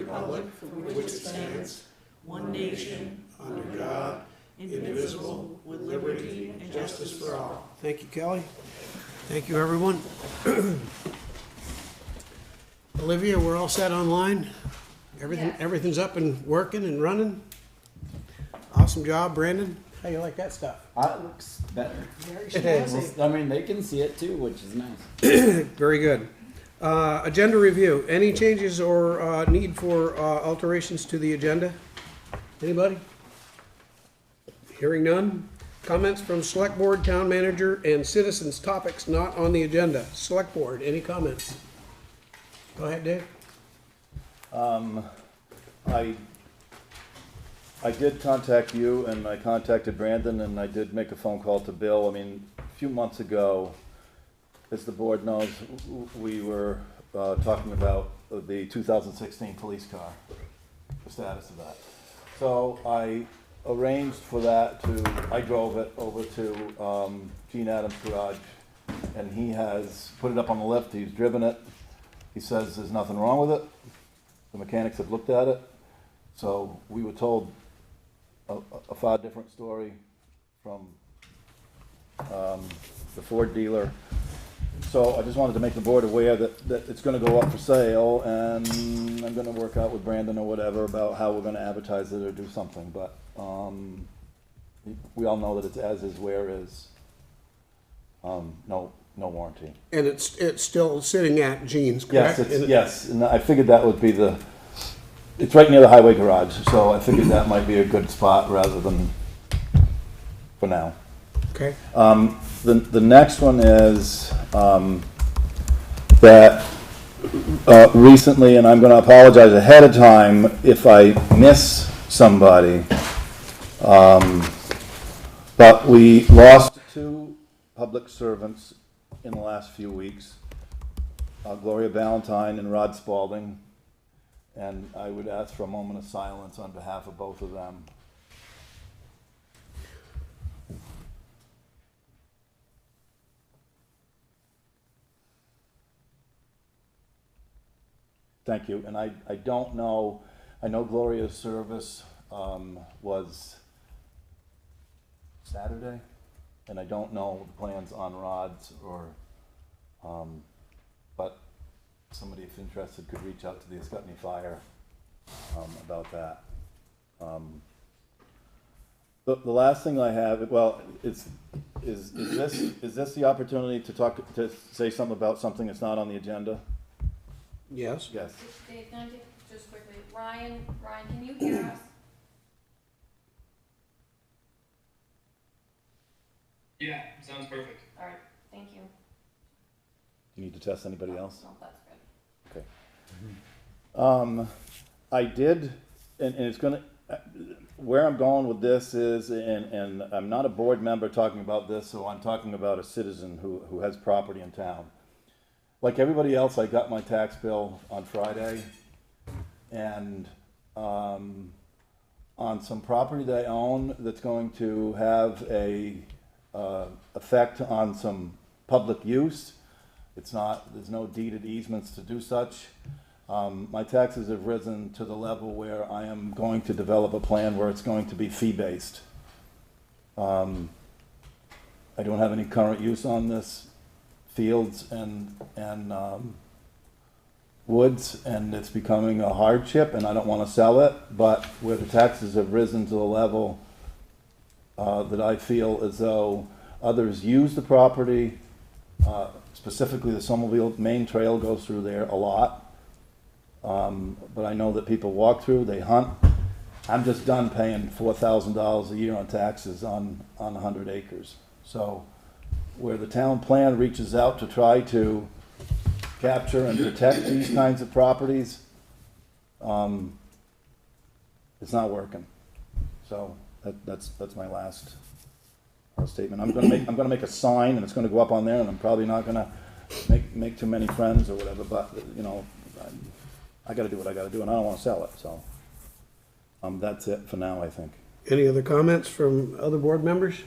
republic for which it stands, one nation, under God, indivisible, with liberty and justice for all. Thank you, Kelly. Thank you, everyone. Olivia, we're all set online? Everything's up and working and running? Awesome job, Brandon. How you like that stuff? It looks better. Very I mean, they can see it too, which is nice. Very good. Agenda review. Any changes or need for alterations to the agenda? Anybody? Hearing none. Comments from Select Board, Town Manager, and citizens. Topics not on the agenda. Select Board, any comments? Go ahead, Dave. I did contact you, and I contacted Brandon, and I did make a phone call to Bill. I mean, a few months ago, as the board knows, we were talking about the 2016 police car, the status of that. So I arranged for that I drove it over to Gene Adams' garage, and he has put it up on the lift. He's driven it. He says there's nothing wrong with it. The mechanics have looked at it. So we were told a far different story from the Ford dealer. So I just wanted to make the board aware that it's going to go up for sale, and I'm going to work out with Brandon or whatever about how we're going to advertise it or do something. But we all know that it's as is, where is. No warranty. And it's still sitting at Gene's, correct? Yes, and I figured that would be it's right near the highway garage, so I figured that might be a good spot rather than for now. Okay. The next one is that recently, and I'm going to apologize ahead of time if I miss somebody, but we lost 2 public servants in the last few weeks, Gloria Valentine and Rod Spalding. And I would ask for a moment of silence on behalf of both of them. Thank you. And I don't know, I know Gloria's service was Saturday, and I don't know the plans on Rod's or, but somebody, if interested, could reach out to the Escutney Fire about that. The last thing I have, well, is this the opportunity to say something about something that's not on the agenda? Yes. Yes. Dave, can I just quickly, Ryan, can you hear us? Yeah, sounds perfect. All right, thank you. Do you need to test anybody else? No, that's good. Okay. I did, and it's gonna, where I'm going with this is, and I'm not a board member talking about this, so I'm talking about a citizen who has property in town. Like everybody else, I got my tax bill on Friday, and on some property that I own that's going to have a effect on some public use. There's no deeded easements to do such. My taxes have risen to the level where I am going to develop a plan where it's going to be fee-based. I don't have any current use on this fields and woods, and it's becoming a hardship, and I don't want to sell it, but where the taxes have risen to the level that I feel as though others use the property, specifically the Somerville Main Trail goes through there a lot. But I know that people walk through, they hunt. I'm just done paying $4,000 a year on taxes on 100 acres. So where the town plan reaches out to try to capture and protect these kinds of properties, it's not working. So that's my last statement. I'm gonna make a sign, and it's gonna go up on there, and I'm probably not gonna make too many friends or whatever, but you know, I gotta do what I gotta do, and I don't wanna sell it, so that's it for now, I think. Any other comments from other board members?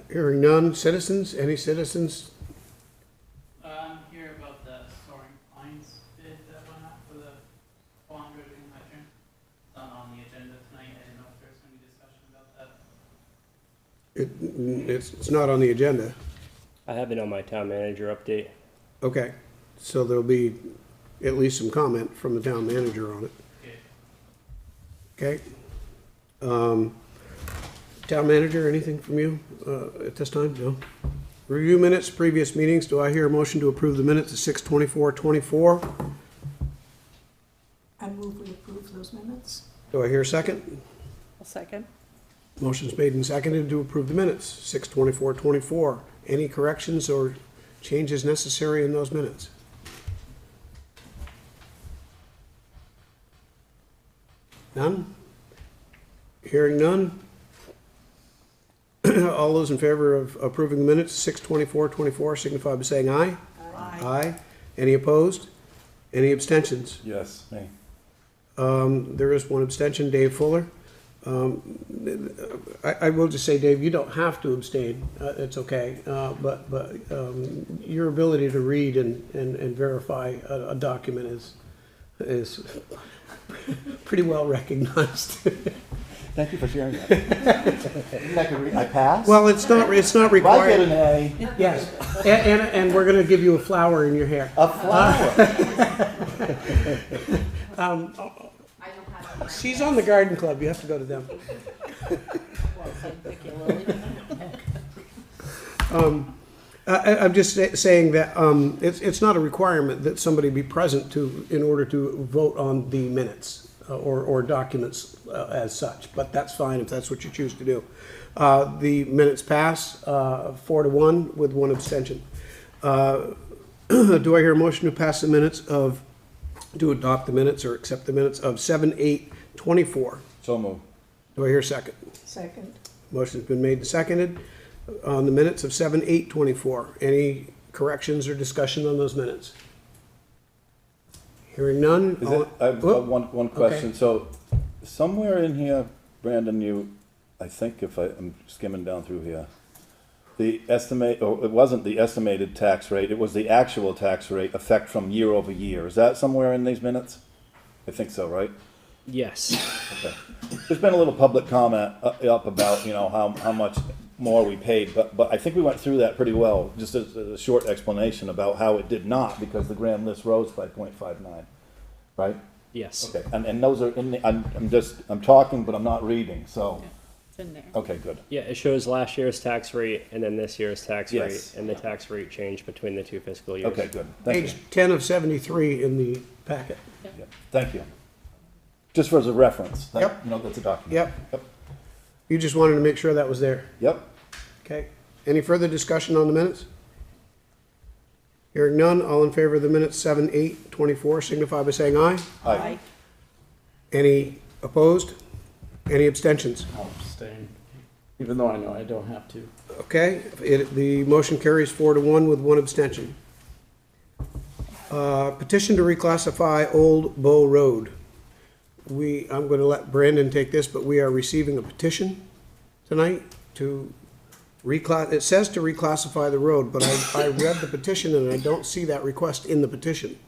Hearing none. Citizens? Any citizens? I'm here about the soaring pines bid that went out for the It's not on the agenda. I have it on my town manager update. Okay, so there'll be at least some comment from the town manager on it. Okay. Town manager, anything from you at this time? No? Review minutes, previous meetings. Do I hear a motion to approve the minutes of 6/24/24? I move we approve those minutes. Do I hear a second? A second. Motion's made and seconded to approve the minutes, 6/24/24. Any corrections or changes necessary in those minutes? None? Hearing none? All those in favor of approving the minutes, 6/24/24, signify by saying aye. Aye. Any opposed? Any abstentions? Yes, me. There is one abstention, Dave Fuller. I will just say, Dave, you don't have to abstain. It's okay. But your ability to read and verify a document is pretty well recognized. Thank you for sharing that. I passed? Well, it's not If I get required. an A, Yes, and we're gonna give you a flower in your hair. a flower. I don't have it. She's on the garden club. You have to go to them. I'm just saying that it's not a requirement that somebody be present in order to vote on the minutes or documents as such, but that's fine if that's what you choose to do. The minutes pass 4-1 with one abstention. Do I hear a motion to pass the minutes to adopt the minutes or accept the minutes of 7/8/24? So moved. Do I hear a second? Second. Motion's been made and seconded on the minutes of 7/8/24. Any corrections or discussion on those minutes? Hearing none. Is all- it, I have Whoop. one question. So somewhere in here, Brandon, I think if I'm skimming down through here, the estimate, or it wasn't the estimated tax rate, it was the actual tax rate effect from year over year. Is that somewhere in these minutes? I think so, right? Yes. Okay. There's been a little public comment up about, how much more we paid, but I think we went through that pretty well, just as a short explanation about how it did not, because the grand list rose by 0.59, right? Yes. Okay, and those are in the, I'm talking, but I'm not reading, so, It's in there. okay, good. Yeah, it shows last year's tax rate and then this year's tax Yes. rate, and the tax rate changed between the two fiscal years. Okay, good, thank you. Page 10 of 73 in the packet. Yeah, thank you. Just for as a reference, Yep. that's a document. Yep. You just wanted to make sure that was there. Yep, Okay. Any further discussion on the minutes? Hearing none, all in favor of the minutes 7/8/24 signify by saying aye. aye. Any opposed? Any abstentions? I'll abstain, even though I know I don't have to. Okay, the motion carries 4-1 with one abstention. Petition to reclassify Old Bow Road. I'm going to let Brandon take this, but we are receiving a petition tonight to it says to reclassify the road, but I read the petition and I don't see that request in the petition.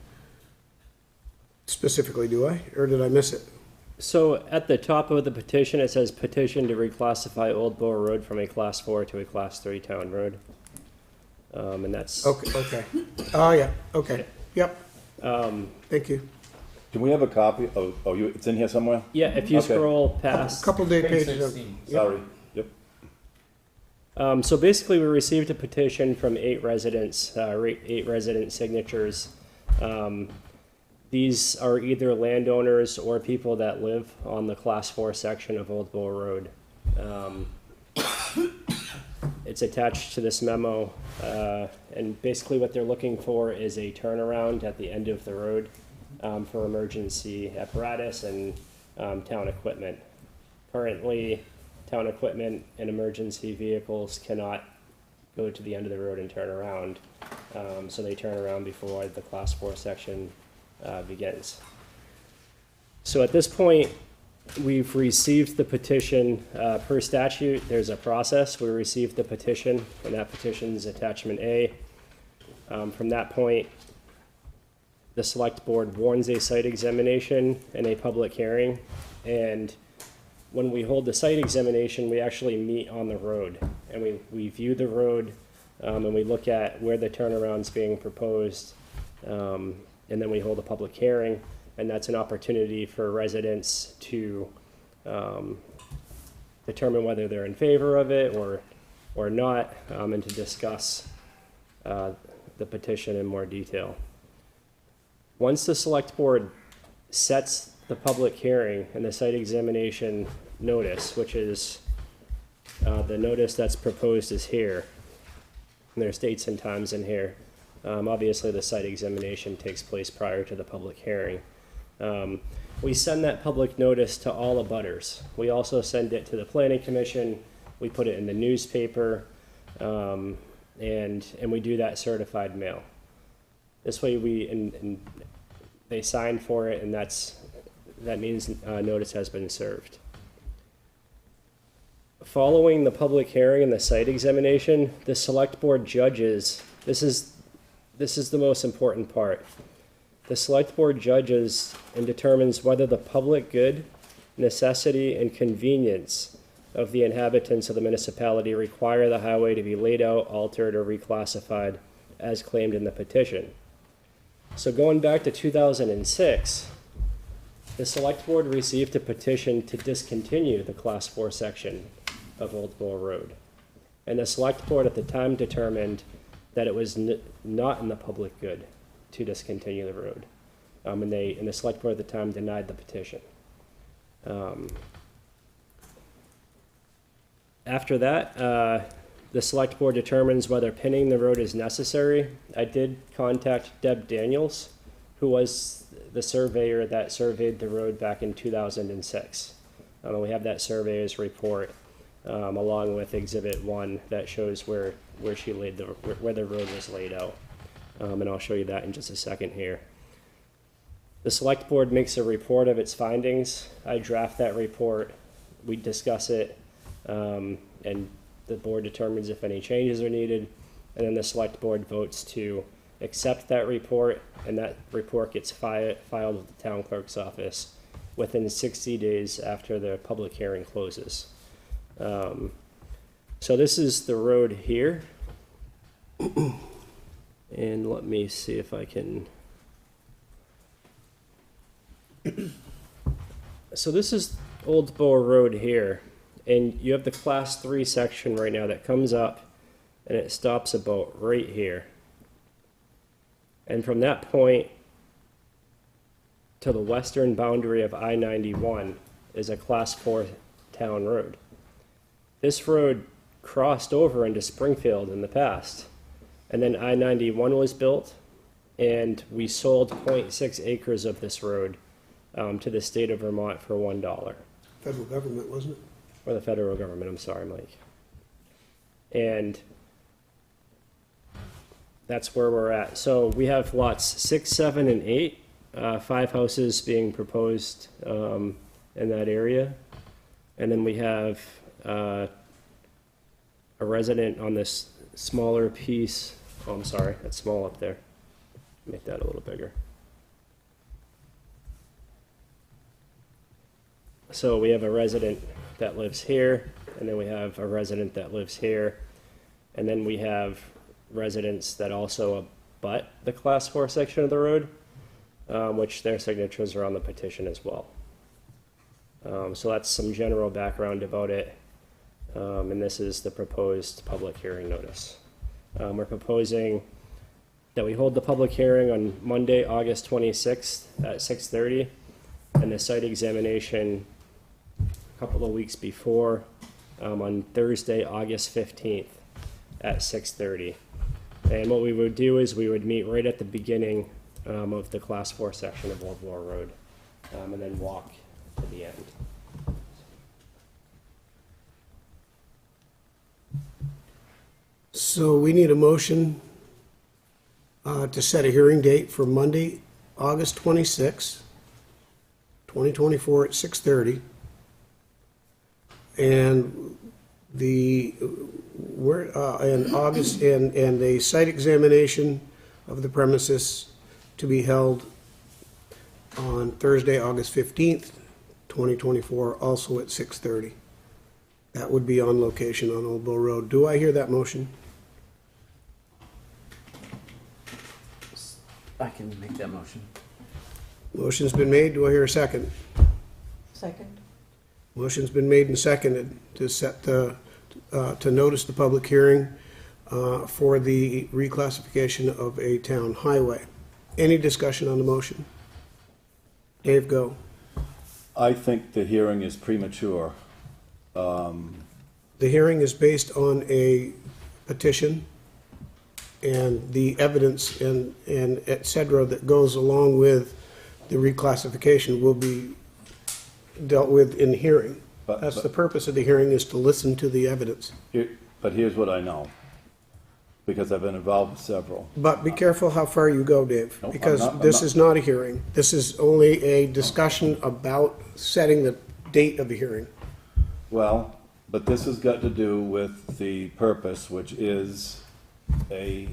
Specifically, do I? Or did I miss it? So at the top of the petition, it says petition to reclassify Old Bow Road from a Class 4 to a Class 3 town road. And that's, Okay. Oh, yeah, okay. Yep. Thank you. Do we have a copy? It's in here somewhere? yeah, if you Okay. scroll past. Couple day pages of, Sorry, yep. So basically, we received a petition from 8 residents, 8 resident signatures. These are either landowners or people that live on the Class 4 section of Old Bow Road. It's attached to this memo, and basically what they're looking for is a turnaround at the end of the road for emergency apparatus and town equipment. Currently, town equipment and emergency vehicles cannot go to the end of the road and turn around, so they turn around before the Class 4 section begins. So at this point, we've received the petition. Per statute, there's a process. We received the petition, and that petition's attachment A. From that point, the select board warns a site examination and a public hearing, and when we hold the site examination, we actually meet on the road, and we view the road, and we look at where the turnaround's being proposed, and then we hold a public hearing, and that's an opportunity for residents to determine whether they're in favor of it or not, and to discuss the petition in more detail. Once the select board sets the public hearing and the site examination notice, which is the notice that's proposed is here, and there's dates and times in here. Obviously, the site examination takes place prior to the public hearing. We send that public notice to all abutters. We also send it to the planning commission. We put it in the newspaper, and we do that certified mail. This way, and they sign for it, and that means notice has been served. Following the public hearing and the site examination, the select board judges, this is the most important part. The select board judges and determines whether the public good, necessity, and convenience of the inhabitants of the municipality require the highway to be laid out, altered, or reclassified as claimed in the petition. So going back to 2006, the select board received a petition to discontinue the Class 4 section of Old Bull Road. And the select board at the time determined that it was not in the public good to discontinue the road. And the select board at the time denied the petition. After that, the select board determines whether pinning the road is necessary. I did contact Deb Daniels, who was the surveyor that surveyed the road back in 2006. We have that surveyor's report along with Exhibit 1 that shows where she laid where the road was laid out. And I'll show you that in just a second here. The select board makes a report of its findings. I draft that report. We discuss it, and the board determines if any changes are needed, and then the select board votes to accept that report, and that report gets filed with the town clerk's office within 60 days after the public hearing closes. So this is the road here, and let me see if I can. So this is Old Bow Road here, and you have the Class 3 section right now that comes up, and it stops about right here. And from that point to the western boundary of I-91 is a Class 4 town road. This road crossed over into Springfield in the past, and then I-91 was built, and we sold 0.6 acres of this road to the state of Vermont for $1. Federal government, wasn't it? Or the federal government, I'm sorry, Mike. And that's where we're at. So we have lots 6, 7, and 8, 5 houses being proposed in that area. And then we have a resident on this smaller piece. Oh, I'm sorry, that's small up there. Make that a little bigger. So we have a resident that lives here, and then we have a resident that lives here, and then we have residents that also abut the Class 4 section of the road, which their signatures are on the petition as well. So that's some general background about it, and this is the proposed public hearing notice. We're proposing that we hold the public hearing on Monday, August 26th at 6:30, and the site examination a couple of weeks before on Thursday, August 15th at 6:30. And what we would do is we would meet right at the beginning of the Class 4 section of Old War Road, and then walk to the end. So we need a motion to set a hearing date for Monday, August 26, 2024 at 6:30. And in August, and the site examination of the premises to be held on Thursday, August 15th, 2024, also at 6:30. That would be on location on Old Bow Road. Do I hear that motion? I can make that motion. Motion's been made. Do I hear a second? Second. Motion's been made and seconded to set the, to notice the public hearing for the reclassification of a town highway. Any discussion on the motion? Dave, go. I think the hearing is premature. The hearing is based on a petition, and the evidence and et cetera that goes along with the reclassification will be dealt with in the hearing. That's the purpose of the hearing, is to listen to the evidence. But here's what I know, because I've been involved with several. But be careful how far you go, Dave, Nope, because I'm this not. is not a hearing. This is only a discussion about setting the date of the hearing. Well, but this has got to do with the purpose, which is a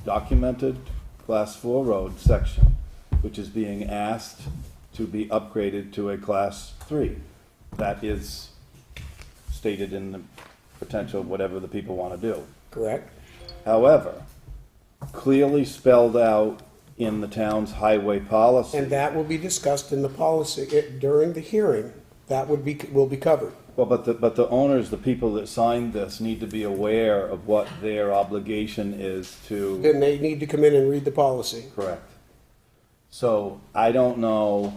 documented Class 4 road section, which is being asked to be upgraded to a Class 3. That is stated in the potential, whatever the people want to do. Correct. However, clearly spelled out in the town's highway policy. And that will be discussed in the policy, during the hearing, that will be covered. Well, but the owners, the people that signed this, need to be aware of what their obligation is to. Then they need to come in and read the policy. Correct. So I don't know,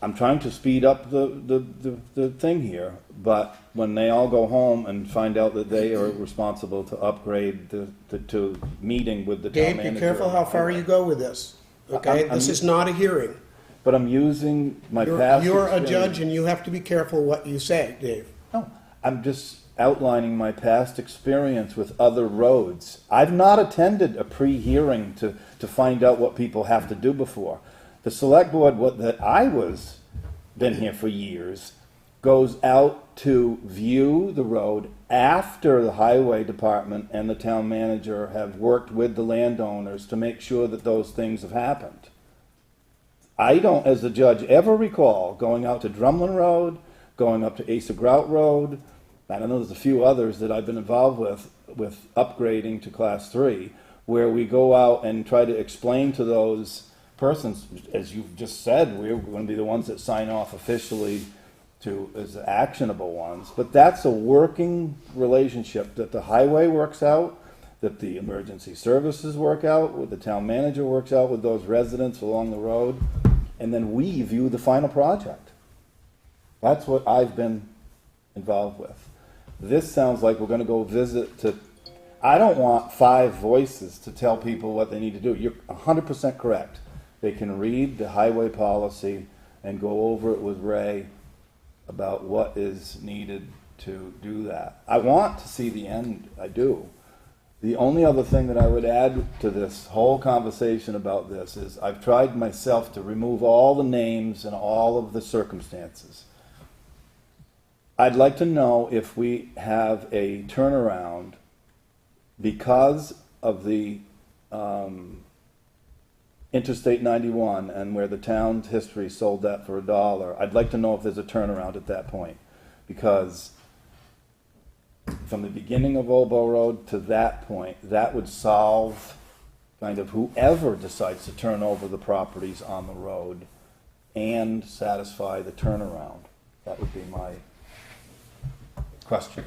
I'm trying to speed up the thing here, but when they all go home and find out that they are responsible to upgrade to meeting with the town Dave, manager. be careful how far you go with this, okay? I'm- This is not a hearing. But I'm using my You're past. you're a experience. judge and you have to be careful what you say, Dave. No, I'm just outlining my past experience with other roads. I've not attended a pre-hearing to find out what people have to do before. The select board, that I was, been here for years, goes out to view the road after the highway department and the town manager have worked with the landowners to make sure that those things have happened. I don't, as a judge, ever recall going out to Drumlin Road, going up to Asa Grout Road. I don't know, there's a few others that I've been involved with upgrading to Class 3, where we go out and try to explain to those persons, as you've just said, we're going to be the ones that sign off officially to as actionable ones. But that's a working relationship that the highway works out, that the emergency services work out, with the town manager works out with those residents along the road, and then we view the final project. That's what I've been involved with. This sounds like we're gonna go visit to, I don't want 5 voices to tell people what they need to do. You're 100% correct. They can read the highway policy and go over it with Ray about what is needed to do that. I want to see the end, I do. The only other thing that I would add to this whole conversation about this is I've tried myself to remove all the names and all of the circumstances. I'd like to know if we have a turnaround because of the Interstate 91 and where the town's history sold that for $1. I'd like to know if there's a turnaround at that point, because from the beginning of Old Bow Road to that point, that would solve kind of whoever decides to turn over the properties on the road and satisfy the turnaround. That would be my question.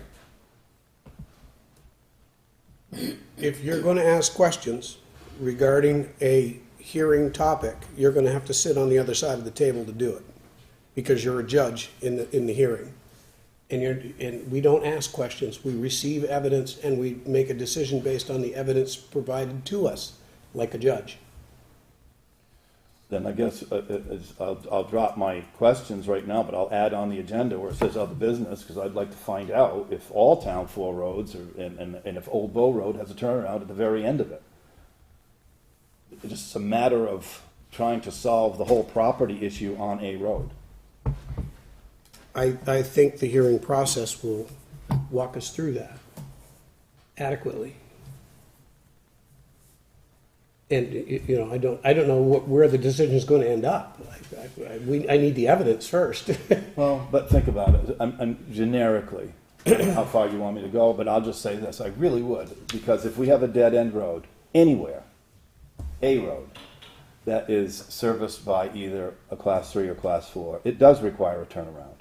If you're gonna ask questions regarding a hearing topic, you're gonna have to sit on the other side of the table to do it, because you're a judge in the hearing. And we don't ask questions, we receive evidence and we make a decision based on the evidence provided to us, like a judge. Then I guess I'll drop my questions right now, but I'll add on the agenda where it says other business, because I'd like to find out if all Town 4 roads, and if Old Bow Road has a turnaround at the very end of it. It's just a matter of trying to solve the whole property issue on a road. I think the hearing process will walk us through that adequately. And, you know, I don't know where the decision's gonna end up. I need the evidence first. Well, but think about it, I'm generically, how far you want me to go, but I'll just say this, I really would, because if we have a dead-end road anywhere, a road, that is serviced by either a class 3 or class 4, it does require a turnaround.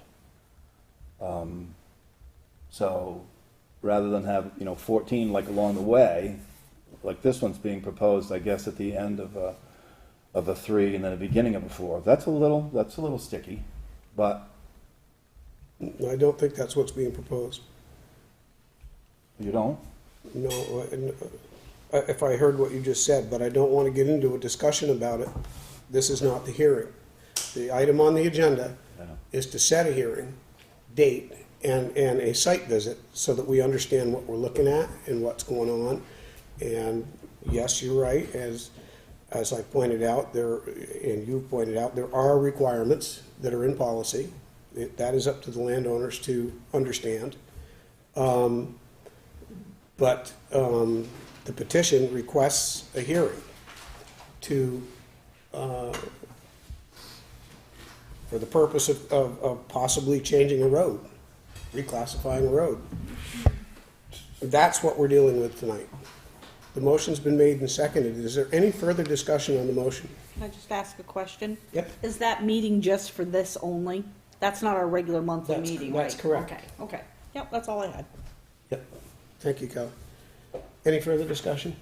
So rather than have, 14 like along the way, like this one's being proposed, I guess, at the end of a 3 and then the beginning of a 4, that's a little sticky, but I don't think that's what's being proposed. you don't? No, if I heard what you just said, but I don't want to get into a discussion about it. This is not the hearing. The item on the agenda Yeah. is to set a hearing date and a site visit so that we understand what we're looking at and what's going on. And yes, you're right, as I pointed out, and you pointed out, there are requirements that are in policy. That is up to the landowners to understand. But the petition requests a hearing for the purpose of possibly changing a road, reclassifying a road. That's what we're dealing with tonight. The motion's been made and seconded. Is there any further discussion on the motion? Can I just ask a question? Yep. Is that meeting just for this only? That's not our regular monthly That's- meeting, that's right? correct. Okay. Yep, that's all I had. Yep. Thank you, Kelly. Any further discussion?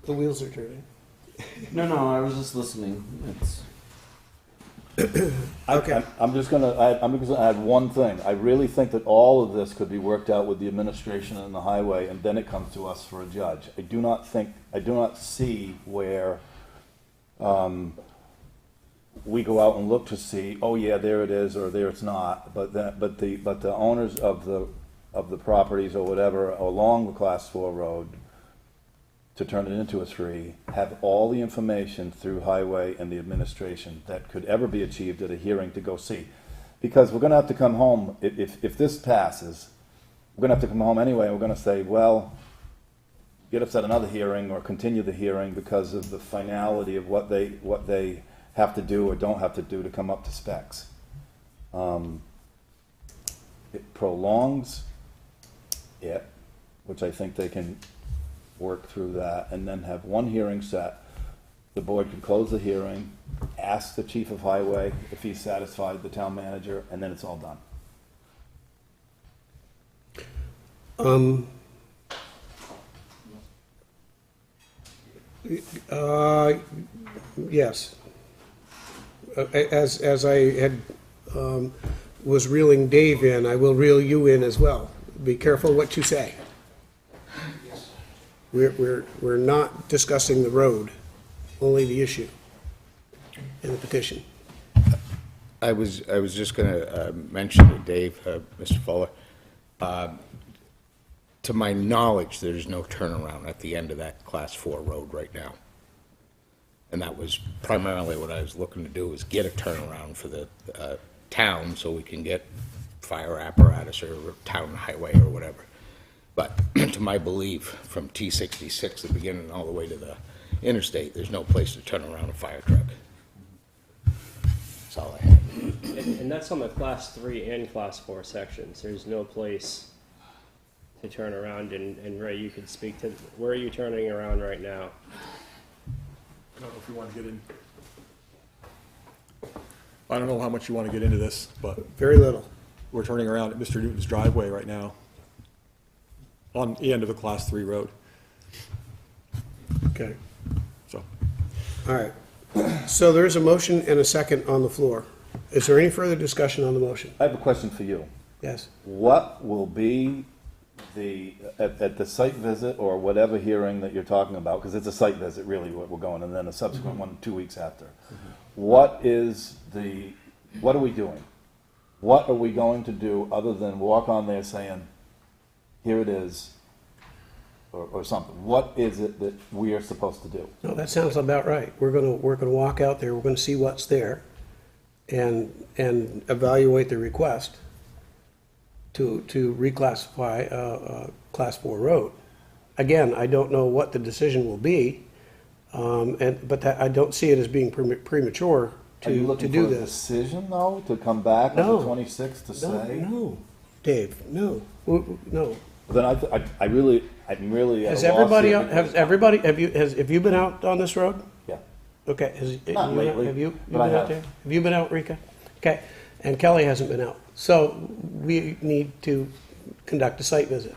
The wheels are turning. No, I was just listening. It's Okay. I'm just gonna add one thing. I really think that all of this could be worked out with the administration and the highway, and then it comes to us for a judge. I do not see where, we go out and look to see, oh yeah, there it is, or there it's not, but the owners of the properties or whatever along the class 4 road to turn it into a 3 have all the information through highway and the administration that could ever be achieved at a hearing to go see. Because we're gonna have to come home, if this passes, we're gonna have to come home anyway, and we're gonna say, well, get us at another hearing or continue the hearing because of the finality of what they have to do or don't have to do to come up to specs. It prolongs it, which I think they can work through that, and then have one hearing set. The board can close the hearing, ask the chief of highway if he's satisfied, the town manager, and then it's all done. Yes. As I had, was reeling Dave in, I will reel you in as well. Be careful what you say. We're not discussing the road, only the issue in the petition. I was just gonna mention to Dave, Mr. Fuller, to my knowledge, there's no turnaround at the end of that Class 4 road right now. And that was primarily what I was looking to do, was get a turnaround for the town so we can get fire apparatus or town highway or whatever. But to my belief, from T66, the beginning, all the way to the interstate, there's no place to turn around a fire truck. That's all I have. And that's on the class 3 and class 4 sections. There's no place to turn around, and Ray, you could speak to, where are you turning around right now? I don't know if you want to get in. I don't know how much you want to get into this, but Very little. we're turning around at Mr. Newton's driveway right now on the end of a class 3 road. Okay. So All right. So there is a motion and a second on the floor. Is there any further discussion on the motion? I have a question for you. Yes. What will be at the site visit or whatever hearing that you're talking about, because it's a site visit really what we're going, and then a subsequent one 2 weeks after. What are we doing? What are we going to do other than walk on there saying, here it is, or something? What is it that we are supposed to do? No, that sounds about right. We're gonna walk out there, we're gonna see what's there and evaluate the request to reclassify a Class 4 road. Again, I don't know what the decision will be, but I don't see it as being premature Are you to looking do for a this. decision, though, to come back on No. the 26th to No, say? no, Dave, no, no. Then I'm really at Has a loss everybody, here has everybody, have you been out on this road? Yeah. Okay, Not lately, have you but I been out have. there? Have you been out, Rika? Okay, and Kelly hasn't been out. So we need to conduct a site visit.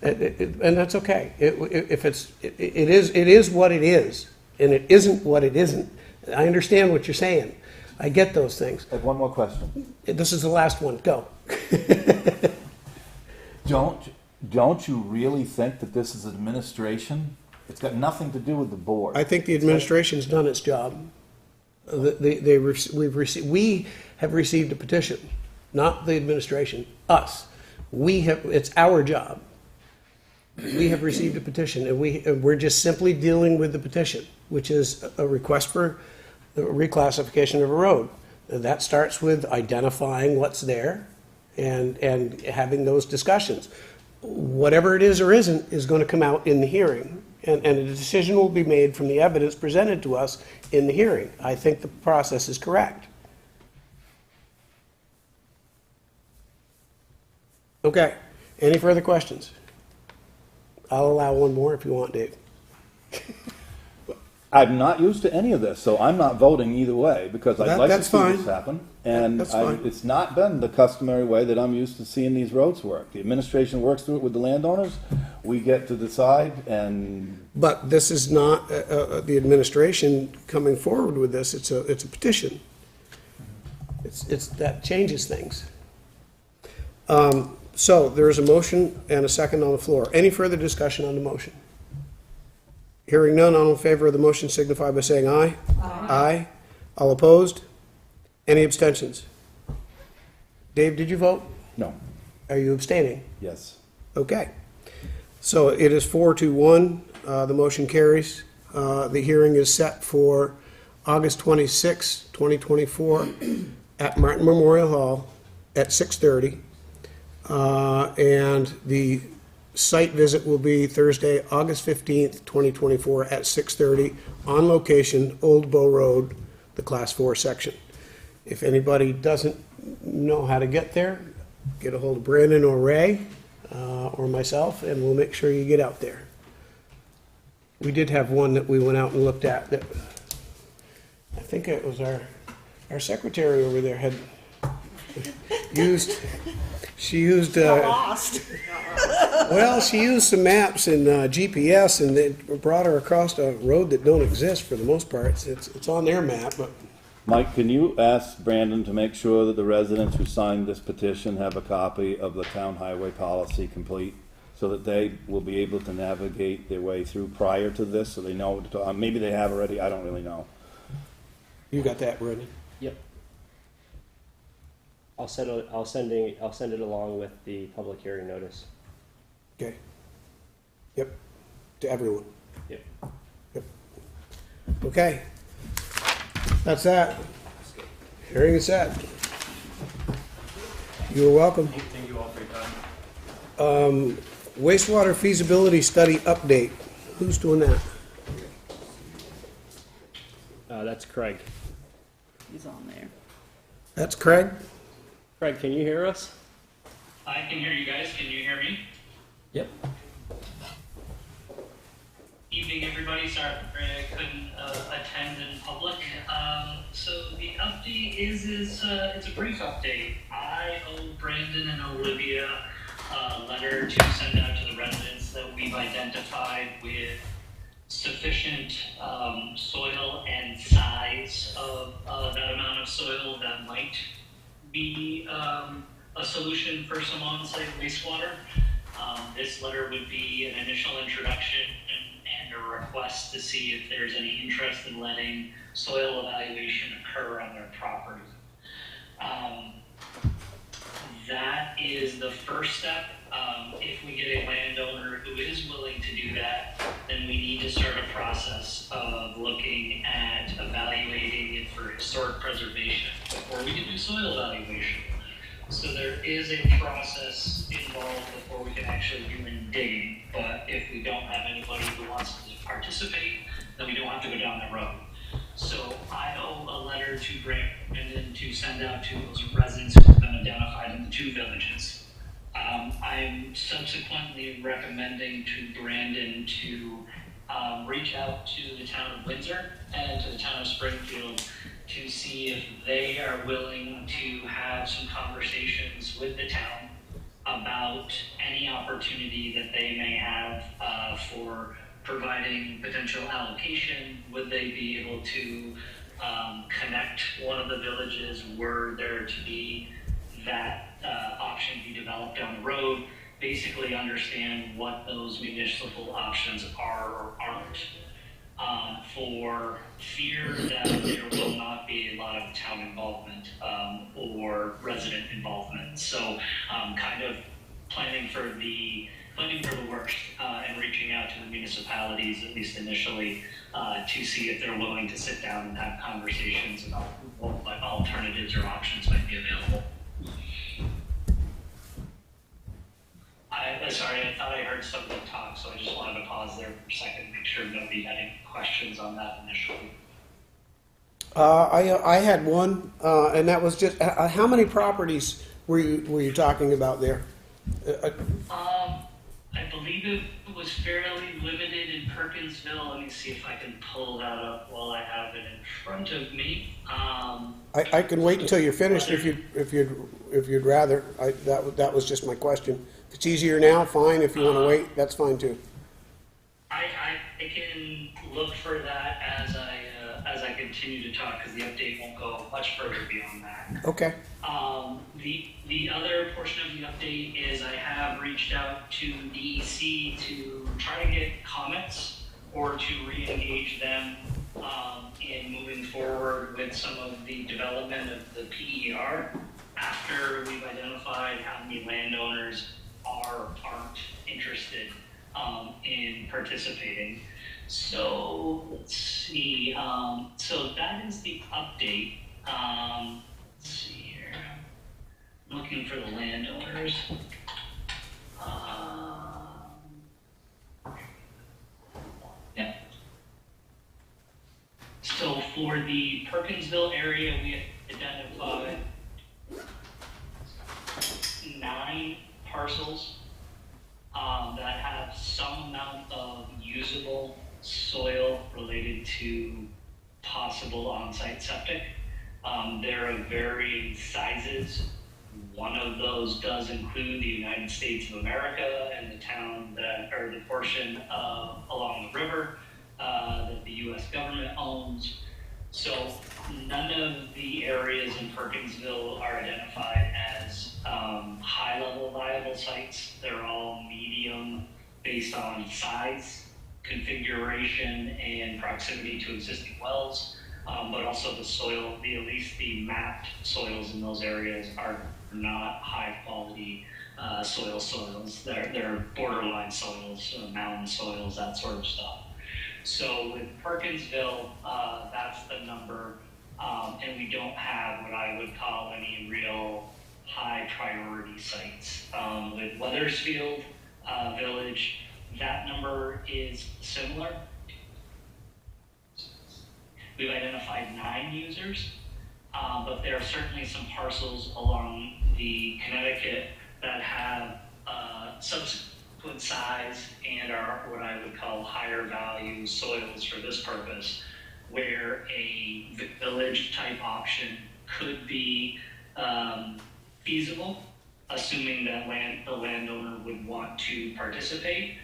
And that's okay. If it is what it is, and it isn't what it isn't. I understand what you're saying. I get those things. I have one more question. This is the last one, go. Don't you really think that this is administration? It's got nothing to do with the board. I think the administration's done its job. We have received a petition, not the administration, us. It's our job. We have received a petition, and we're just simply dealing with the petition, which is a request for the reclassification of a road. That starts with identifying what's there and having those discussions. Whatever it is or isn't is going to come out in the hearing, and a decision will be made from the evidence presented to us in the hearing. I think the process is correct. Okay, any further questions? I'll allow one more if you want, Dave. I'm not used to any of this, so I'm not voting either way, because I'd like to That's see fine. this happen. And That's fine. it's not been the customary way that I'm used to seeing these roads work. The administration works through it with the landowners, we get to decide, and But this is not the administration coming forward with this, it's a petition. That changes things. So there is a motion and a second on the floor. Any further discussion on the motion? Hearing none, all in favor of the motion signify by saying aye. Aye. All opposed? Any abstentions? Dave, did you vote? no, Are you abstaining? yes. Okay. So it is 4-1, the motion carries. The hearing is set for August 26, 2024, at Martin Memorial Hall at 6:30. And the site visit will be Thursday, August 15th, 2024, at 6:30, on location, Old Bow Road, the Class 4 section. If anybody doesn't know how to get there, get a hold of Brandon or Ray, or myself, and we'll make sure you get out there. We did have one that we went out and looked at that, I think it was our secretary over there had used, she used, Lost. well, she used some maps and GPS, and it brought her across a road that don't exist for the most part. It's on their map, but Mike, can you ask Brandon to make sure that the residents who signed this petition have a copy of the town highway policy complete, so that they will be able to navigate their way through prior to this, so they know what to talk, maybe they have already, I don't really know. you got that, Brandon? Yep. I'll send it along with the public hearing notice. Okay. Yep, to everyone. Yep. Yep. Okay. That's that. Hearing is set. You're welcome. Thank you all for your time. Wastewater feasibility study update. Who's doing that? That's Craig. He's on there. That's Craig? Craig, can you hear us? I can hear you guys. Can you hear me? Yep. Evening, everybody. Sorry I couldn't attend in public. So the update is it's a brief update. I owe Brandon and Olivia a letter to send out to the residents that we've identified with sufficient soil and size of that amount of soil that might be a solution for some on-site wastewater. This letter would be an initial introduction and a request to see if there's any interest in letting soil evaluation occur on their property. That is the first step. If we get a landowner who is willing to do that, then we need to start a process of looking at evaluating it for historic preservation before we can do soil evaluation. So there is a process involved before we can actually do any digging, but if we don't have anybody who wants to participate, then we don't have to go down that road. So I owe a letter to Brandon to send out to those residents who have been identified in the two villages. I'm subsequently recommending to Brandon to reach out to the town of Windsor and to the town of Springfield to see if they are willing to have some conversations with the town about any opportunity that they may have for providing potential allocation. Would they be able to connect one of the villages were there to be that option be developed down the road? Basically understand what those municipal options are or aren't, for fear that there will not be a lot of town involvement or resident involvement. So kind of planning for the worst and reaching out to the municipalities, at least initially, to see if they're willing to sit down and have conversations about what alternatives or options might be available. Sorry, I thought I heard somebody talk, so I just wanted to pause there for a second, make sure nobody had any questions on that initially. I had one, and that was just, how many properties were you talking about there? I believe it was fairly limited in Perkinsville. Let me see if I can pull that up while I have it in front of me. I can wait until you're finished if you'd rather. That was just my question. If it's easier now, fine. If you want to wait, that's fine too. I can look for that as I continue to talk, because the update won't go much further beyond that. Okay. The other portion of the update is I have reached out to DEC to try to get comments or to re-engage them in moving forward with some of the development of the PER after we've identified how many landowners aren't interested in participating. So let's see. So that is the update. Let's see here. I'm looking for the landowners. Yeah. So for the Perkinsville area, we identified 9 parcels that have some amount of usable soil related to possible on-site septic. There are varying sizes. One of those does include the United States of America and the town that, or the portion along the river that the U.S. government owns. So none of the areas in Perkinsville are identified as high-level viable sites. They're all medium based on size, configuration, and proximity to existing wells. But also the soil, at least the mapped soils in those areas are not high-quality soils. They're borderline soils, mountain soils, that sort of stuff. So with Perkinsville, that's the number, and we don't have what I would call any real high priority sites. With Weathersfield Village, that number is similar. We've identified 9 users, but there are certainly some parcels along the Connecticut that have subsequent size and are what I would call higher value soils for this purpose, where a village type option could be feasible, assuming that the landowner would want to participate.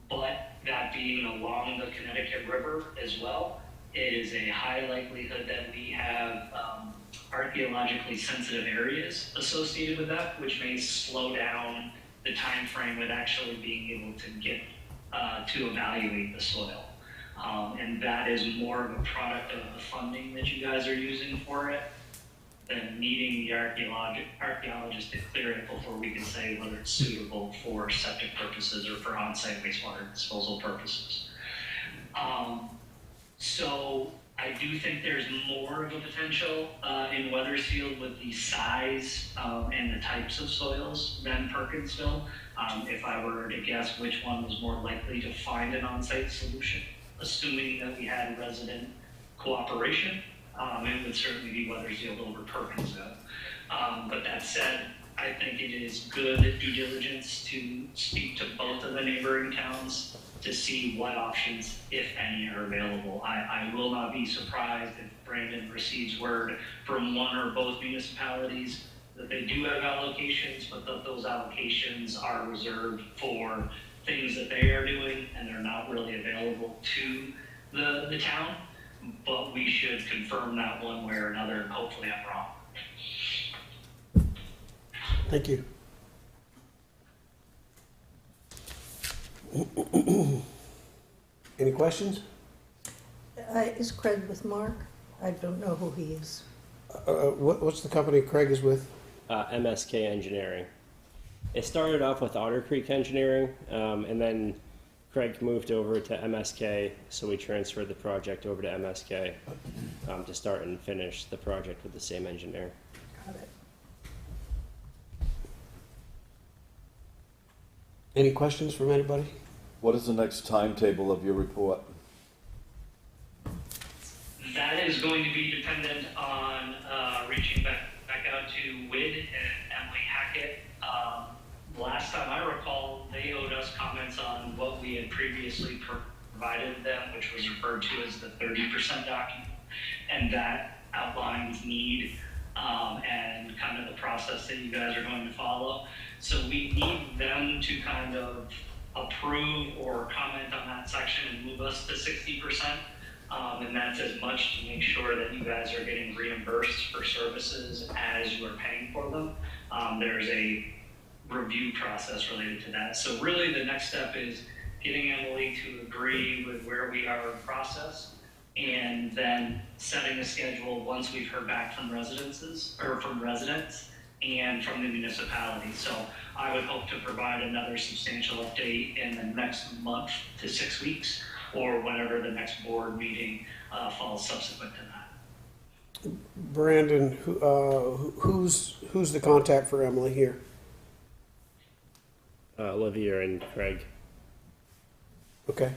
But that being along the Connecticut River as well, it is a high likelihood that we have archaeologically sensitive areas associated with that, which may slow down the time frame with actually being able to get to evaluate the soil. And that is more of a product of the funding that you guys are using for it than needing the archaeologist to clear it before we can say whether it's suitable for septic purposes or for on-site wastewater disposal purposes. So I do think there's more of a potential in Weathersfield with the size and the types of soils than Perkinsville. If I were to guess which one was more likely to find an on-site solution, assuming that we had resident cooperation. It would certainly be Weathersfield over Perkinsville. But that said, I think it is good due diligence to speak to both of the neighboring towns to see what options, if any, are available. I will not be surprised if Brandon receives word from one or both municipalities that they do have allocations, but that those allocations are reserved for things that they are doing and they're not really available to the town. But we should confirm that one way or another, and hopefully I'm wrong. Thank you. Any questions? Is Craig with Mark? I don't know who he is. What's the company Craig is with? MSK Engineering. It started off with Otter Creek Engineering, and then Craig moved over to MSK, so we transferred the project over to MSK to start and finish the project with the same engineer. Got it. Any questions from anybody? What is the next timetable of your report? That is going to be dependent on reaching back out to WID and Emily Hackett. Last time I recall, they owed us comments on what we had previously provided them, which was referred to as the 30% document, and that outlines need and kind of the process that you guys are going to follow. So we need them to kind of approve or comment on that section and move us to 60%. And that's as much to make sure that you guys are getting reimbursed for services as you are paying for them. There's a review process related to that. So really the next step is getting Emily to agree with where we are in the process, and then setting a schedule once we've heard back from residents and from the municipality. So I would hope to provide another substantial update in the next month to 6 weeks, or whenever the next board meeting falls subsequent to that. Brandon, who's the contact for Emily here? Olivia and Craig. Okay.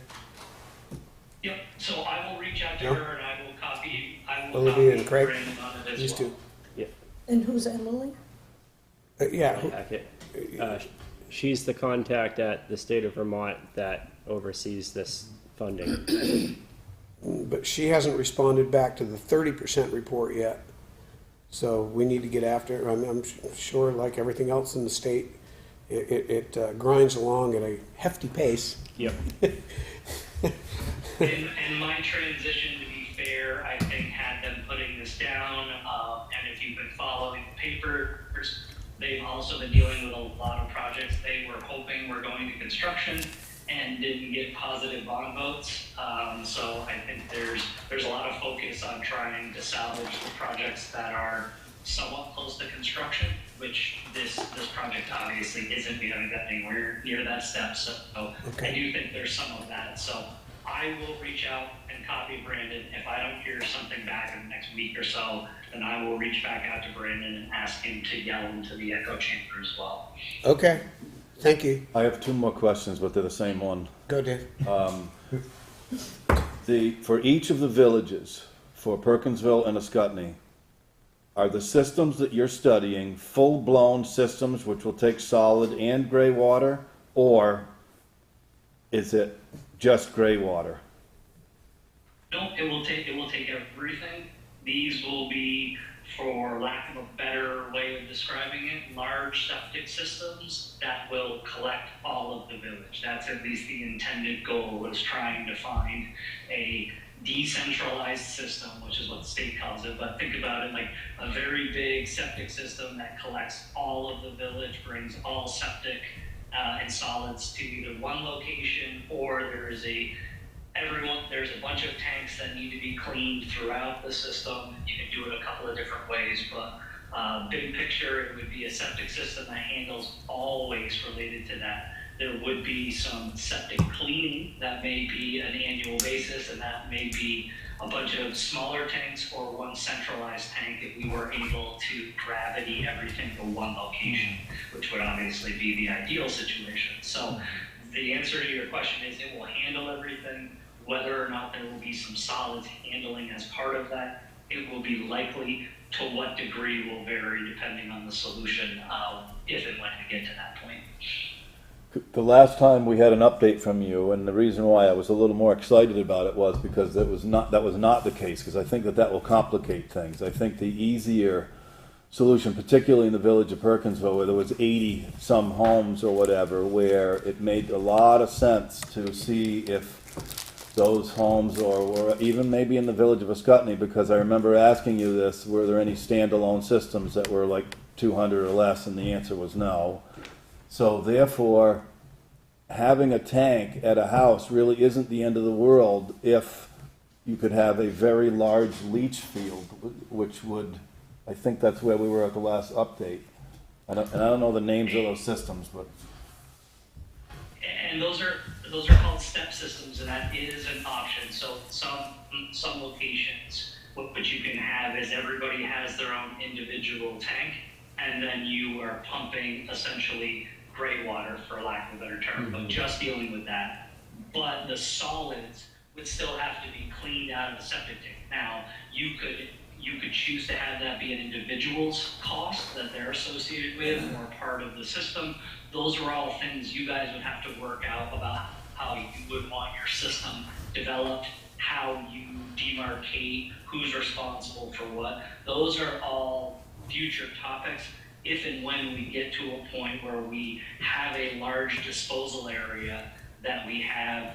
Yep, so I will reach out to Yeah. her and I will copy Olivia and Craig? Brandon on it as These well. two. Yeah. And who's Emily? Yeah. Hackett. She's the contact at the state of Vermont that oversees this funding. But she hasn't responded back to the 30% report yet. So we need to get after her. I'm sure, like everything else in the state, it grinds along at a hefty pace. Yep. In my transition, to be fair, I think had them putting this down, and if you've been following the papers, they've also been dealing with a lot of projects they were hoping were going to construction and didn't get positive bond votes. So I think there's a lot of focus on trying to salvage the projects that are somewhat close to construction, which this project obviously isn't. We haven't gotten anywhere near that step, so Okay. I do think there's some of that. So I will reach out and copy Brandon. If I don't hear something back in the next week or so, then I will reach back out to Brandon and ask him to yell into the echo chamber as well. Okay. Thank you. I have two more questions, but they're the same one. Go, Dave. For each of the villages, for Perkinsville and Ascutney, are the systems that you're studying full-blown systems which will take solid and gray water, or is it just gray water? No, it will take everything. These will be, for lack of a better way of describing it, large septic systems that will collect all of the village. That's at least the intended goal, was trying to find a decentralized system, which is what the state calls it. But think about it like a very big septic system that collects all of the village, brings all septic and solids to either one location, or there's a bunch of tanks that need to be cleaned throughout the system. You can do it a couple of different ways, but big picture, it would be a septic system that handles all waste related to that. There would be some septic cleaning that may be an annual basis, and that may be a bunch of smaller tanks or one centralized tank if we were able to gravity everything to one location, which would obviously be the ideal situation. So the answer to your question is it will handle everything. Whether or not there will be some solids handling as part of that, it will be likely. To what degree will vary depending on the solution, if and when we get to that point. The last time we had an update from you, and the reason why I was a little more excited about it was because that was not the case, because I think that will complicate things. I think the easier solution, particularly in the village of Perkinsville, where there was 80 some homes or whatever, where it made a lot of sense to see if those homes, or even maybe in the village of Ascutney, because I remember asking you this, were there any standalone systems that were like 200 or less, and the answer was no. So therefore, having a tank at a house really isn't the end of the world if you could have a very large leach field, which would, I think that's where we were at the last update. And I don't know the names of those systems, but. And those are called step systems, and that is an option. So some locations, what you can have is everybody has their own individual tank, and then you are pumping essentially gray water, for lack of a better term, but just dealing with that. But the solids would still have to be cleaned out of the septic tank. Now, you could choose to have that be an individual's cost that they're associated with or part of the system. Those are all things you guys would have to work out about how you would want your system developed, how you demarcate who's responsible for what. Those are all future topics if and when we get to a point where we have a large disposal area that we have,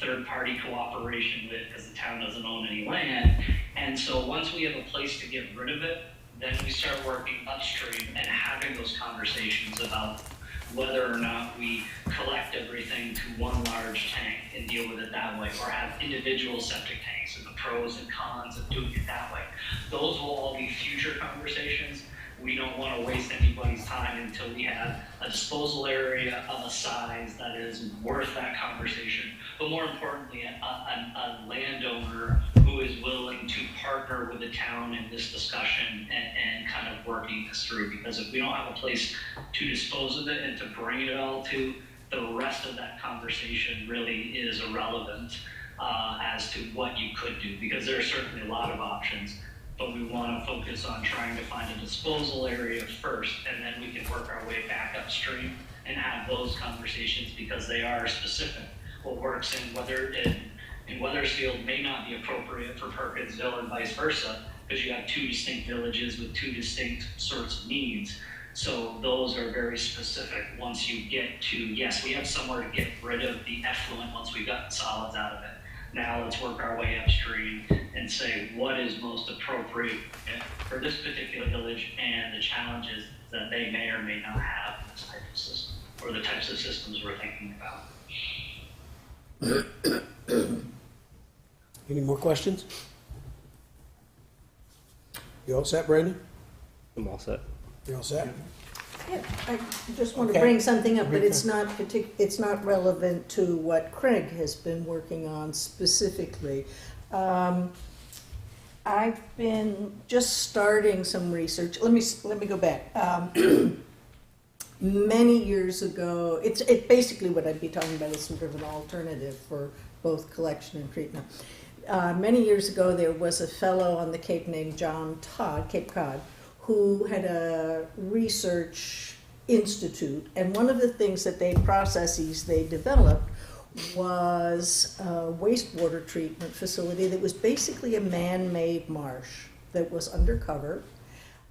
third-party cooperation with, because the town doesn't own any land. And so once we have a place to get rid of it, then we start working upstream and having those conversations about whether or not we collect everything to one large tank and deal with it that way, or have individual septic tanks and the pros and cons of doing it that way. Those will all be future conversations. We don't want to waste anybody's time until we have a disposal area of a size that is worth that conversation. But more importantly, a landowner who is willing to partner with the town in this discussion and kind of working this through. Because if we don't have a place to dispose of it and to bring it all to, the rest of that conversation really is irrelevant as to what you could do. Because there are certainly a lot of options. But we want to focus on trying to find a disposal area first, and then we can work our way back upstream and have those conversations because they are specific. What works in Weathersfield may not be appropriate for Perkinsville and vice versa, because you have two distinct villages with two distinct sorts of needs. So those are very specific once you get to, yes, we have somewhere to get rid of the effluent once we've gotten solids out of it. Now let's work our way upstream and say what is most appropriate for this particular village and the challenges that they may or may not have in this type of system, or the types of systems we're thinking about. Any more questions? You all set, Brandon? I'm all set. You all set? Yeah, I just want to Okay. bring something up, but it's not relevant to what Craig has been working on specifically. I've been just starting some research. Let me go back. Many years ago, it's basically what I'd be talking about is sort of an alternative for both collection and treatment. Many years ago, there was a fellow on the Cape named John Todd, Cape Cod, who had a research institute, and one of the processes they developed was a wastewater treatment facility that was basically a man-made marsh that was undercover,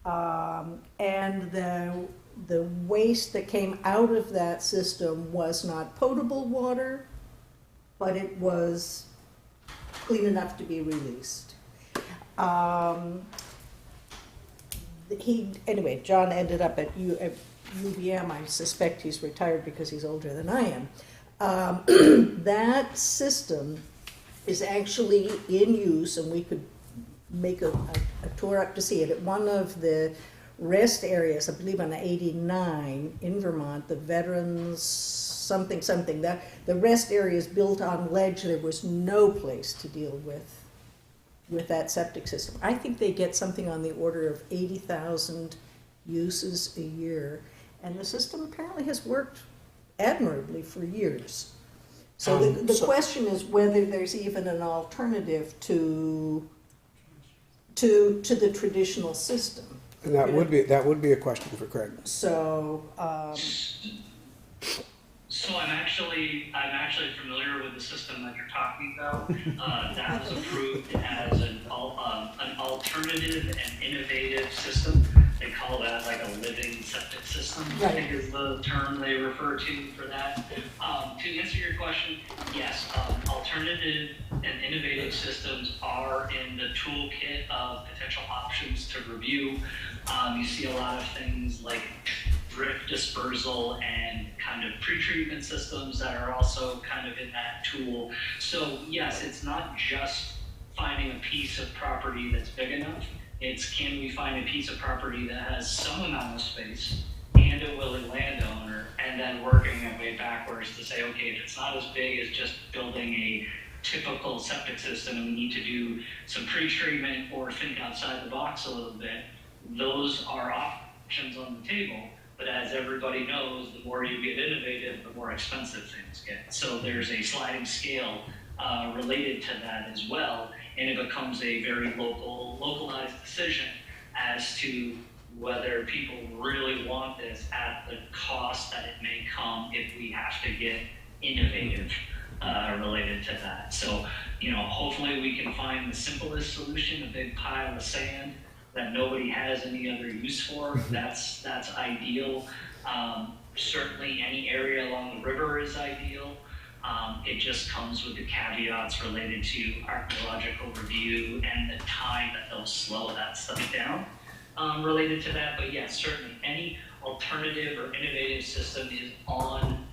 and the waste that came out of that system was not potable water, but it was clean enough to be released. Anyway, John ended up at UVM. I suspect he's retired because he's older than I am. That system is actually in use, and we could make a tour up to see it. At one of the rest areas, I believe on 89 in Vermont, the Veterans something, the rest area is built on ledge. There was no place to deal with that septic system. I think they get something on the order of 80,000 uses a year, and the system apparently has worked admirably for years. So the So- question is whether there's even an alternative to the traditional system. And that would be a question for Craig. So, So I'm actually familiar with the system that you're talking about. That was approved as an alternative and innovative system. They call that like a living septic system, I think is the term they refer to for that. To answer your question, yes, alternative and innovative systems are in the toolkit of potential options to review. You see a lot of things like drift dispersal and kind of pre-treatment systems that are also kind of in that tool. So yes, it's not just finding a piece of property that's big enough. It's can we find a piece of property that has some amount of space and a willing landowner, and then working our way backwards to say, okay, if it's not as big as just building a typical septic system and we need to do some pre-treatment or think outside the box a little bit, those are options on the table. But as everybody knows, the more you get innovative, the more expensive things get. So there's a sliding scale related to that as well, and it becomes a very localized decision as to whether people really want this at the cost that it may come if we have to get innovative related to that. So, hopefully we can find the simplest solution, a big pile of sand that nobody has any other use for. That's ideal. Certainly any area along the river is ideal. It just comes with the caveats related to archaeological review and the time that they'll slow that stuff down related to that. But yes, certainly any alternative or innovative system is on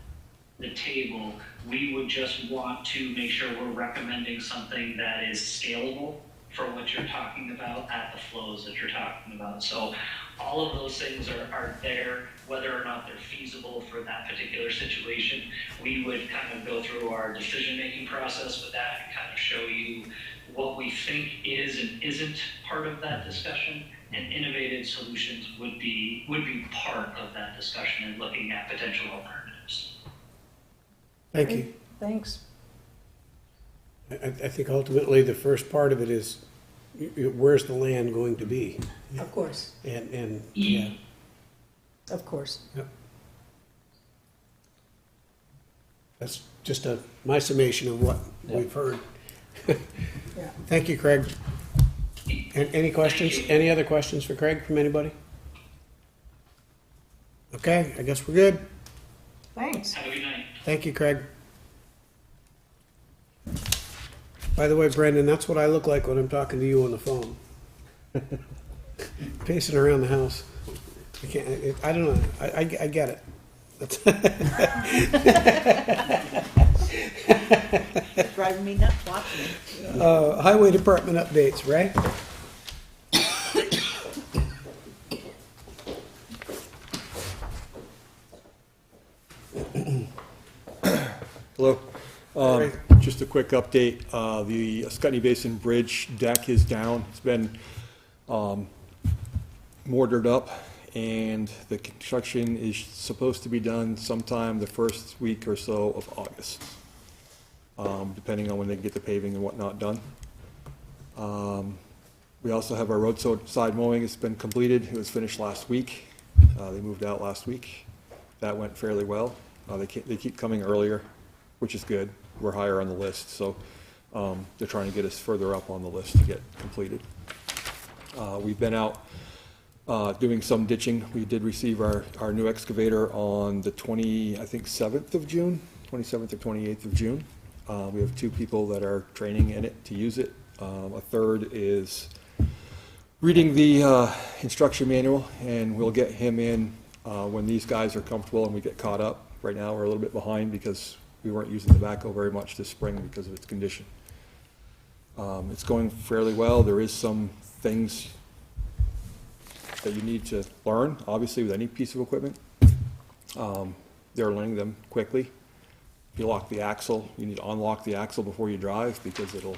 the table. We would just want to make sure we're recommending something that is scalable for what you're talking about at the flows that you're talking about. So all of those things are there, whether or not they're feasible for that particular situation. We would kind of go through our decision-making process with that and kind of show you what we think is and isn't part of that discussion, and innovative solutions would be part of that discussion and looking at potential alternatives. Thank you. thanks. I think ultimately the first part of it is, where's the land going to be? Of course, And yeah. of course. Yep. That's just my summation of what we've heard. Yeah. Thank you, Craig. And any questions? Any other questions for Craig from anybody? Okay, I guess we're good. Thanks. Have a good night. Thank you, Craig. By the way, Brendan, that's what I look like when I'm talking to you on the phone. Pacing around the house. I don't know. I get it. It's driving me nuts watching it. Highway Department updates, Ray? Hello. Ray. Just a quick update. The Scotty Basin Bridge deck is down. It's been mortared up, and the construction is supposed to be done sometime the first week or so of August, depending on when they can get the paving and whatnot done. We also have our roadside mowing. It's been completed. It was finished last week. They moved out last week. That went fairly well. They keep coming earlier, which is good. We're higher on the list, so they're trying to get us further up on the list to get completed. We've been out doing some ditching. We did receive our new excavator on the 27th of June, 27th or 28th of June. We have 2 people that are training in it to use it. A third is reading the instruction manual, and we'll get him in when these guys are comfortable and we get caught up. Right now, we're a little bit behind because we weren't using the backhoe very much this spring because of its condition. It's going fairly well. There is some things that you need to learn, obviously, with any piece of equipment. They're learning them quickly. If you lock the axle, you need to unlock the axle before you drive because it'll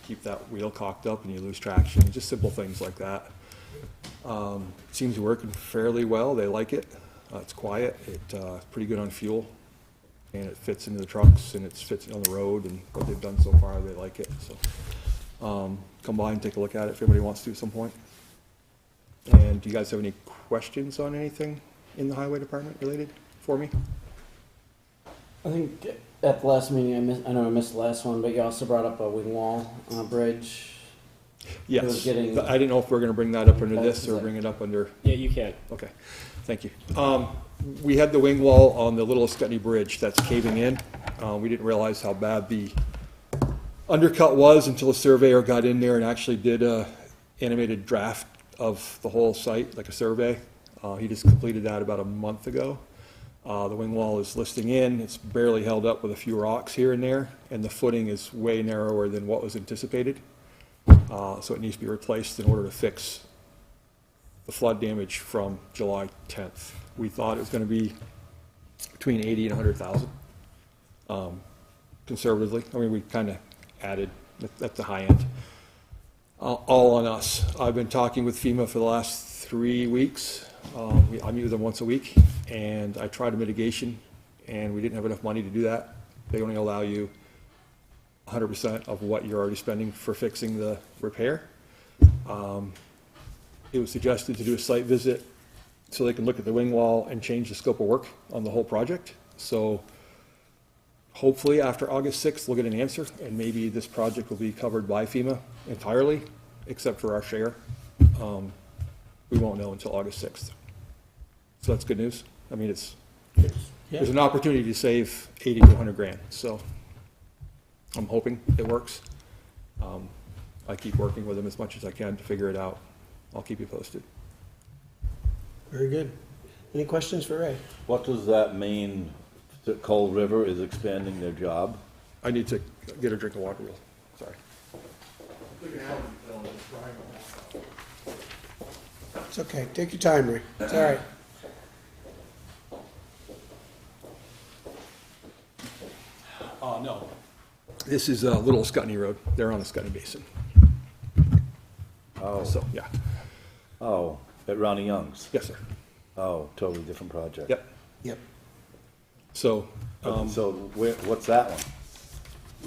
keep that wheel cocked up and you lose traction. Just simple things like that. Seems to be working fairly well. They like it. It's quiet. It's pretty good on fuel. and it fits into the trucks, and it fits on the road, and what they've done so far, they like it, so. Come by and take a look at it if anybody wants to at some point. And do you guys have any questions on anything in the highway department related for me? I think at the last meeting, I know I missed the last one, but you also brought up a wing wall on a bridge. It was Yes, getting- I didn't know if we're gonna bring that up under this or bring it up under, Yeah, you can. okay, thank you. We had the wing wall on the Little Scutney Bridge that's caving in. We didn't realize how bad the undercut was until a surveyor got in there and actually did a animated draft of the whole site, like a survey. He just completed that about a month ago. The wing wall is listing in, it's barely held up with a few rocks here and there, and the footing is way narrower than what was anticipated. So it needs to be replaced in order to fix the flood damage from July 10th. We thought it was gonna be between 80 and 100,000, conservatively. I mean, we kinda added at the high end. All on us. I've been talking with FEMA for the last 3 weeks. I meet with them once a week, and I tried a mitigation, and we didn't have enough money to do that. They only allow you 100% of what you're already spending for fixing the repair. It was suggested to do a site visit so they can look at the wing wall and change the scope of work on the whole project. So hopefully after August 6th, we'll get an answer, and maybe this project will be covered by FEMA entirely, except for our share. We won't know until August 6th. So that's good news. I mean, there's an opportunity to save 80 to 100 grand, so I'm hoping it works. I keep working with them as much as I can to figure it out. I'll keep you posted. Very good. Any questions for Ray? What does that mean that Cold River is expanding their job? I need to get a drink of water, sorry. It's okay, take your time, Ray, it's all right. No. This is Little Scutney Road. They're on the Scutney Basin. Oh, So, yeah. oh, at Ronnie Young's? Yes, sir. Oh, totally different project. Yep. Yep. So, So what's that one?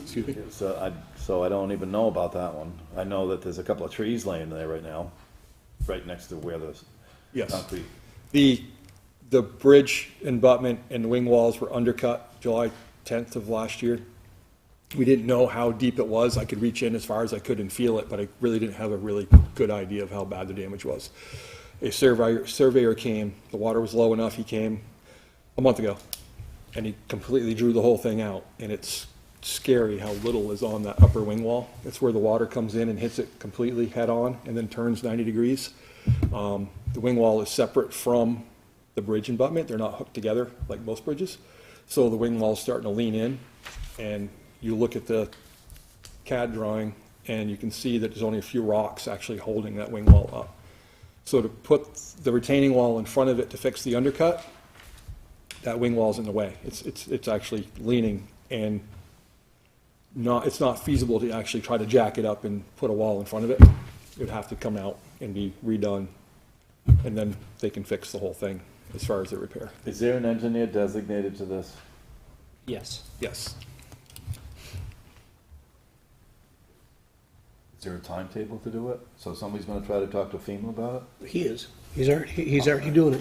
excuse me? So I don't even know about that one. I know that there's a couple of trees laying there right now, right next to where the Yes. concrete. The bridge abutment and the wing walls were undercut July 10th of last year. We didn't know how deep it was. I could reach in as far as I could and feel it, but I really didn't have a really good idea of how bad the damage was. A surveyor came, the water was low enough, he came a month ago, and he completely drew the whole thing out, and it's scary how little is on that upper wing wall. It's where the water comes in and hits it completely head on and then turns 90 degrees. The wing wall is separate from the bridge abutment. They're not hooked together like most bridges. So the wing wall is starting to lean in, and you look at the CAD drawing and you can see that there's only a few rocks actually holding that wing wall up. So to put the retaining wall in front of it to fix the undercut, that wing wall's in the way. It's actually leaning, and it's not feasible to actually try to jack it up and put a wall in front of it. It would have to come out and be redone, and then they can fix the whole thing as far as the repair. Is there an engineer designated to this? Yes. Yes. Is there a timetable to do it? So somebody's gonna try to talk to FEMA about it? He is, he's already doing it.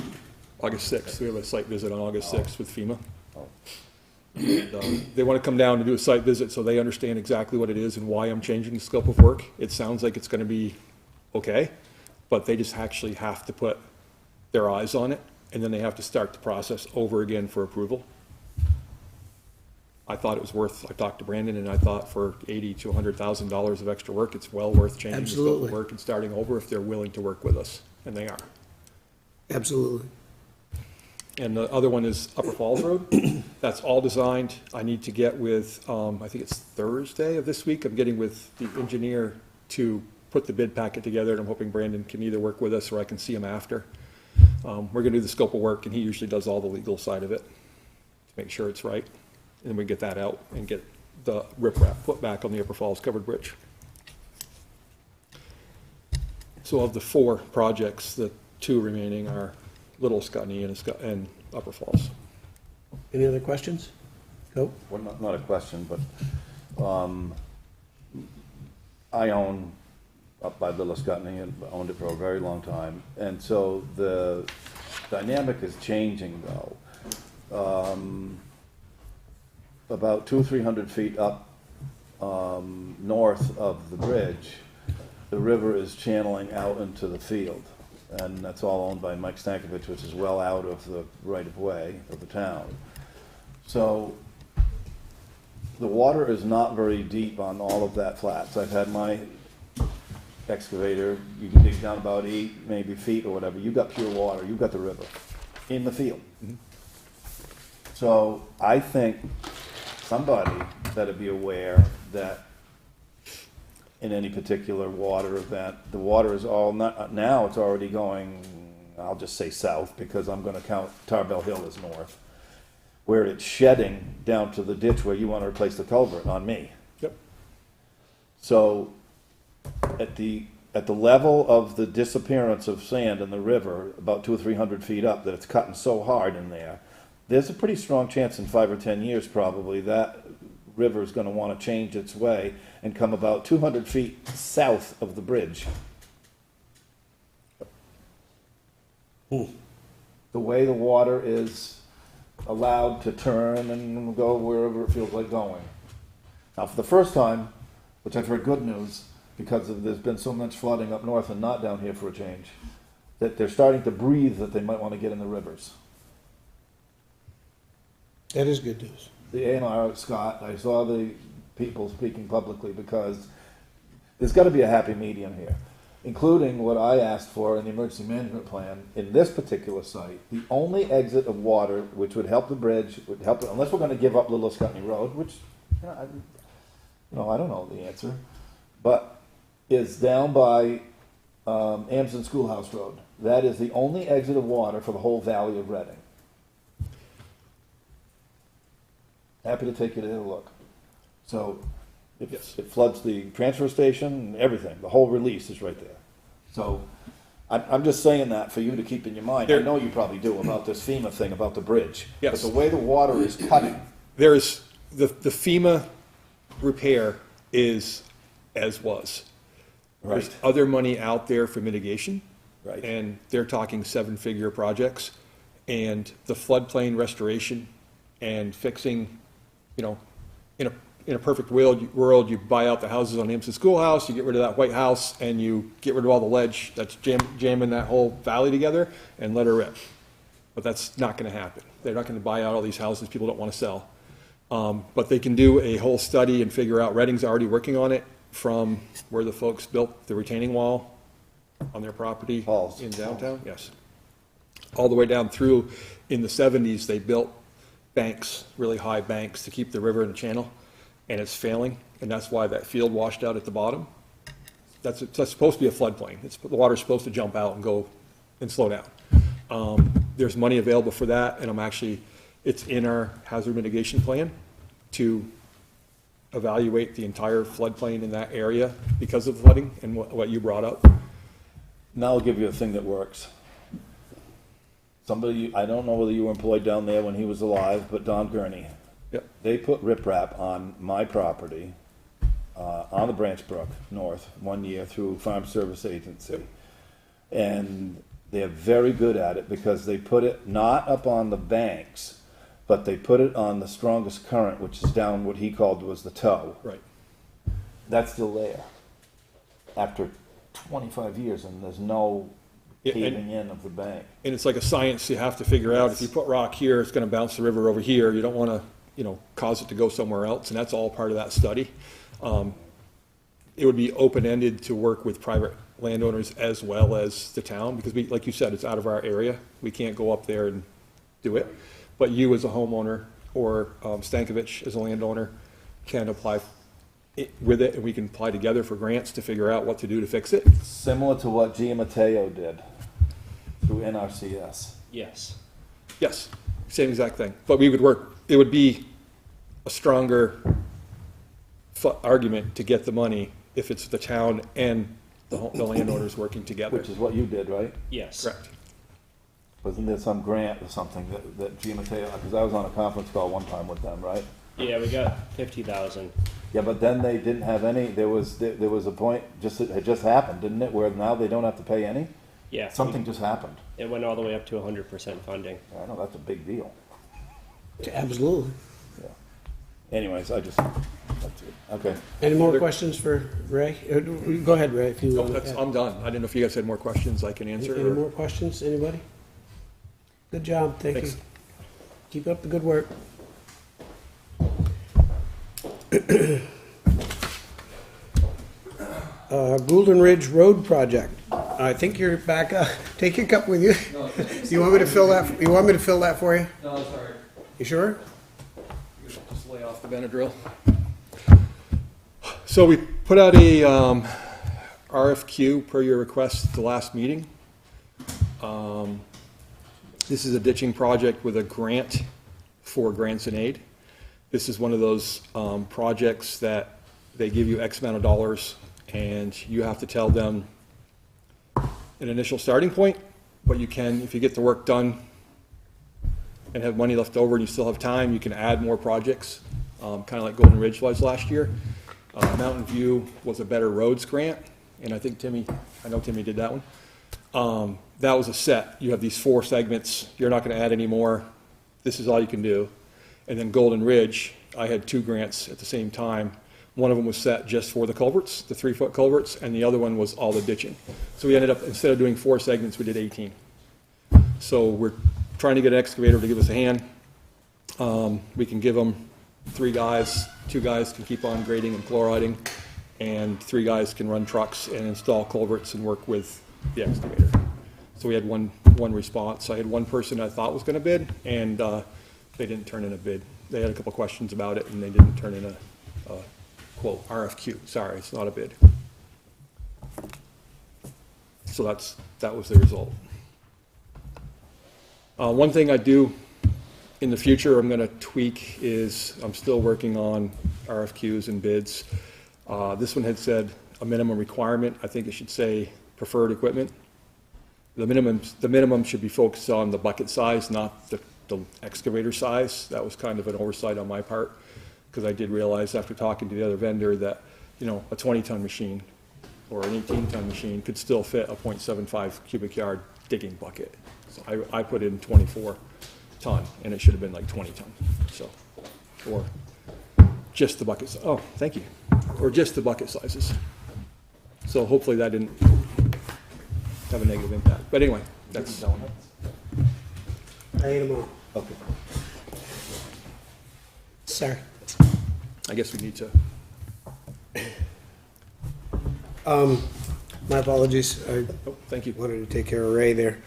August 6th, we have a site visit on August 6th with FEMA. Oh. And, they want to come down to do a site visit so they understand exactly what it is and why I'm changing the scope of work. It sounds like it's going to be okay, but they just actually have to put their eyes on it, and then they have to start the process over again for approval. I thought it was worth, I talked to Brandon, and I thought for $80,000 to $100,000 of extra work, it's well worth changing the scope Absolutely. of work and starting over if they're willing to work with us, and they are. Absolutely. And the other one is Upper Falls Road. That's all designed. I need to get with, I think it's Thursday of this week, I'm getting with the engineer to put the bid packet together, and I'm hoping Brandon can either work with us or I can see him after. We're gonna do the scope of work, and he usually does all the legal side of it to make sure it's right. And then we get that out and get the riprap put back on the Upper Falls Covered Bridge. So of the 4 projects, the 2 remaining are Little Scutney and Upper Falls. Any other questions? Nope. Well, not a question, but, I own up by Little Scutney and owned it for a very long time. And so the dynamic is changing though. About 200 or 300 feet up, north of the bridge, the river is channeling out into the field. And that's all owned by Mike Stankovich, which is well out of the right-of-way of the town. So the water is not very deep on all of that flats. I've had my excavator, you can dig down about 8 maybe feet or whatever. You've got pure water, you've got the river in the field. Mm-hmm. So I think somebody better be aware that in any particular water event, the water is all, not, now it's already going, I'll just say south because I'm going to count Tarbell Hill as north, where it's shedding down to the ditch where you want to replace the culvert on me. Yep. So at the level of the disappearance of sand in the river, about 200 or 300 feet up, that it's cutting so hard in there, there's a pretty strong chance in 5 or 10 years probably that river is going to want to change its way and come about 200 feet south of the bridge. The way the water is allowed to turn and go wherever it feels like going. Now, for the first time, which I've heard good news, because there's been so much flooding up north and not down here for a change, that they're starting to breathe that they might want to get in the rivers. That is good news. The A&R, Scott, I saw the people speaking publicly because there's got to be a happy medium here, including what I asked for in the emergency management plan. In this particular site, the only exit of water which would help the bridge, would help, unless we're going to give up Little Scutney Road, which, I don't know the answer, but is down by Amson Schoolhouse Road. That is the only exit of water for the whole valley of Reading. Happy to take you to a look. So it floods the transfer station and everything. The whole release is right there. So I'm just saying that for you to keep in your mind. I know you probably do about this FEMA thing about the bridge. Yes. But the way the water is cutting. There's the FEMA repair is as was. Right. There's other money out there for mitigation. Right. And they're talking 7-figure projects. And the floodplain restoration and fixing, in a perfect world, you buy out the houses on Amson Schoolhouse, you get rid of that white house, and you get rid of all the ledge that's jamming that whole valley together and let her rip. But that's not going to happen. They're not going to buy out all these houses people don't want to sell. But they can do a whole study and figure out, Reading's already working on it, from where the folks built the retaining wall on their property Halls. in downtown. Yes. All the way down through, in the 70s, they built banks, really high banks, to keep the river in the channel, and it's failing, and that's why that field washed out at the bottom. That's supposed to be a floodplain. The water's supposed to jump out and go and slow down. There's money available for that, and it's in our hazard mitigation plan to evaluate the entire floodplain in that area because of flooding and what you brought up. Now I'll give you a thing that works. Somebody, I don't know whether you were employed down there when he was alive, but Don Gurney. Yep. They put riprap on my property, on the Branch Brook North, 1 year through Farm Service Agency. And they're very good at it because they put it not up on the banks, but they put it on the strongest current, which is down what he called was the toe. Right. That's still there after 25 years, and there's no caving in of the bank. And it's like a science you have to figure out. If you put rock here, it's going to bounce the river over here. You don't want to, cause it to go somewhere else, and that's all part of that study. It would be open-ended to work with private landowners as well as the town, because like you said, it's out of our area. We can't go up there and do it. But you as a homeowner or Stankovich as a landowner can apply with it, and we can apply together for grants to figure out what to do to fix it. Similar to what Gia Mateo did through NRCS. Yes. Yes, same exact thing. But we would work, it would be a stronger argument to get the money if it's the town and the landowners working together. Which is what you did, right? Yes. Correct. Wasn't there some grant or something that Gia Mateo, because I was on a conference call one time with them, right? Yeah, we got 50,000. Yeah, but then they didn't have any, there was a point, it had just happened, didn't it, where now they don't have to pay any? Yeah. Something just happened. It went all the way up to 100% funding. I know, that's a big deal. Absolutely. Yeah. Anyways, that's it. Okay. Any more questions for Ray? Go ahead, Ray, if you No, want. I'm done. I didn't know if you guys had more questions I can answer. Any more questions, anybody? Good job, thank you. Thanks. Keep up the good work. Golden Ridge Road Project. I think you're back up. Take your cup with you. You want me to fill that, you want me to fill that for you? No, it's all right. You sure? Just lay off the Benadryl. So we put out a RFQ per your request at the last meeting. This is a ditching project with a grant for grants and aid. This is one of those projects that they give you X amount of dollars and you have to tell them an initial starting point, but you can, if you get the work done and have money left over and you still have time, you can add more projects, kind of like Golden Ridge was last year. Mountain View was a Better Roads grant, and I think I know Timmy did that one. That was a set. You have these 4 segments. You're not going to add any more. This is all you can do. And then Golden Ridge, I had 2 grants at the same time. One of them was set just for the culverts, the 3-foot culverts, and the other one was all the ditching. So we ended up, instead of doing 4 segments, we did 18. So we're trying to get an excavator to give us a hand. We can give them 3 guys. 2 guys can keep on grading and chloriding, and 3 guys can run trucks and install culverts and work with the excavator. So we had one response. I had one person I thought was going to bid, and they didn't turn in a bid. They had a couple questions about it, and they didn't turn in a quote, RFQ. Sorry, it's not a bid. So that was the result. One thing I do in the future I'm going to tweak is I'm still working on RFQs and bids. This one had said a minimum requirement. I think it should say preferred equipment. The minimum should be focused on the bucket size, not the excavator size. That was kind of an oversight on my part, because I did realize after talking to the other vendor that, you know, a 20-ton machine or an 18-ton machine could still fit a 0.75 cubic yard digging bucket. So I put in 24-ton, and it should have been like 20-ton. So, or just the bucket. Oh, thank you. Or just the bucket sizes. So hopefully that didn't have a negative impact. But anyway, that's. I ate them all. Okay. Sorry. I guess we need to. My apologies. I Thank you. wanted to take care of Ray there.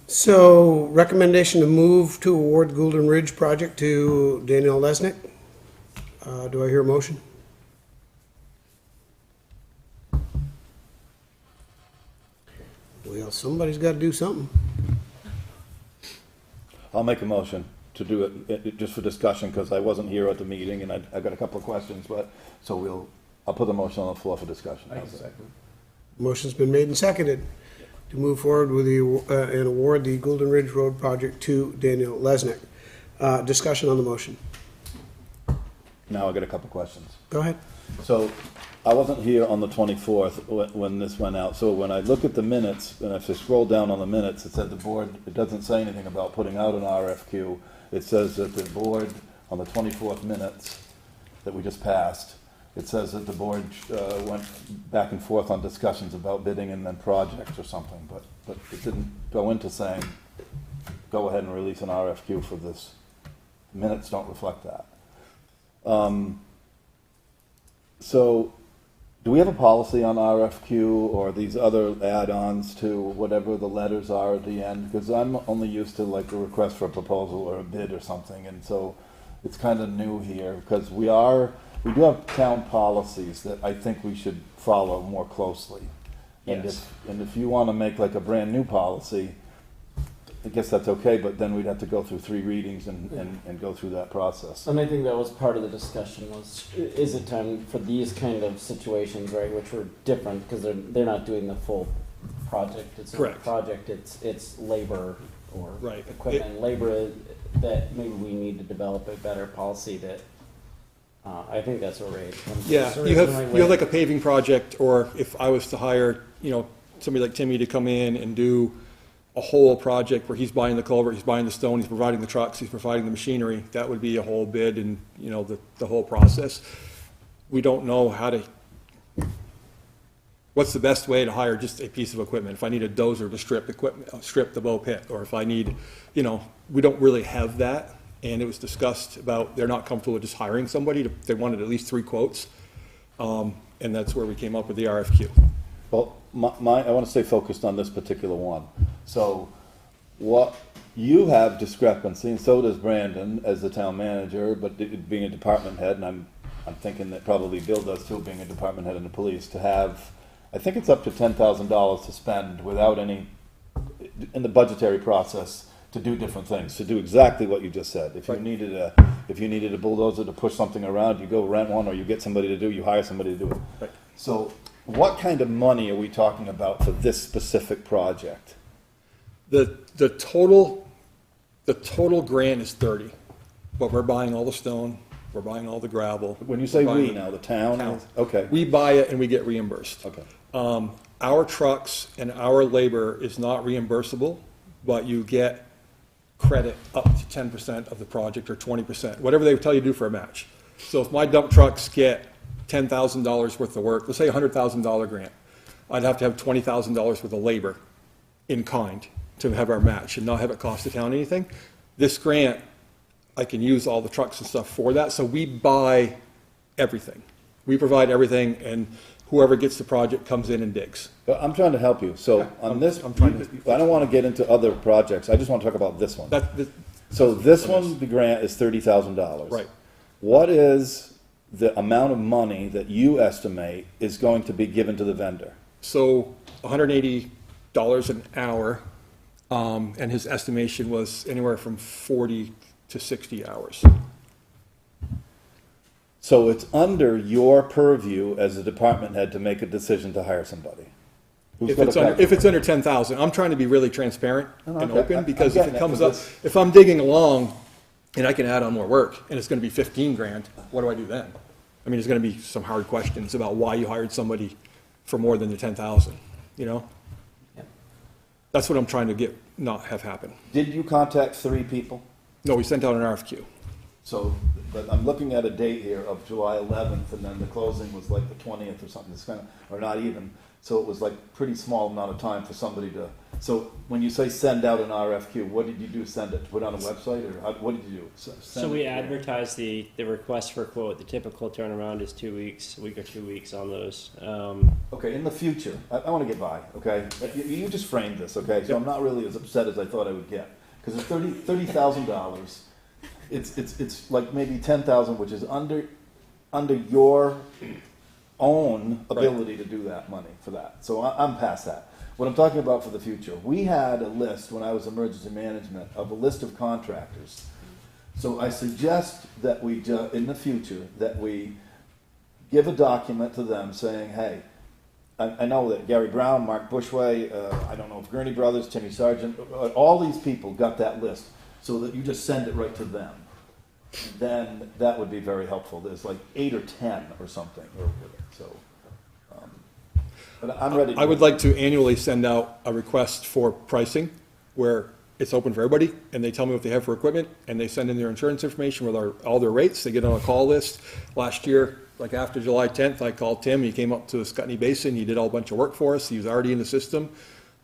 So, recommendation to move to award Golden Ridge project to Daniel Lesnick. Do I hear a motion? Well, somebody's got to do something. I'll make a motion to do it just for discussion, because I wasn't here at the meeting, and I've got a couple of questions, but, so I'll put the motion on the floor for discussion. Motion's been made and seconded to move forward with and award the Golden Ridge Road project to Daniel Lesnick. Discussion on the motion. Now I got a couple of questions. Go ahead. So, I wasn't here on the 24th when this went out, so when I look at the minutes, and if I scroll down on the minutes, it said the board, it doesn't say anything about putting out an RFQ. It says that the board, on the 24th minutes that we just passed, it says that the board went back and forth on discussions about bidding and then projects or something, but it didn't go into saying, go ahead and release an RFQ for this. Minutes don't reflect that. So, do we have a policy on RFQ or these other add-ons to whatever the letters are at the end? Because I'm only used to like a request for a proposal or a bid or something, and so it's kind of new here, because we do have town policies that I think we should follow more closely. Yes. And if you want to make like a brand new policy, I guess that's okay, but then we'd have to go through 3 readings and go through that process. And I think that was part of the discussion was, is it time for these kind of situations, right, which were different because they're not doing the full project. It's not Correct. a project, it's labor or Right. equipment. Labor that maybe we need to develop a better policy that, I think that's where Ray comes. Yeah, you have like a paving project, or if I was to hire, somebody like Timmy to come in and do a whole project where he's buying the culvert, he's buying the stone, he's providing the trucks, he's providing the machinery, that would be a whole bid and, the whole process. We don't know what's the best way to hire just a piece of equipment. If I need a dozer to strip the bow pit, or if I need, we don't really have that. And it was discussed about, they're not comfortable with just hiring somebody, they wanted at least 3 quotes. And that's where we came up with the RFQ. Well, I want to stay focused on this particular one. So what you have discrepancy, and so does Brandon as the town manager, but being a department head, and I'm thinking that probably Bill does too, being a department head in the police, to have, I think it's up to $10,000 to spend without any, in the budgetary process, to do different things, to do exactly what you just said. If you needed a bulldozer to push something around, you go rent one, or you get somebody to do, you hire somebody to do it. Right. So what kind of money are we talking about for this specific project? The total grant is 30, but we're buying all the stone, we're buying all the gravel. When you say we now, the town? Okay. We buy it and we get reimbursed. Okay. Our trucks and our labor is not reimbursable, but you get credit up to 10% of the project, or 20%, whatever they tell you to do for a match. So if my dump trucks get $10,000 worth of work, let's say $100,000 grant, I'd have to have $20,000 worth of labor in kind to have our match and not have it cost the town anything. This grant, I can use all the trucks and stuff for that, so we buy everything. We provide everything, and whoever gets the project comes in and digs. But I'm trying to help you. So on this, I don't want to get into other projects. I just want to talk about this one. So this one, the grant is $30,000. Right. What is the amount of money that you estimate is going to be given to the vendor? So $180 an hour, and his estimation was anywhere from 40 to 60 hours. So it's under your purview as a department head to make a decision to hire somebody. If it's under 10,000, I'm trying to be really transparent and open, because if it comes up, if I'm digging along and I can add on more work and it's going to be 15 grand, what do I do then? I mean, there's going to be some hard questions about why you hired somebody for more than the 10,000, That's what I'm trying to not have happen. Did you contact 3 people? No, we sent out an RFQ. So, but I'm looking at a date here of July 11th, and then the closing was like the 20th or something, or not even. So it was like pretty small amount of time for somebody to. So when you say send out an RFQ, what did you do? Send it? Put it on a website, or what did you do? So we advertise the request for quote. The typical turnaround is 2 weeks, a week or 2 weeks on those. Okay, in the future, I want to get by. Okay, you just framed this. Okay, so I'm not really as upset as I thought I would get, because it's $30,000. It's like maybe 10,000, which is under your own ability to do that money for that. So I'm past that. What I'm talking about for the future, we had a list when I was emergency management of a list of contractors. So I suggest that we, in the future, that we give a document to them saying, hey, I know that Gary Brown, Mark Bushway, I don't know if Gurney Brothers, Timmy Sargent, all these people got that list, so that you just send it right to them. Then that would be very helpful. There's like 8 or 10 or something. So, but I'm ready. I would like to annually send out a request for pricing where it's open for everybody, and they tell me what they have for equipment, and they send in their insurance information with all their rates. They get on a call list. Last year, like after July 10th, I called Tim. He came up to the Scutney Basin. He did all a bunch of work for us. He was already in the system.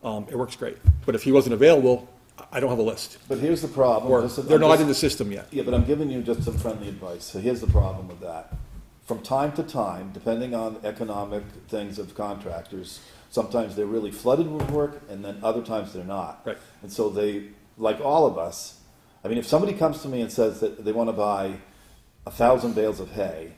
It works great. But if he wasn't available, I don't have a list. But here's the problem. Or they're not in the system yet. Yeah, but I'm giving you just some friendly advice. So here's the problem with that. From time to time, depending on economic things of contractors, sometimes they're really flooded with work, and then other times they're not. Right. And so they, like all of us, I mean, if somebody comes to me and says that they want to buy 1,000 bales of hay,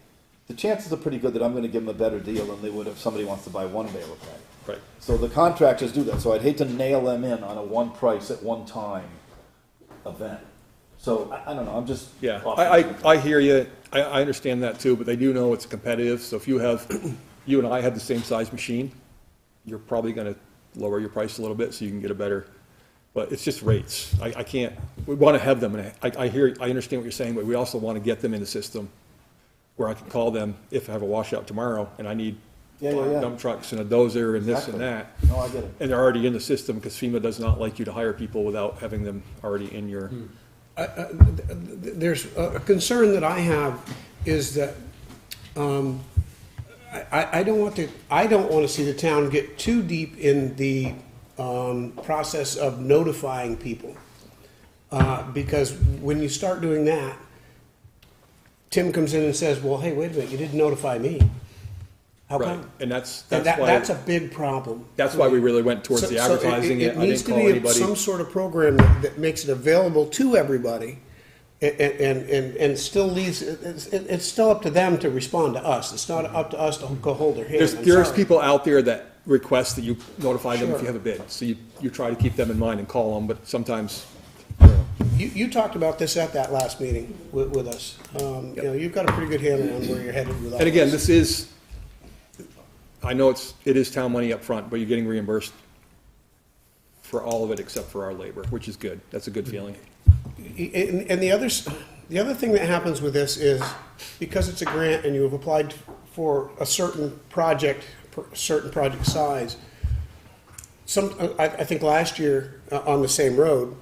the chances are pretty good that I'm going to give them a better deal than they would if somebody wants to buy 1 bale of hay. Right. So the contractors do that. So I'd hate to nail them in on a one price at one time event. So I don't know. I'm just I hear you. I understand that too. But they do know it's competitive. So if you and I have the same size machine, you're probably going to lower your price a little bit so you can get a better But it's just rates. I can't, we want to have them, and I understand what you're saying, but we also want to get them in the system where I can call them if I have a washout tomorrow and I need dump trucks and a dozer and this and that. No, I get it. And they're already in the system, because FEMA does not like you to hire people without having them already in your. There's a concern that I have is that, I don't want to see the town get too deep in the process of notifying people. Because when you start doing that, Tim comes in and says, well, hey, wait a minute, you didn't notify me. How Right, come? and that's And why. that's a big problem. That's why we really went towards So- the so advertising it. It I needs didn't to call be anybody. some sort of program that makes it available to everybody, and still leaves, it's still up to them to respond to us. It's not up to us to go hold their hand. There's sorry. people out there that request that you notify them if Sure. you have a bid. So you try to keep them in mind and call them, but sometimes, I don't know. You talked about this at that last meeting with us. You know, you've got a pretty good handle on where you're headed with all And again, this. this is, I know it is town money up front, but you're getting reimbursed for all of it except for our labor, which is good. That's a good feeling. And the other thing that happens with this is, because it's a grant and you have applied for a certain project size, I think last year on the same road,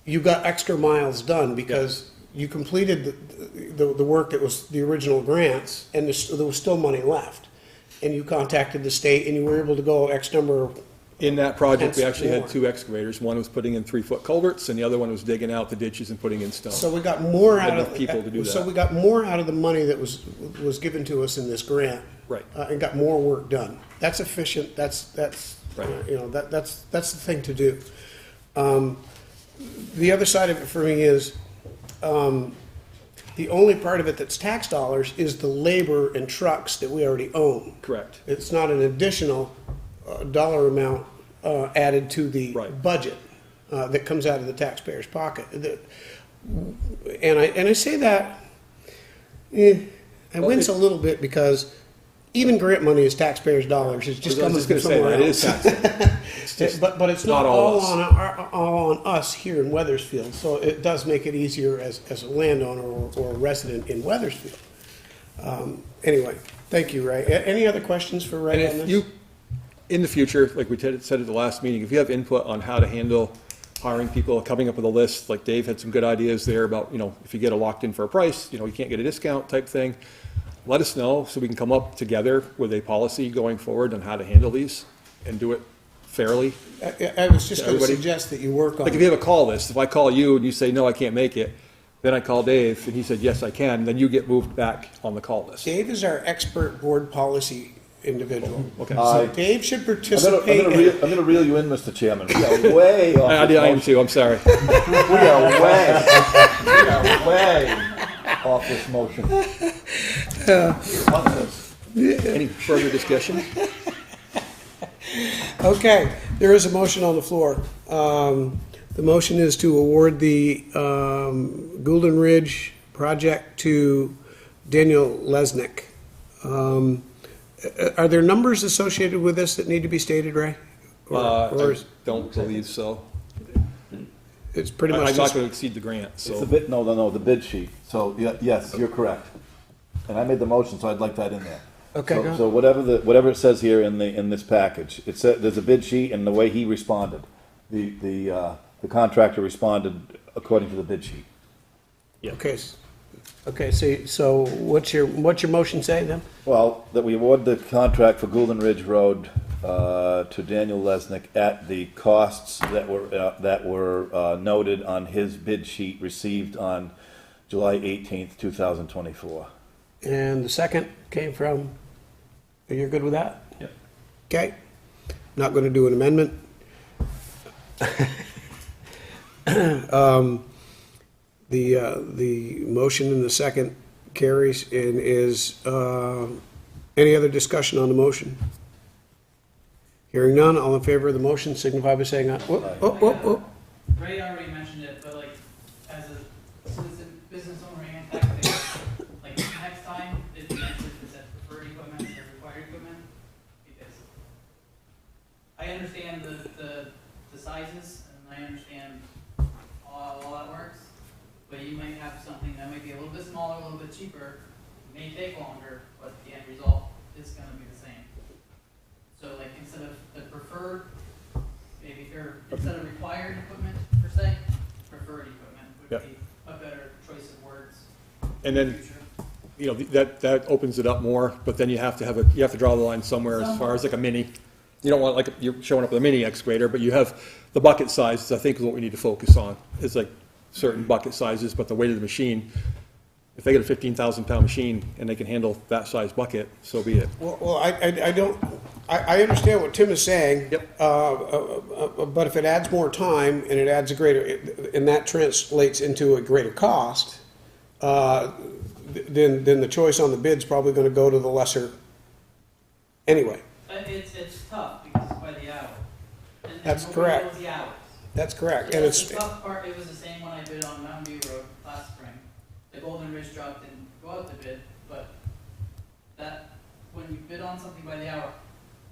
you got extra miles done because you completed the work that was the original grants, and there was still money left. And you contacted the state and you were able to go X number of. In that project, we Hence actually had more. 2 excavators. One was putting in 3-foot culverts, and the other one was digging out the ditches and putting in stone. So we got more Had out of. enough people to do So that. we got more out of the money that was given to us in this grant. Right. And got more work done. That's efficient, that's, Right. you know, that's the thing to do. The other side of it for me is, the only part of it that's tax dollars is the labor and trucks that we already own. Correct. It's not an additional dollar amount added to the Right. budget that comes out of the taxpayer's pocket. And I say that, I wince a little bit because even grant money is taxpayers' dollars. It's just I was coming just from going to say somewhere that. It else. is taxable. It's just But it's not not all all us. on us here in Weathersfield, so it does make it easier as a landowner or a resident in Weathersfield. Anyway, thank you, Ray. Any other questions for And Ray on if this? you, in the future, like we said at the last meeting, if you have input on how to handle hiring people, coming up with a list, like Dave had some good ideas there about, if you get a locked in for a price, you can't get a discount type thing, let us know so we can come up together with a policy going forward on how to handle these and do it fairly. I was just going to Everybody- suggest that you work on. Like if you have a call list, if I call you and you say, no, I can't make it, then I call Dave and he said, yes, I can, then you get moved back on the call list. Dave is our expert board policy individual. Okay. So Dave should I'm participate. gonna reel you in, Mr. Chairman. We are way off. I this am motion. too, I'm sorry. We are way off this motion. What's this? Any further discussion? Okay, there is a motion on the floor. The motion is to award the Golden Ridge project to Daniel Lesnick. Are there numbers associated with this that need to be stated, Ray? Or I is don't believe so. it's pretty much I'm not just, going to exceed the grant, It's the so. bid, no, the bid sheet. So, yes, you're correct. And I made the motion, so I'd like that in there. Okay, go. So whatever it says here in this package, it said, there's a bid sheet and the way he responded. The contractor responded according to the bid sheet. okay, so what's your motion say then? Well, that we award the contract for Golden Ridge Road to Daniel Lesnick at the costs that were noted on his bid sheet received on July 18th, 2024. And the second came from, you're good with that? Yep. Okay, not gonna do an amendment. The motion and the second carries and is, any other discussion on the motion? Hearing none, all in favor of the motion signify by saying aye. Whoop, whoop, whoop, whoop. Ray already mentioned it, but as a citizen, business owner and taxpayer, next time, is the answer is that preferred equipment or required equipment? Because I understand the the sizes, and I understand all that works, but you might have something that might be a little bit smaller, a little bit cheaper, may take longer, but the end result is gonna be the same. So like instead of the preferred, maybe, or instead of required equipment per se, preferred equipment would Yep. be a better choice of words. And then, you know, that opens it up more, but then you have to draw the line somewhere as far as like a mini. You don't want, like, you're showing up with a mini excavator, but you have the bucket sizes, I think is what we need to focus on. It's like certain bucket sizes, but the weight of the machine, if they get a 15,000-pound machine and they can handle that size bucket, so be it. Well, I understand what Tim is saying. Yep. But if it adds more time and it adds and that translates into a greater cost, then the choice on the bid's probably gonna go to the lesser anyway. It's tough because it's by the hour. And That's nobody correct. knows the hours. That's correct, So and that's it's, the tough part. It was the same when I bid on Mountain View Road last spring. The Golden Ridge job didn't go out to bid, but that, when you bid on something by the hour,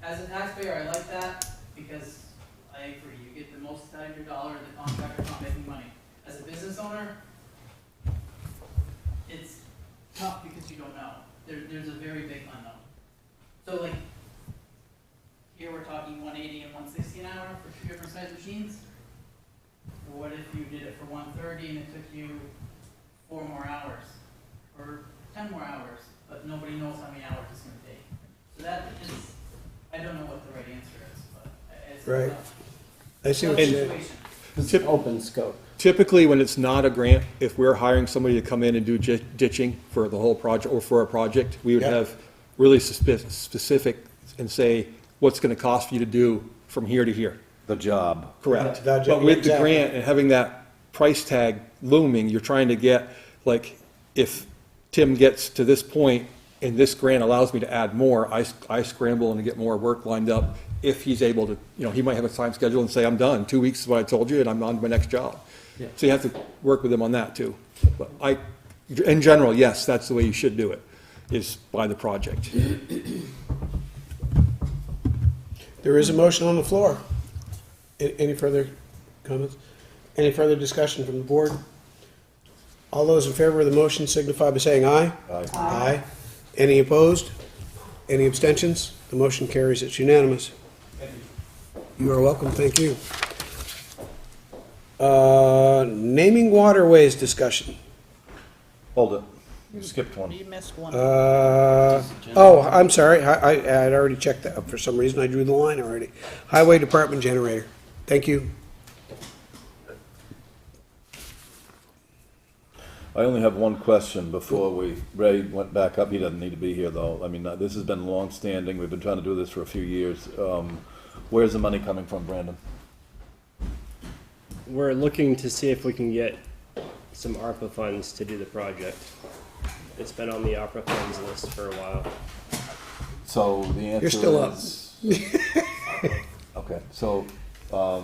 as a taxpayer, I like that because I agree, you get the most out of your dollar, the contractor's not making money. As a business owner, it's tough because you don't know. There's a very big unknown. So like, here we're talking 180 and 160 an hour for two different size machines. What if you did it for 130 and it took you 4 more hours or 10 more hours, but nobody knows how many hours it's going to take? So that is, I don't know what the right answer is, but it's Right. tough. I see what Tough you're saying. situation. It's an open scope. Typically, when it's not a grant, if we're hiring somebody to come in and do ditching for the whole project or for a project, we would Yep. have really specific and say, what's gonna cost you to do from here to here? The job. Correct. Yeah, But with the exactly. grant and having that price tag looming, you're trying to get, like, if Tim gets to this point and this grant allows me to add more, I scramble and get more work lined up. If he's able to, you know, he might have a time schedule and say, I'm done, 2 weeks is what I told you, and I'm on to my next job. Yeah. So you have to work with him on that too. But in general, yes, that's the way you should do it, is by the project. There is a motion on the floor. Any further comments? Any further discussion from the board? All those in favor of the motion signify by saying aye. Aye. Aye. Any opposed? Any abstentions? The motion carries. It's unanimous. You are welcome. Thank you. Naming waterways discussion. Hold it. You skipped one. You missed one. I'm sorry. I had already checked that. For some reason, I drew the line already. Highway Department generator. Thank you. I only have one question before Ray went back up. He doesn't need to be here, though. I mean, this has been long-standing. We've been trying to do this for a few years. Where's the money coming from, Brandon? We're looking to see if we can get some ARPA funds to do the project. It's been on the ARPA funds list for a while. So the answer You're still up. is... Okay, so, I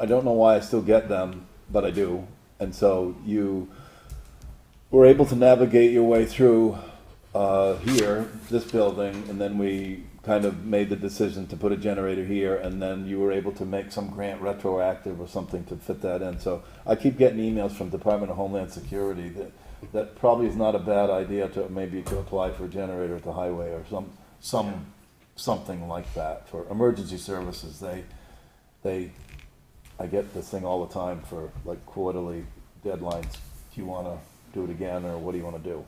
don't know why I still get them, but I do. And so you were able to navigate your way through here, this building, and then we kind of made the decision to put a generator here, and then you were able to make some grant retroactive or something to fit that in. So I keep getting emails from Department of Homeland Security that probably is not a bad idea to maybe to apply for a generator at the highway or something like that for emergency services. I get this thing all the time for like quarterly deadlines. Do you want to do it again, or what do you want to do?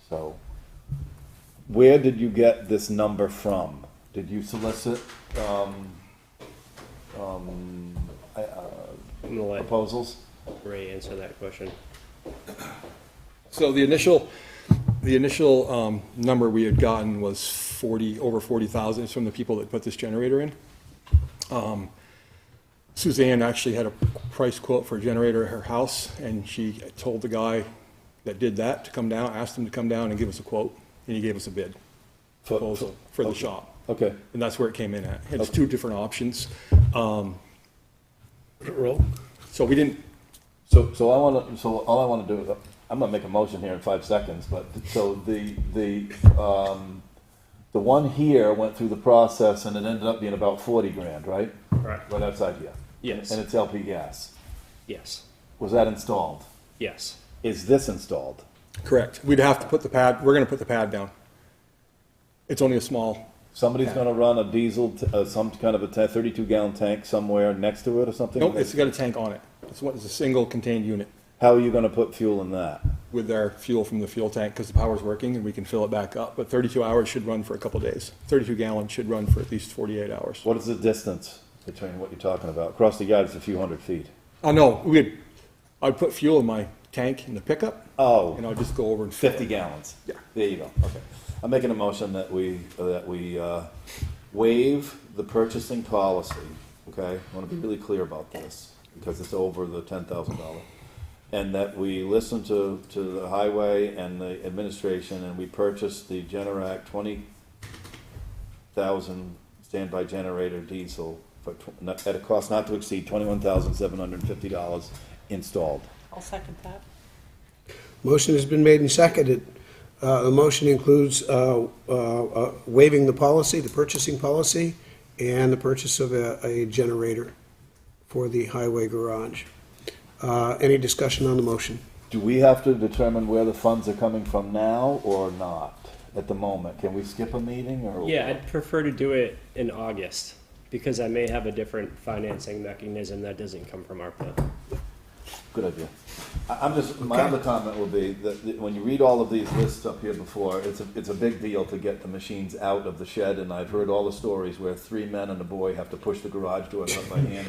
So, where did you get this number from? Did you solicit I'm gonna let proposals? Ray answer that question. So the initial number we had gotten was over 40,000 from the people that put this generator in. Suzanne actually had a price quote for a generator at her house, and she told the guy that did that to come down, asked him to come down and give us a quote, and he gave us a bid proposal for the okay. shop. Okay. And that's where it came in at. It's Okay. two different options. Roll. So we didn't, So all I want to do is, I'm gonna make a motion here in 5 seconds, but, so the one here went through the process and it ended up being about 40 grand, right? Correct. right outside here. Yes. And it's LP gas. Yes. Was that installed? Yes. Is this installed? Correct. We'd have to put the pad, we're gonna put the pad down. It's only a small, Somebody's gonna run a diesel, some kind of a 32-gallon tank somewhere next to it or something? nope, it's got a tank on it. It's a single contained unit How are you gonna put fuel in that? with our fuel from the fuel tank, because the power's working and we can fill it back up. But 32 hours should run for a couple days. 32 gallons should run for at least 48 hours. What is the distance between what you're talking about? Across the yard, it's a few hundred feet. Oh, no, I'd put fuel in my tank in the pickup, Oh, and I'll just go over and fill 50 it. gallons. Yeah. There you go, okay. I'm making a motion that we waive the purchasing policy, okay? I want to be really clear about this, because it's over the $10,000. And that we listen to the highway and the administration, and we purchase the Generac 20,000 standby generator diesel for at a cost not to exceed $21,750 installed. I'll second that. Motion has been made and seconded. The motion includes waiving the policy, the purchasing policy, and the purchase of a generator for the highway garage. Any discussion on the motion? Do we have to determine where the funds are coming from now or not at the moment? Can we skip a meeting or? Yeah, I'd prefer to do it in August because I may have a different financing mechanism that doesn't come from ARPA. Good idea. I'm just, my other comment will be that when you read all of these lists up here before, it's a big deal to get the machines out of the shed, and I've heard all the stories where 3 men and a boy have to push the garage doors up by hand,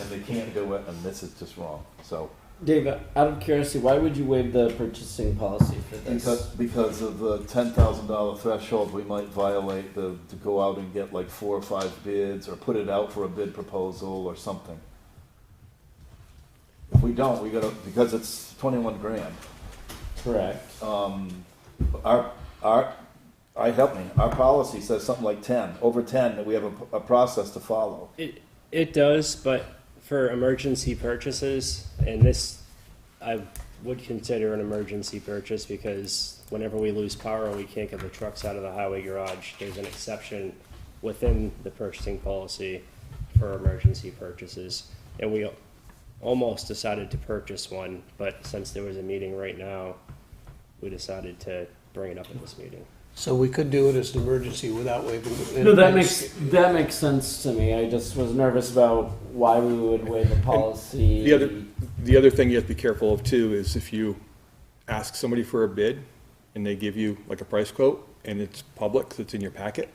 and they can't do it, and this is just wrong, so. Dave, out of curiosity, why would you waive the purchasing policy for this? Because of the $10,000 threshold, we might violate to go out and get like 4 or 5 bids, or put it out for a bid proposal or something. If we don't, we gotta, because it's 21 grand. Correct. Our policy says something like 10, over 10, that we have a process to follow. It does, but for emergency purchases, and this I would consider an emergency purchase because whenever we lose power and we can't get the trucks out of the highway garage, there's an exception within the purchasing policy for emergency purchases. And we almost decided to purchase one, but since there was a meeting right now, we decided to bring it up at this meeting. So we could do it as an emergency without waiving the. No, that makes sense to me. I just was nervous about why we would waive the policy. The other thing you have to be careful of too is if you ask somebody for a bid and they give you like a price quote and it's public, 'cause it's in your packet,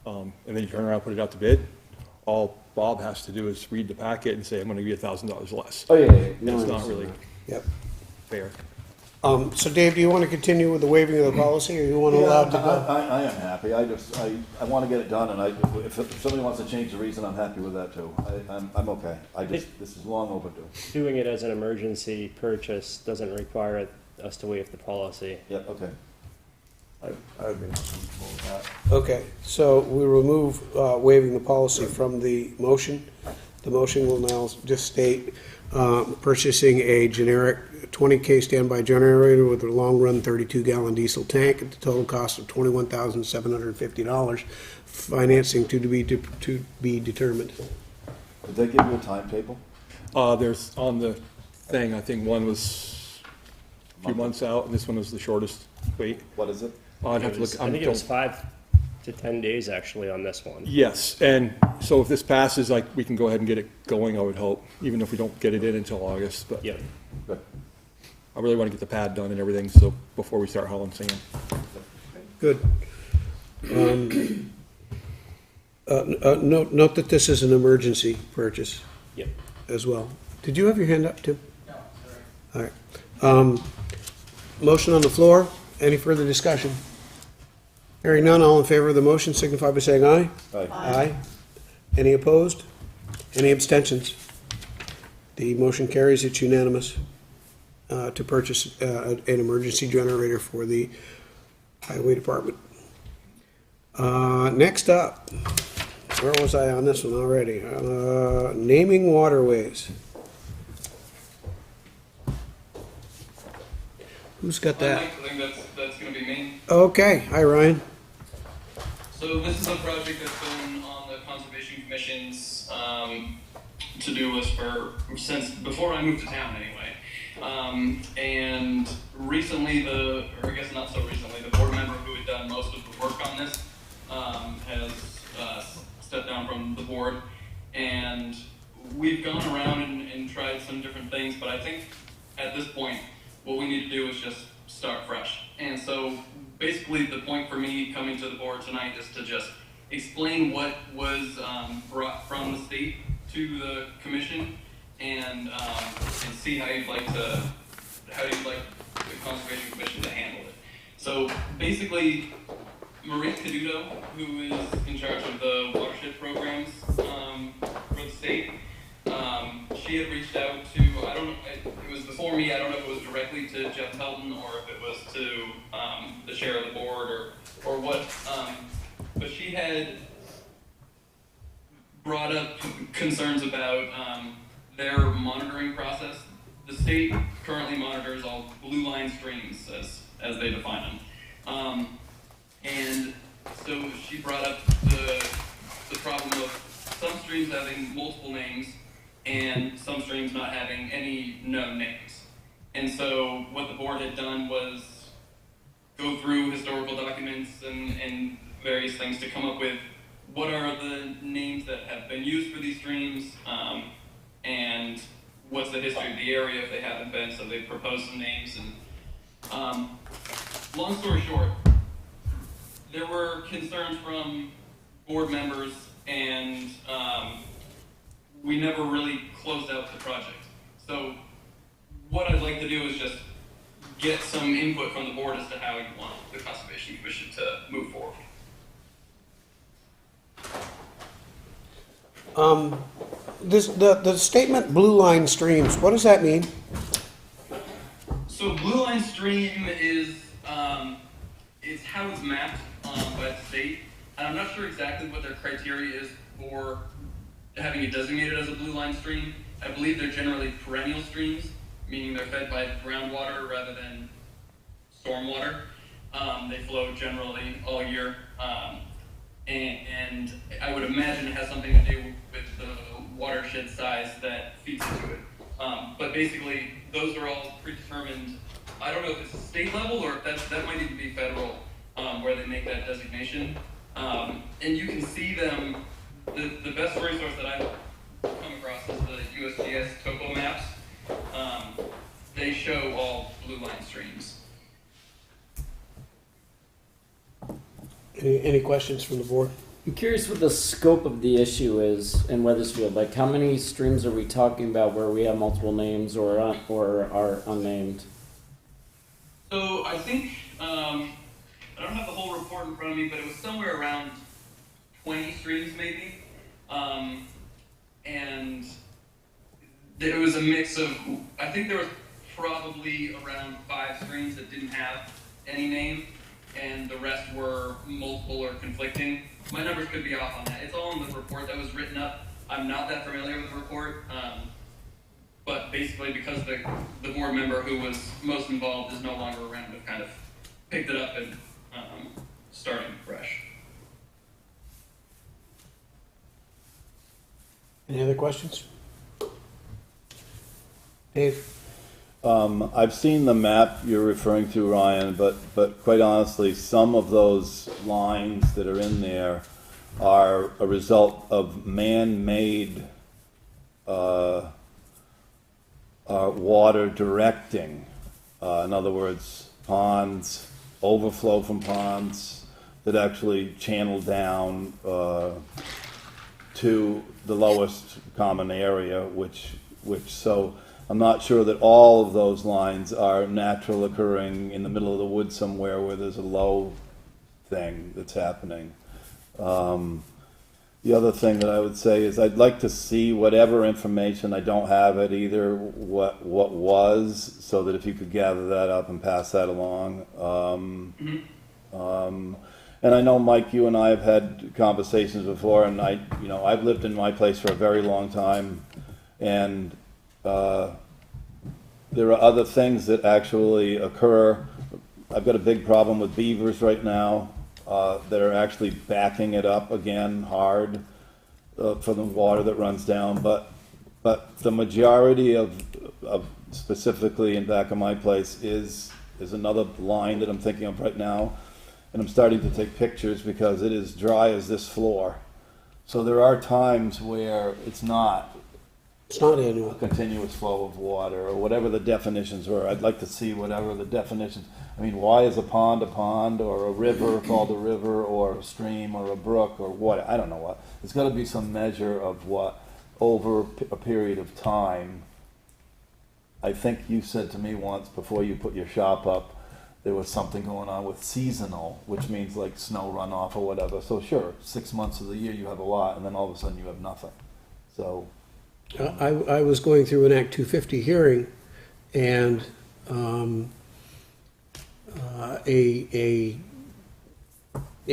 and then you turn around and put it out to bid, all Bob has to do is read the packet and say, I'm gonna give you $1,000 less. Oh, yeah. No, It's I not understand really Yep. fair. So Dave, do you want to continue with the waiving of the policy, or you want to allow it to go? I am happy, I want to get it done, and if somebody wants to change the reason, I'm happy with that too. I'm okay, this is long overdue. Doing it as an emergency purchase doesn't require us to waive the policy. Yeah, okay. I've been comfortable with that. Okay, so we remove waiving the policy from the motion. The motion will now just state purchasing a generic 20K standby generator with a long-run 32-gallon diesel tank at the total cost of $21,750. Financing to be determined. Did they give you a timetable? There's on the thing, I think one was a few months out, and this one was the shortest wait. What is it? I'd have to look. I think it was 5 to 10 days actually on this one. Yes, and so if this passes, like, we can go ahead and get it going, I would hope, even if we don't get it in until August, but. Yep. Good. I really want to get the pad done and everything, so before we start hauling sand. Good. Note that this is an emergency purchase. Yep. As well. Did you have your hand up, Tim? No, sorry. All right. Motion on the floor. Any further discussion? Hearing none, all in favor of the motion signify by saying aye. Aye. Aye. Any opposed? Any abstentions? The motion carries. It's unanimous to purchase an emergency generator for the highway department. Next up, where was I on this one already? Naming waterways. Who's got that? I think that's gonna be me. Okay, hi Ryan. So this is a project that's been on the Conservation Commission's to-do list since before I moved to town anyway. And recently, or I guess not so recently, the board member who had done most of the work on this has stepped down from the board. And we've gone around and tried some different things, but I think at this point, what we need to do is just start fresh. And so basically the point for me coming to the board tonight is to just explain what was brought from the state to the commission and see how you'd like the Conservation Commission to handle it. So basically, Marie Caduto, who is in charge of the watershed programs for the state, she had reached out to, I don't know, it was before me, I don't know if it was directly to Jeff Pelton or if it was to the chair of the board or what, but she had brought up concerns about their monitoring process. The state currently monitors all blue line streams as they define them. And so she brought up the problem of some streams having multiple names and some streams not having any known names. And so what the board had done was go through historical documents and various things to come up with what are the names that have been used for these streams, and what's the history of the area if they haven't been, so they proposed some names. And long story short, there were concerns from board members, and we never really closed out the project. So what I'd like to do is just get some input from the board as to how you want the Conservation Commission to move forward. The statement blue line streams, what does that mean? So blue line stream is how it's mapped by the state. And I'm not sure exactly what their criteria is for having it designated as a blue line stream. I believe they're generally perennial streams, meaning they're fed by groundwater rather than stormwater. They flow generally all year. And I would imagine it has something to do with the watershed size that feeds into it. But basically, those are all predetermined. I don't know if it's a state level or if that might even be federal, where they make that designation. And you can see them, the best resource that I've come across is the USGS topo maps. They show all blue line streams. Any questions from the board? I'm curious what the scope of the issue is in Weathersfield. Like, how many streams are we talking about where we have multiple names or are unnamed? So I think, I don't have the whole report in front of me, but it was somewhere around 20 streams maybe. And it was a mix of, I think there was probably around 5 streams that didn't have any name, and the rest were multiple or conflicting. My numbers could be off on that. It's all in the report that was written up. I'm not that familiar with the report, but basically because the board member who was most involved is no longer around, I've kind of picked it up and starting fresh. Any other questions? Dave? I've seen the map you're referring to, Ryan, but quite honestly, some of those lines that are in there are a result of man-made water directing. In other words, ponds, overflow from ponds that actually channel down to the lowest common area, which so I'm not sure that all of those lines are natural occurring in the middle of the woods somewhere where there's a low thing that's happening. The other thing that I would say is I'd like to see whatever information, I don't have it either, what was, so that if you could gather that up and pass that along. And I know, Mike, you and I have had conversations before, and I've lived in my place for a very long time, and there are other things that actually occur. I've got a big problem with beavers right now. that are actually backing it up again hard for the water that runs down. But the majority of specifically in back of my place is another line that I'm thinking of right now, and I'm starting to take pictures because it is dry as this floor. So there are times where it's not annual. A continuous flow of water, or whatever the definitions were. I'd like to see whatever the definitions. I mean, why is a pond, or a river called a river, or a stream, or a brook, or what? I don't know what. There's got to be some measure of what, over a period of time. I think you said to me once, before you put your shop up, there was something going on with seasonal, which means like snow runoff or whatever. So sure, 6 months of the year you have a lot, and then all of a sudden you have nothing. So I was going through an Act 250 hearing, and a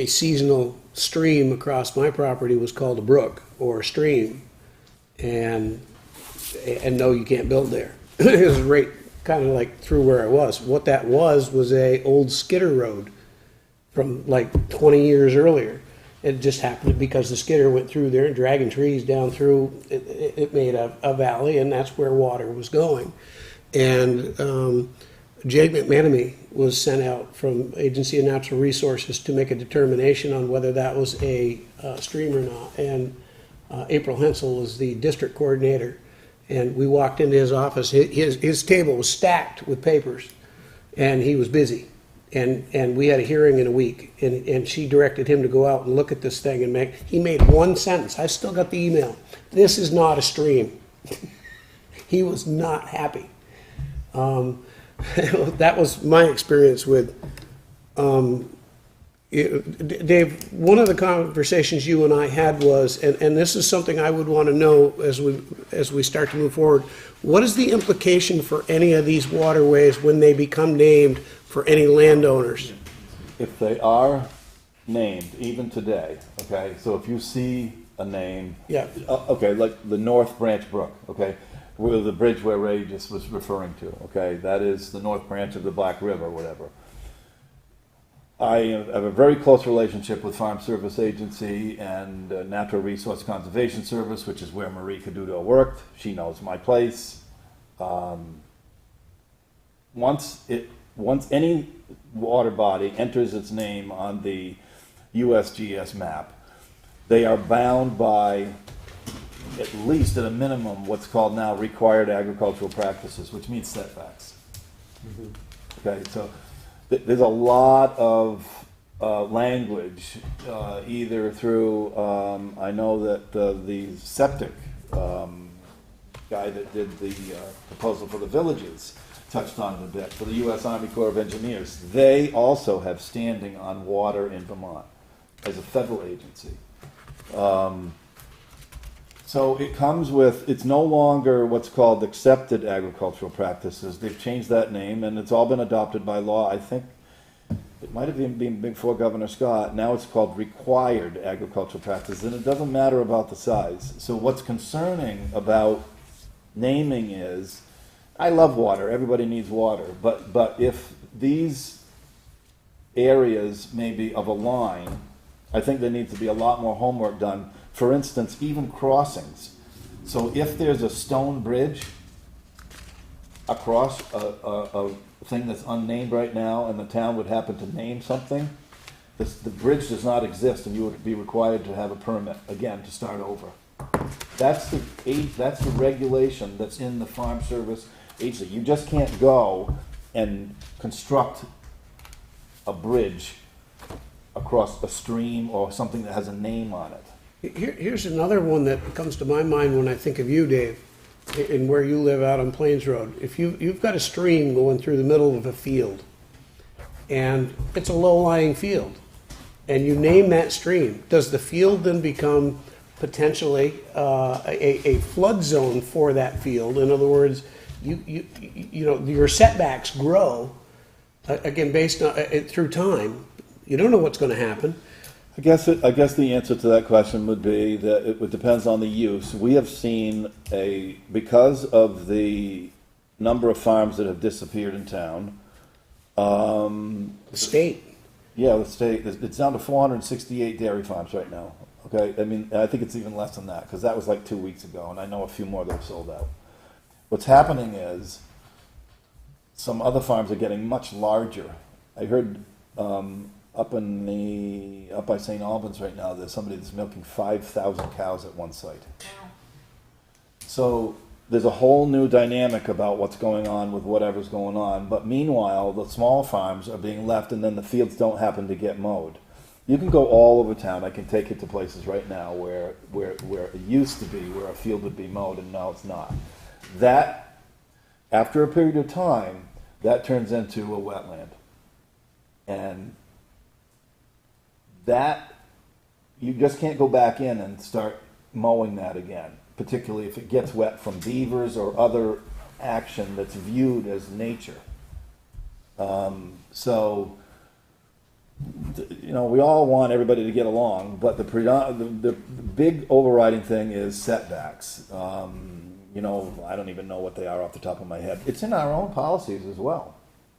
seasonal stream across my property was called a brook or a stream, and no, you can't build there. It was right kind of like through where I was. What that was a old skidder road from like 20 years earlier. It just happened because the skidder went through there and dragging trees down through, it made a valley, and that's where water was going. And Jay McManamy was sent out from Agency of Natural Resources to make a determination on whether that was a stream or not. And April Hensel was the district coordinator. And we walked into his office. His table was stacked with papers, and he was busy. And we had a hearing in a week, and she directed him to go out and look at this thing, and he made one sentence. I still got the email. This is not a stream. He was not happy. That was my experience with Dave. One of the conversations you and I had was, and this is something I would want to know as we start to move forward. What is the implication for any of these waterways when they become named for any landowners? If they are named, even today, okay, so if you see a name, yeah, okay, like the North Branch Brook, okay, where the bridge where Ray just was referring to, okay, that is the North Branch of the Black River, whatever. I have a very close relationship with Farm Service Agency and Natural Resource Conservation Service, which is where Marie Caduto worked. She knows my place. Once any water body enters its name on the USGS map, they are bound by, at least at a minimum, what's called now required agricultural practices, which means setbacks. Mm-hmm. Okay, so there's a lot of language, either through, I know that the septic guy that did the proposal for the villages touched on it a bit, for the U.S. Army Corps of Engineers. They also have standing on water in Vermont as a federal agency. So it comes with, it's no longer what's called accepted agricultural practices. They've changed that name, and it's all been adopted by law. I think it might have even been before Governor Scott. Now it's called required agricultural practices, and it doesn't matter about the size. So what's concerning about naming is, I love water, everybody needs water, but if these areas maybe of a line, I think there needs to be a lot more homework done. For instance, even crossings. So if there's a stone bridge across a thing that's unnamed right now, and the town would happen to name something, the bridge does not exist, and you would be required to have a permit, again, to start over. That's the regulation that's in the Farm Service Agency. You just can't go and construct a bridge across a stream or something that has a name on it. Here's another one that comes to my mind when I think of you, Dave, and where you live out on Plains Road. If you've got a stream going through the middle of a field, and it's a low-lying field, and you name that stream, does the field then become potentially a flood zone for that field? In other words, you know, your setbacks grow again based on through time. You don't know what's going to happen. I guess the answer to that question would be that it depends on the use. We have seen because of the number of farms that have disappeared in town. The state. Yeah, the state, it's down to 468 dairy farms right now, okay? I mean, I think it's even less than that, because that was like 2 weeks ago, and I know a few more that have sold out. What's happening is, some other farms are getting much larger. I heard, up by St. Albans right now, there's somebody that's milking 5,000 cows at one site. So, there's a whole new dynamic about what's going on with whatever's going on. But meanwhile, the small farms are being left, and then the fields don't happen to get mowed. You can go all over town. I can take you to places right now where it used to be, where a field would be mowed, and now it's not. That, after a period of time, that turns into a wetland. And that, you just can't go back in and start mowing that again, particularly if it gets wet from beavers or other action that's viewed as nature. So, you know, we all want everybody to get along, but the big overriding thing is setbacks. You know, I don't even know what they are off the top of my head. It's in our own policies as well.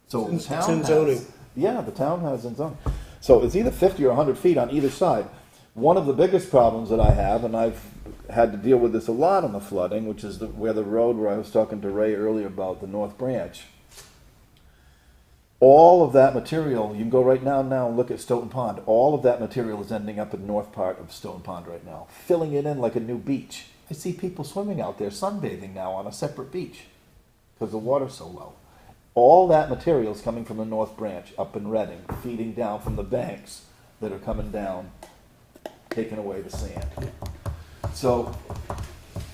So the town It's in has, zoning. yeah, the town has in zoning. So it's either 50 or 100 feet on either side. One of the biggest problems that I have, and I've had to deal with this a lot on the flooding, which is where the road where I was talking to Ray earlier about the North Branch. All of that material, you can go right now and look at Stoughton Pond. All of that material is ending up in the north part of Stoughton Pond right now, filling it in like a new beach. I see people swimming out there, sunbathing now on a separate beach because the water's so low. All that material is coming from the North Branch up in Reading, feeding down from the banks that are coming down, taking away the sand. So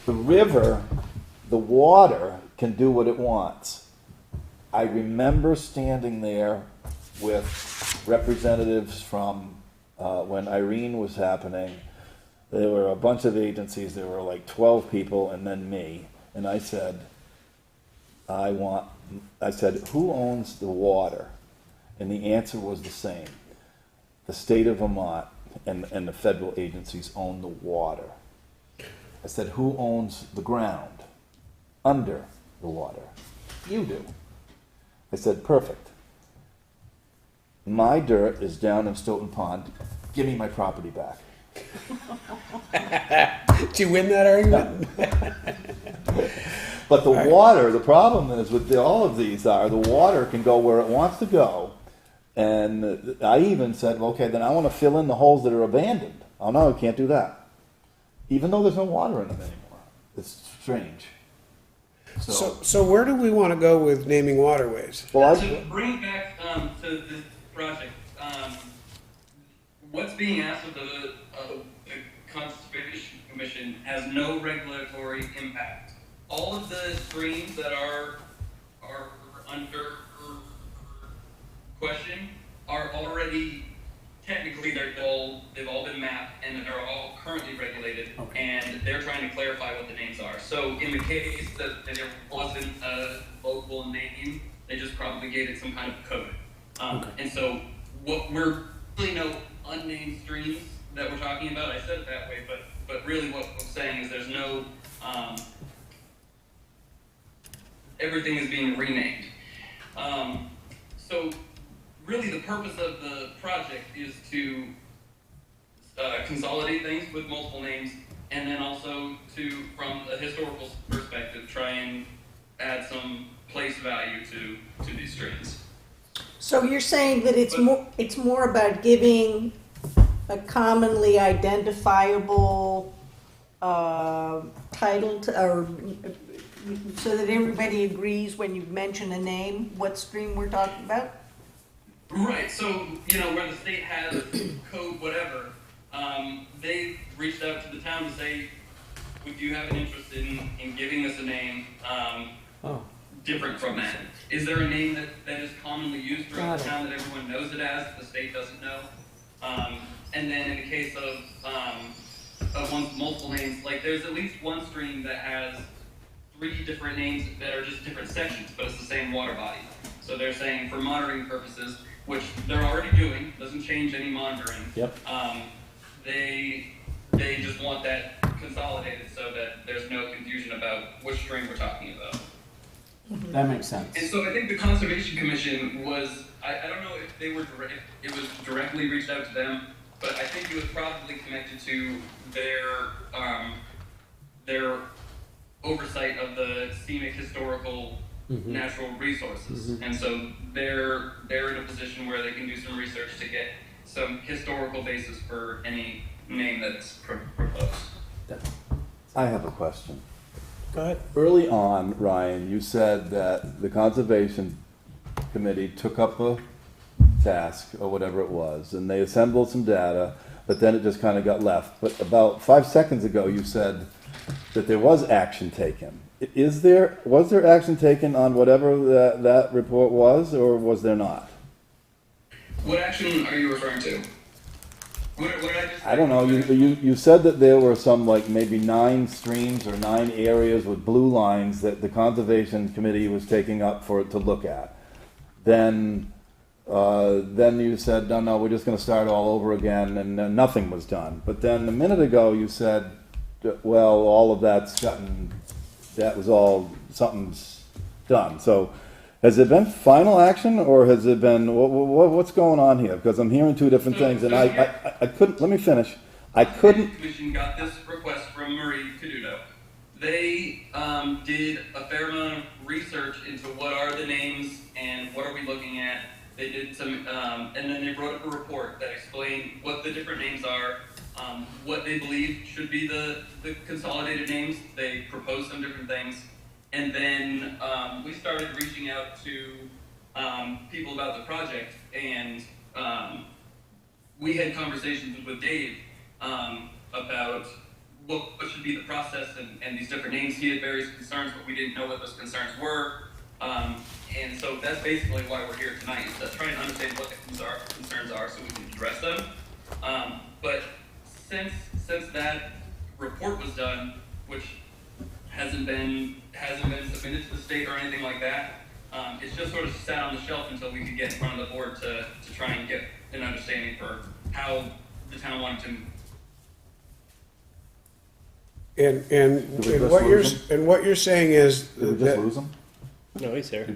the river, the water can do what it wants. I remember standing there with representatives from when Irene was happening. There were a bunch of agencies. There were like 12 people and then me. And I said, who owns the water? And the answer was the same. The state of Vermont and the federal agencies own the water. I said, who owns the ground under the water? You do. I said, perfect. My dirt is down in Stoughton Pond. Give me my property back. Did you win that argument? But the water, the problem is with all of these the water can go where it wants to go. And I even said, okay, then I want to fill in the holes that are abandoned. Oh no, I can't do that. Even though there's no water in them anymore. It's strange. So where do we want to go with naming waterways? Well, to bring it back to this project, what's being asked of the Conservation Commission has no regulatory impact. All of the streams that are under question are already technically they've all been mapped and they're all currently regulated, and they're trying to clarify what the names are. So in the case that there wasn't a local name, they just propagated some kind of code. And so what we're really no unnamed streams that we're talking about. I said it that way, but really what I'm saying is there's no everything is being renamed. So really the purpose of the project is to consolidate things with multiple names, and then also to, from a historical perspective, try and add some place value to these streams. So you're saying that it's more about giving a commonly identifiable title to, or so that everybody agrees when you mention a name what stream we're talking about? Right, so, where the state has code whatever, they reached out to the town to say, would you have an interest in giving us a name different from that? Is there a name that is commonly used throughout the town that everyone knows it as, that the state doesn't know? And then in the case of ones with multiple names, like there's at least one stream that has 3 different names that are just different sections, but it's the same water body. So they're saying for monitoring purposes, which they're already doing, doesn't change any monitoring. Yep. They just want that consolidated so that there's no confusion about which stream we're talking about. That makes sense. And so I think the Conservation Commission was, I don't know if it was directly reached out to them, but I think it was probably connected to their oversight of the scenic historical natural resources. And so they're in a position where they can do some research to get some historical basis for any name that's proposed. I have a question. Go ahead. Early on, Ryan, you said that the Conservation Committee took up a task, or whatever it was, and they assembled some data, but then it just kind of got left. But about 5 seconds ago, you said that there was action taken. Was there action taken on whatever that report was, or was there not? What action are you referring to? What did I just say? I don't know. You said that there were some, like, maybe 9 streams or 9 areas with blue lines that the Conservation Committee was taking up for it to look at. Then you said, no, we're just going to start all over again, and then nothing was done. But then a minute ago you said, well, all of that's gotten, that was all, something's done. So has there been final action, or has it been, what's going on here? Because I'm hearing 2 different things, and I couldn't, let me finish. I couldn't. The commission got this request from Marie Caduto. They did a fair amount of research into what are the names and what are we looking at. They did some, and then they wrote up a report that explained what the different names are, what they believe should be the consolidated names. They proposed some different things. And then we started reaching out to people about the project, and we had conversations with Dave about what should be the process and these different names. He had various concerns, but we didn't know what those concerns were. And so that's basically why we're here tonight, is to try and understand what the concerns are so we can address them. But since that report was done, which hasn't been submitted to the state or anything like that, it's just sort of sat on the shelf until we could get in front of the board to try and get an understanding for how the town wanted to. And what you're saying is Did we just lose him? No, he's here.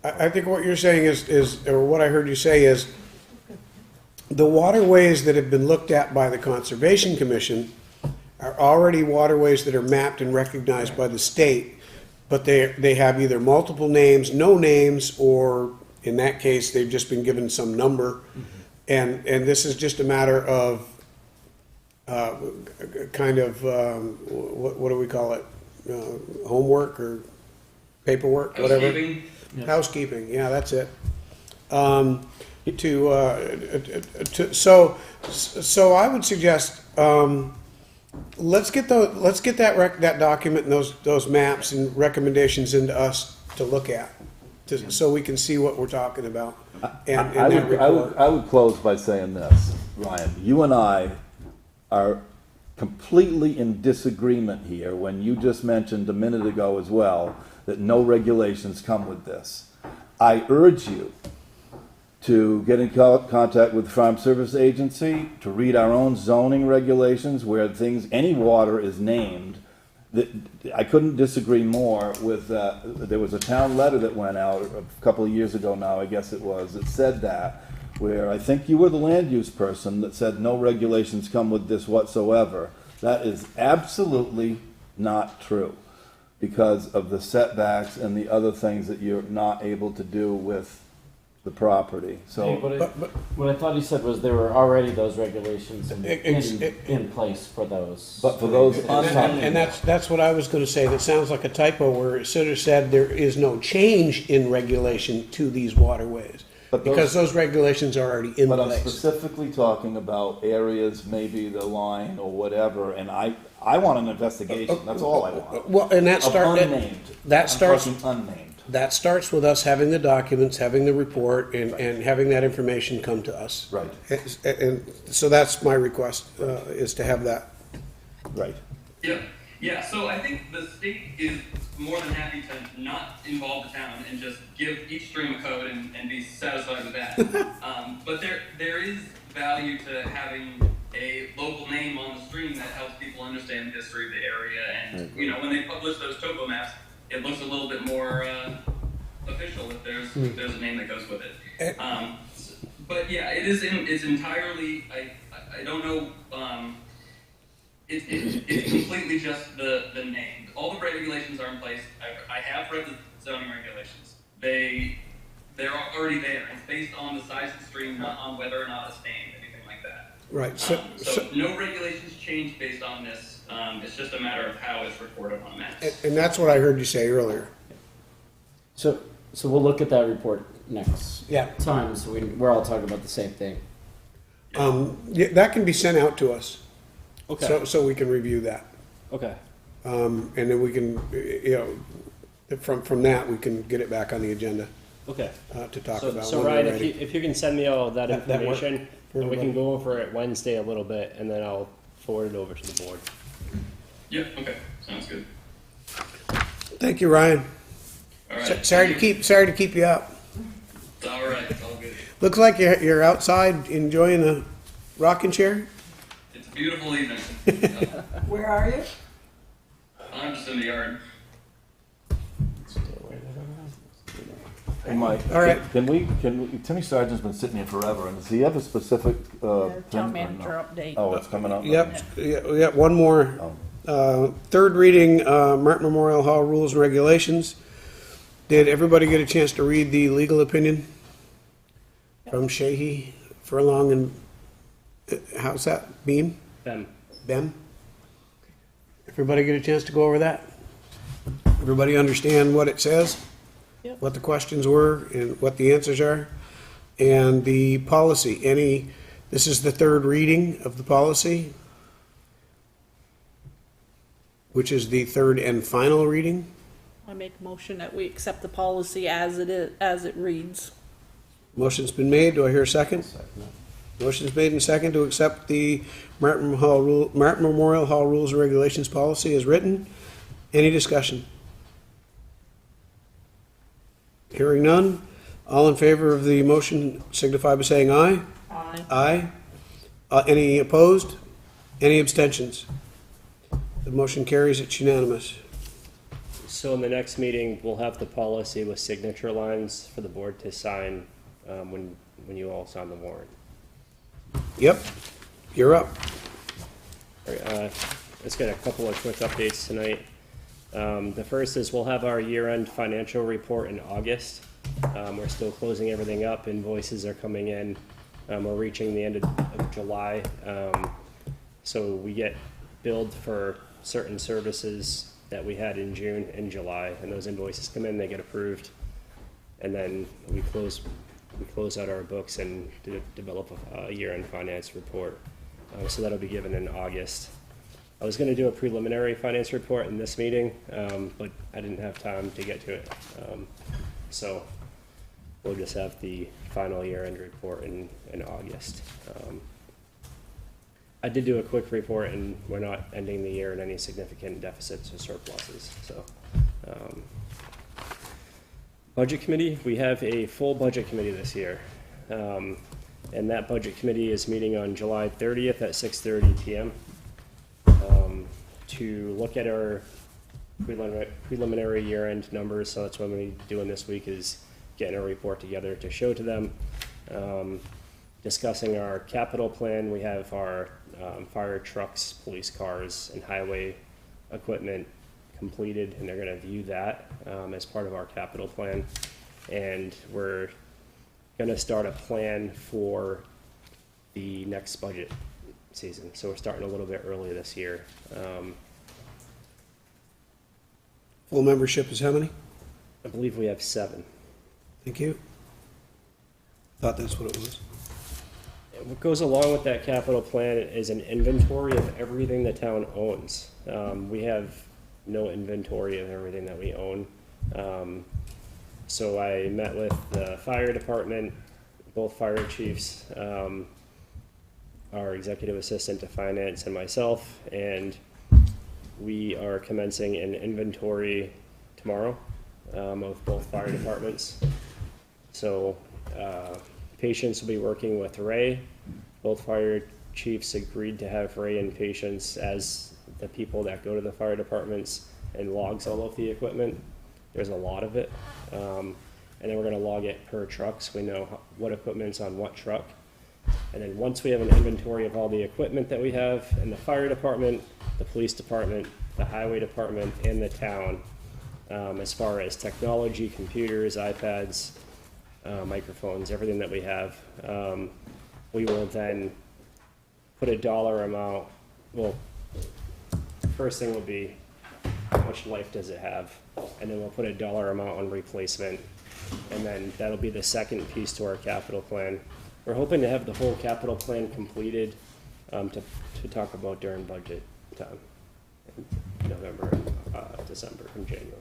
I think what you're saying is, or what I heard you say is, the waterways that have been looked at by the Conservation Commission are already waterways that are mapped and recognized by the state, but they have either multiple names, no names, or in that case, they've just been given some number. And this is just a matter of kind of, what do we call it? Homework or paperwork, whatever. Housekeeping. Housekeeping, yeah, that's it. So I would suggest, let's get that document and those maps and recommendations into us to look at, so we can see what we're talking about. I would close by saying this, Ryan. You and I are completely in disagreement here when you just mentioned a minute ago as well that no regulations come with this. I urge you to get in contact with the Farm Service Agency, to read our own zoning regulations where any water is named. I couldn't disagree more with, there was a town letter that went out a couple of years ago now, I guess it was, that said that, where I think you were the land use person that said no regulations come with this whatsoever. That is absolutely not true, because of the setbacks and the other things that you're not able to do with the property. So, what I thought he said was there were already those regulations in place for those. But for those and that's what I was going to say. That sounds like a typo where it should have said there is no change in regulation to these waterways. Because those regulations are already in place. But I'm specifically talking about areas, maybe the line or whatever, and I want an investigation. That's all I want. Well, and that starts unnamed. That starts with us having the documents, having the report, and having that information come to us. Right. And so that's my request, is to have that. Right. Yeah, so I think the state is more than happy to not involve the town and just give each stream a code and be satisfied with that. But there is value to having a local name on the stream that helps people understand the history of the area. And, when they publish those topo maps, it looks a little bit more official if there's a name that goes with it. but yeah, it's entirely, I don't know, it's completely just the name. All the regulations are in place. I have read the zoning regulations. They're already there. It's based on the size of the stream, not on whether or not it's named, anything like that. Right, So no regulations change based on this. It's just a matter of how it's recorded on maps. and that's what I heard you say earlier. So we'll look at that report next Yeah. time, so we're all talking about the same thing. Yeah, that can be sent out to us. Okay. So we can review that. Okay. And then we can, from that, we can get it back on the agenda Okay. to talk So, about. so when we're Ryan, ready. if you can send me all that That work information, for and we can everybody? go over it Wednesday a little bit, and then I'll forward it over to the board. Yep. Okay. Sounds good. Thank you, Ryan. All right. Sorry to keep you up. It's all right. It's all good. Looks like you're outside enjoying a rocking chair. It's a beautiful evening. Where are you? I'm just in the yard. Hey, Mike. All right. Can we, Timmy Sargent's been sitting here forever, and does he have a specific, thing or Town no? manager update. Oh, it's coming up? Yep, yeah, one more. Third reading, Martin Memorial Hall Rules and Regulations. Did everybody get a chance to read the legal opinion from Sheehy, Furlong, and how's that? Beam? Ben? Everybody get a chance to go over that? Everybody understand what it says? Yep. What the questions were and what the answers are? And the policy, this is the third reading of the policy, which is the third and final reading. I make a motion that we accept the policy as it reads. Motion's been made. Do I hear a second? Motion's made and second to accept the Martin Memorial Hall Rules and Regulations policy as written. Any discussion? Hearing none. All in favor of the motion signify by saying aye. Aye. Aye. Any opposed? Any abstentions? The motion carries. It's unanimous. So in the next meeting, we'll have the policy with signature lines for the board to sign when you all sign the warrant. Yep. You're up. All right, let's get a couple of quick updates tonight. The first is we'll have our year-end financial report in August. We're still closing everything up. Invoices are coming in. We're reaching the end of July. So we get billed for certain services that we had in June and July, and those invoices come in, they get approved, and then we close out our books and develop a year-end finance report. So that'll be given in August. I was going to do a preliminary finance report in this meeting, but I didn't have time to get to it. So we'll just have the final year-end report in August. I did do a quick report, and we're not ending the year in any significant deficits or surpluses. So, budget committee, we have a full budget committee this year. And that budget committee is meeting on July 30th at 6:30 p.m. To look at our preliminary year-end numbers. So that's what we're doing this week, is getting a report together to show to them. Discussing our capital plan. We have our fire trucks, police cars, and highway equipment completed, and they're going to view that as part of our capital plan. And we're going to start a plan for the next budget season. So we're starting a little bit early this year. Full membership is how many? I believe we have 7. Thank you. Thought that's what it was. What goes along with that capital plan is an inventory of everything the town owns. We have no inventory of everything that we own. So I met with the fire department, both fire chiefs, our executive assistant to finance, and myself, and we are commencing an inventory tomorrow of both fire departments. So Patience will be working with Ray. Both fire chiefs agreed to have Ray and Patience as the people that go to the fire departments and logs all of the equipment. There's a lot of it. and then we're gonna log it per truck, so we know what equipment's on what truck. And then once we have an inventory of all the equipment that we have in the fire department, the police department, the highway department, and the town, as far as technology, computers, iPads, microphones, everything that we have, we will then put a dollar amount. Well, first thing will be how much life does it have, and then we'll put a dollar amount on replacement, and then that'll be the second piece to our capital plan. We're hoping to have the whole capital plan completed to talk about during budget time in November, December, and January.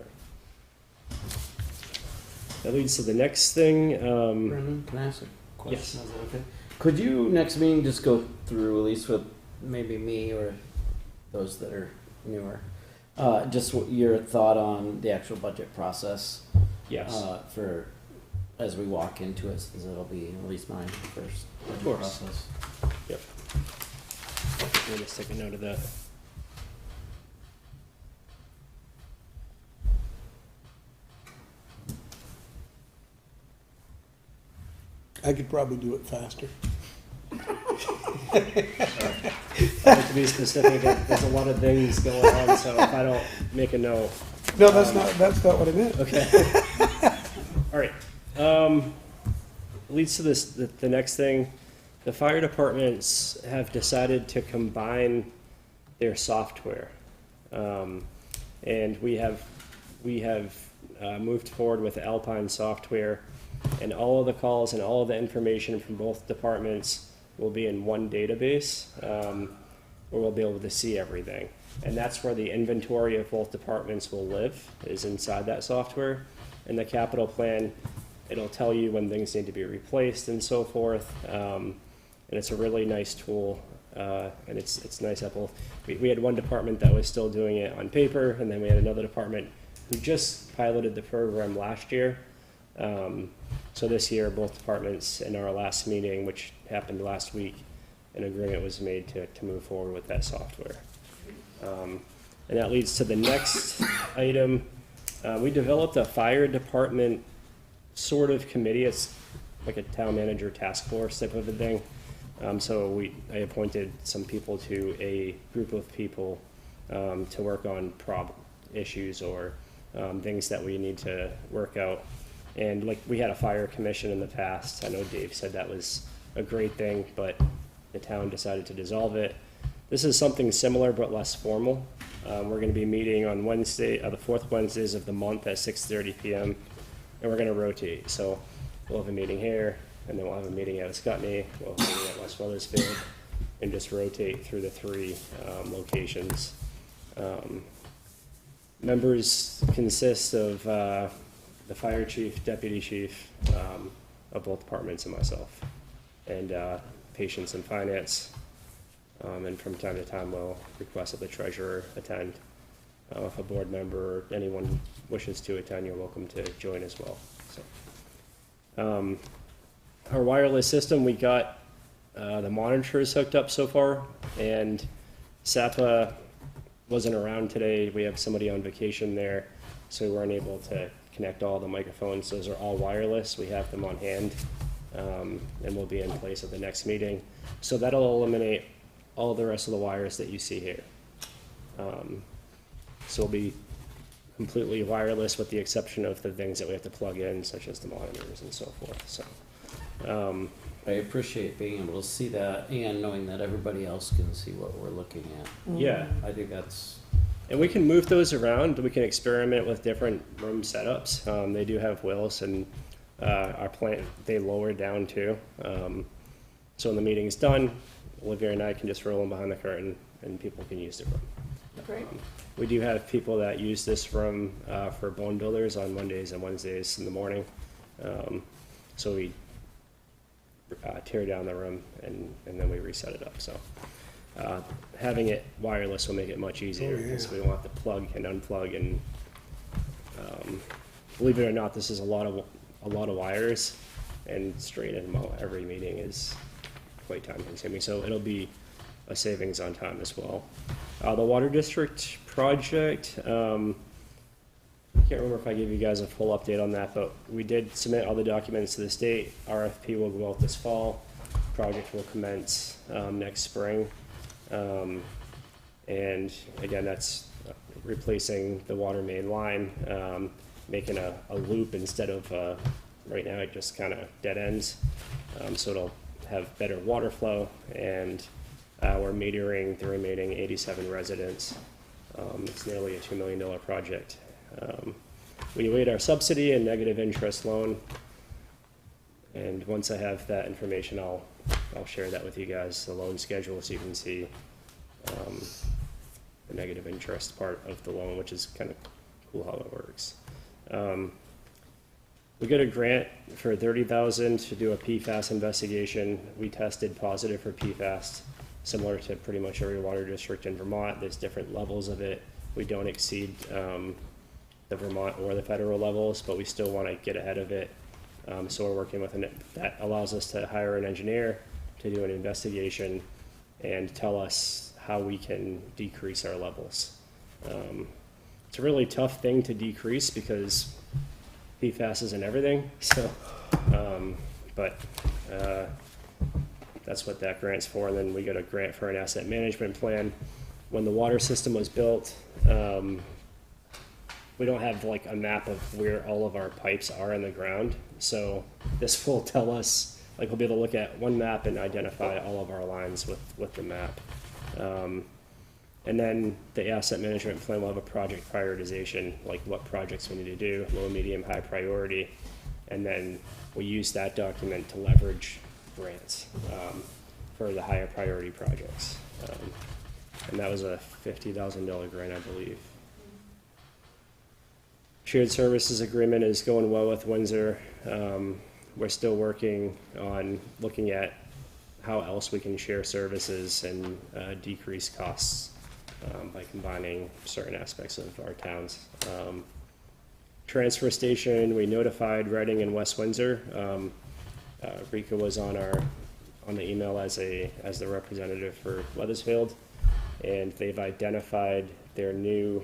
That leads to the next thing. Brendan, can I ask a question? Yes. Is that okay? Could you next meeting just go through, at least with maybe me or those that are newer, just your thought on the actual budget process? Yes. For as we walk into it, since it'll be at least my first budget process. Yep. Let me just take a note of that. I could probably do it faster. I like to be specific. There's a lot of things going on, so if I don't make a note. No, that's not what I meant. Okay. All right. Leads to this, the next thing. The fire departments have decided to combine their software. And we have moved forward with Alpine software, and all of the calls and all of the information from both departments will be in one database, where we'll be able to see everything. And that's where the inventory of both departments will live, is inside that software. In the capital plan, it'll tell you when things need to be replaced and so forth. And it's a really nice tool, and it's nice that both, we had one department that was still doing it on paper, and then we had another department who just piloted the program last year. So this year, both departments, in our last meeting, which happened last week, an agreement was made to move forward with that software. And that leads to the next item. We developed a fire department sort of committee. It's like a town manager task force type of a thing. So I appointed some people to a group of people to work on issues or things that we need to work out. And like we had a fire commission in the past. I know Dave said that was a great thing, but the town decided to dissolve it. This is something similar but less formal. We're going to be meeting on Wednesday, the fourth Wednesdays of the month at 6:30 p.m. and we're going to rotate. So we'll have a meeting here, and then we'll have a meeting at Ascutney, we'll have a meeting at West Weathersfield, and just rotate through the three locations. Members consist of the fire chief, deputy chief of both departments, and myself, and patients and finance. And from time to time, we'll request that the treasurer attend. If a board member or anyone wishes to attend, you're welcome to join as well. So, our wireless system, we got the monitors hooked up so far, and SAPA wasn't around today. We have somebody on vacation there, so we weren't able to connect all the microphones. Those are all wireless. We have them on hand, and will be in place at the next meeting. So that'll eliminate all the rest of the wires that you see here. So it'll be completely wireless with the exception of the things that we have to plug in, such as the monitors and so forth. So I appreciate being able to see that and knowing that everybody else can see what we're looking at. Yeah. I think that's... And we can move those around. We can experiment with different room setups. They do have wheels, and our plant, they lower down too. So when the meeting's done, Olivia and I can just roll them behind the curtain, and people can use the room. Great. We do have people that use this room for bone builders on Mondays and Wednesdays in the morning. So we tear down the room and then we reset it up. So having it wireless will make it much easier because we don't have to plug and unplug. And believe it or not, this is a lot of wires, and straightening them out every meeting is quite time consuming. So it'll be a savings on time as well. The Water District project, Can't remember if I gave you guys a full update on that, but we did submit all the documents to the state. RFP will go out this fall. Project will commence next spring. And again, that's replacing the water main line, making a loop instead of, right now it just kind of dead ends. So it'll have better water flow, and we're metering the remaining 87 residents. It's nearly a $2 million project. We await our subsidy and negative interest loan, and once I have that information, I'll share that with you guys, the loan schedule, so you can see the negative interest part of the loan, which is kind of cool how it works. We got a grant for $30,000 to do a PFAS investigation. We tested positive for PFAS, similar to pretty much every water district in Vermont. There's different levels of it. We don't exceed the Vermont or the federal levels, but we still want to get ahead of it. So we're working with that allows us to hire an engineer to do an investigation and tell us how we can decrease our levels. It's a really tough thing to decrease because PFAS isn't everything. So, but that's what that grant's for. And then we got a grant for an asset management plan. When the water system was built, we don't have like a map of where all of our pipes are in the ground. So this will tell us, like we'll be able to look at one map and identify all of our lines with the map. And then the asset management plan will have a project prioritization, like what projects we need to do, low, medium, high priority. And then we use that document to leverage grants for the higher priority projects. And that was a $50,000 grant, I believe. Shared services agreement is going well with Windsor. We're still working on looking at how else we can share services and decrease costs by combining certain aspects of our towns. Transfer station, we notified Reading and West Windsor. Rika was on the email as the representative for Weathersfield, and they've identified their new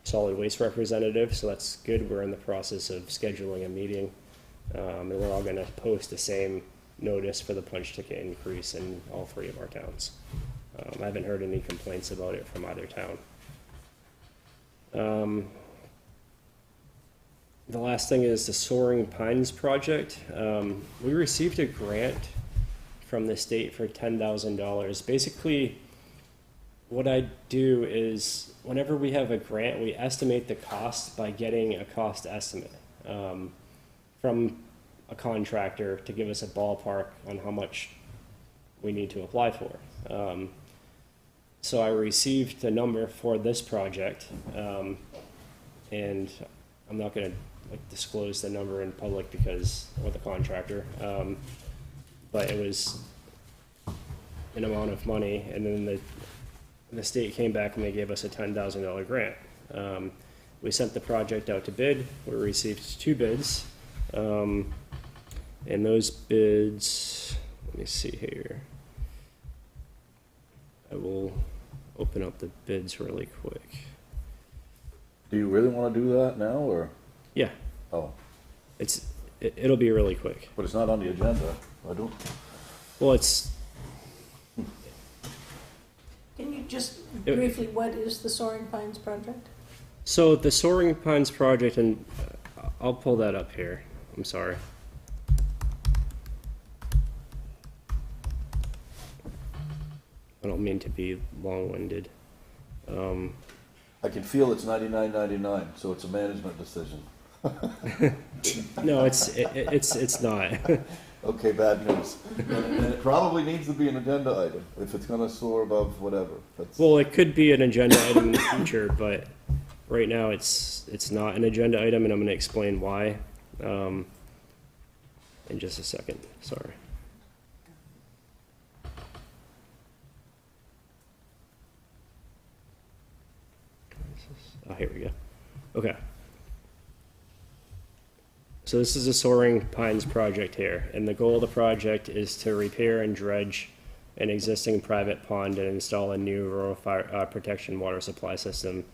solid waste representative, so that's good. We're in the process of scheduling a meeting, and we're all going to post the same notice for the punch ticket increase in all 3 of our towns. I haven't heard any complaints about it from either town. The last thing is the Soaring Pines project. We received a grant from the state for $10,000. Basically, what I do is whenever we have a grant, we estimate the cost by getting a cost estimate from a contractor to give us a ballpark on how much we need to apply for. So I received the number for this project, and I'm not going to disclose the number in public because with the contractor, but it was an amount of money, and then the state came back and they gave us a $10,000 grant. We sent the project out to bid. We received 2 bids, and those bids, let me see here. I will open up the bids really quick. Do you really want to do that now, or? Yeah. Oh. It'll be really quick. But it's not on the agenda. I don't. Well, it's. Can you just briefly, what is the Soaring Pines project? So the Soaring Pines project, and I'll pull that up here. I'm sorry. I don't mean to be long-winded. I can feel it's $99.99, so it's a management decision. No, it's not. Okay, bad news. And it probably needs to be an agenda item if it's going to soar above whatever. Well, it could be an agenda item in the future, but right now it's not an agenda item, and I'm going to explain why in just a second. Sorry. Oh, here we go. Okay. So this is a Soaring Pines project here, and the goal of the project is to repair and dredge an existing private pond and install a new rural fire protection water supply system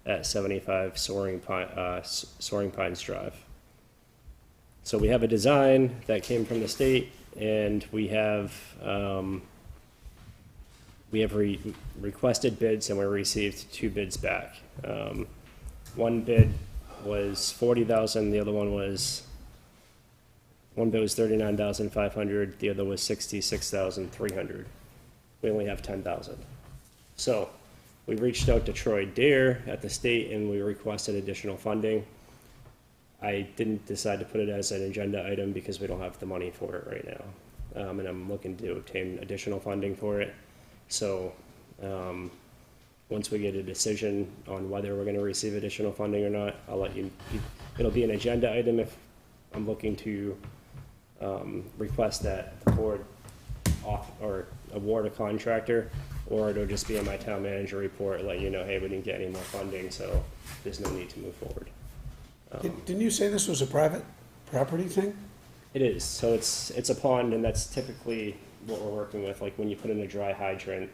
at 75 Soaring Pines Drive. So we have a design that came from the state, and we have requested bids, and we received 2 bids back. One bid was 40,000, the other one was, one bid was 39,500, the other was 66,300. We only have 10,000. So we reached out to Troy Dare at the state, and we requested additional funding. I didn't decide to put it as an agenda item because we don't have the money for it right now. And I'm looking to obtain additional funding for it. So once we get a decision on whether we're going to receive additional funding or not, I'll let you, it'll be an agenda item if I'm looking to request that the board off or award a contractor, or it'll just be in my town manager report, let you know, hey, we didn't get any more funding, so there's no need to move forward. Didn't you say this was a private property thing? It is, so it's a pond, and that's typically what we're working with, like when you put in a dry hydrant,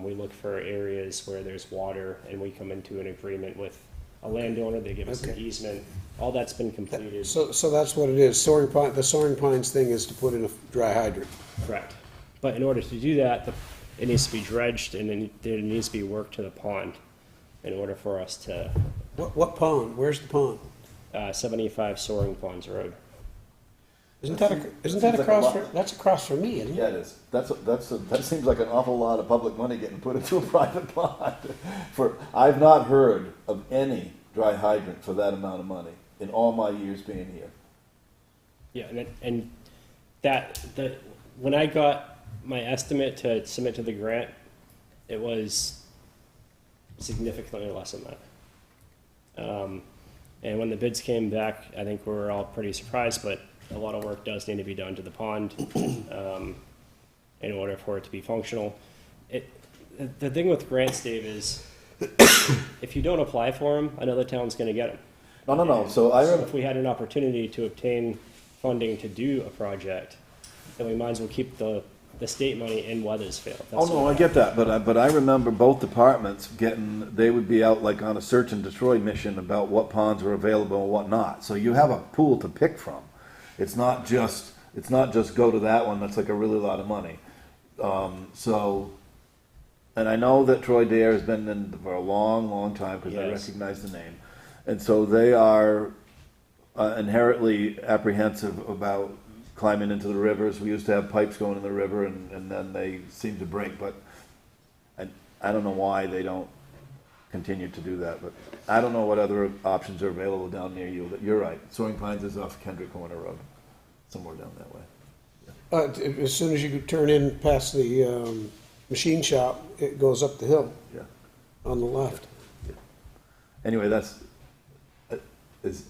we look for areas where there's water, and we come into an agreement with a landowner, they give us an easement, all that's been completed. So that's what it is, the Soaring Pines thing is to put in a dry hydrant. Correct, but in order to do that, it needs to be dredged, and then there needs to be work to the pond in order for us to. What pond? Where's the pond? 75 Soaring Ponds Road. Isn't that across from, that's across from me, isn't it? Yeah, it is. That seems like an awful lot of public money getting put into a private pond. I've not heard of any dry hydrant for that amount of money in all my years being here. Yeah, and when I got my estimate to submit to the grant, it was significantly less than that. And when the bids came back, I think we were all pretty surprised, but a lot of work does need to be done to the pond in order for it to be functional. The thing with grants, Dave, is if you don't apply for them, another town's going to get them. No. So if we had an opportunity to obtain funding to do a project, then we might as well keep the state money in Weathersfield. Oh, no, I get that, but I remember both departments they would be out like on a search and destroy mission about what ponds were available and what not. So you have a pool to pick from. It's not just go to that one, that's like a really lot of money. And I know that Troy Dare has been in for a long, long time because I recognize the name. And so they are inherently apprehensive about climbing into the rivers. We used to have pipes going in the river, and then they seem to break. But I don't know why they don't continue to do that. But I don't know what other options are available down near you. But you're right. Soaring Pines is off Kendrick Corner Road, somewhere down that way. As soon as you turn in past the machine shop, it goes up the hill. Yeah. On the left. Yeah. Anyway,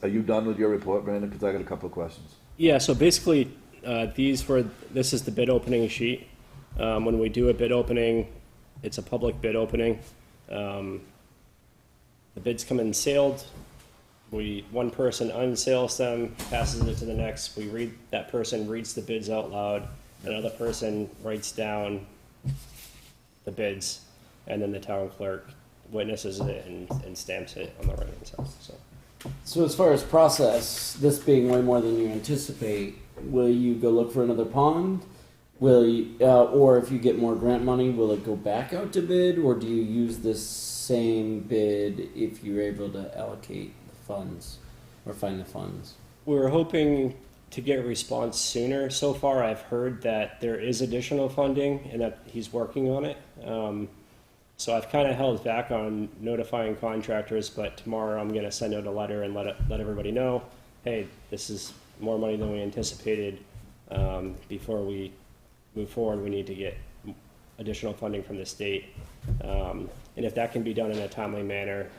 are you done with your report, Brandon? Because I got a couple of questions. Yeah, so basically, this is the bid opening sheet. When we do a bid opening, it's a public bid opening. The bids come in sealed. One person unseals them, passes it to the next. That person reads the bids out loud. Another person writes down the bids, and then the town clerk witnesses it and stamps it on the right hand side. So as far as process, this being way more than you anticipate, will you go look for another pond? Will you, or if you get more grant money, will it go back out to bid, or do you use this same bid if you're able to allocate the funds or find the funds? We're hoping to get a response sooner. So far, I've heard that there is additional funding and that he's working on it. So I've kind of held back on notifying contractors, but tomorrow I'm going to send out a letter and let everybody know, hey, this is more money than we anticipated. Before we move forward, we need to get additional funding from the state. And if that can be done in a timely manner,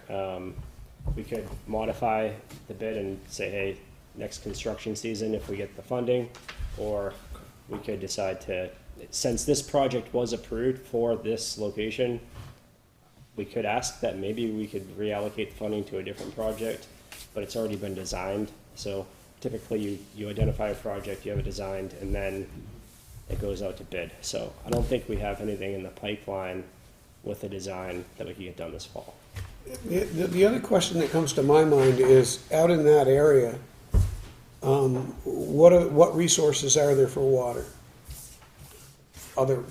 we could modify the bid and say, hey, next construction season if we get the funding, or we could decide to, since this project was approved for this location, we could ask that maybe we could reallocate the funding to a different project, but it's already been designed. So typically you identify a project, you have it designed, and then it goes out to bid. So I don't think we have anything in the pipeline with the design that we can get done this fall. The other question that comes to my mind is, out in that area, what resources are there for water? Other,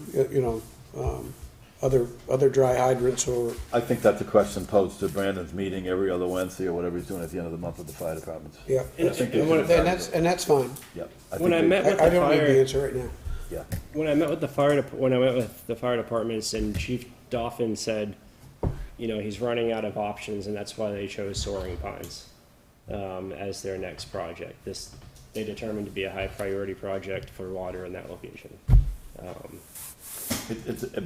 other dry hydrants or, I think that's a question posed to Brandon's meeting every other Wednesday or whatever he's doing at the end of the month with the fire departments. yeah, I think they and that's fine. Yep. When I met with I the don't need the fire, answer right now. Yeah. when I met with the fire departments, and Chief Dauphin said, he's running out of options, and that's why they chose Soaring Pines as their next project. They determined to be a high priority project for water in that location.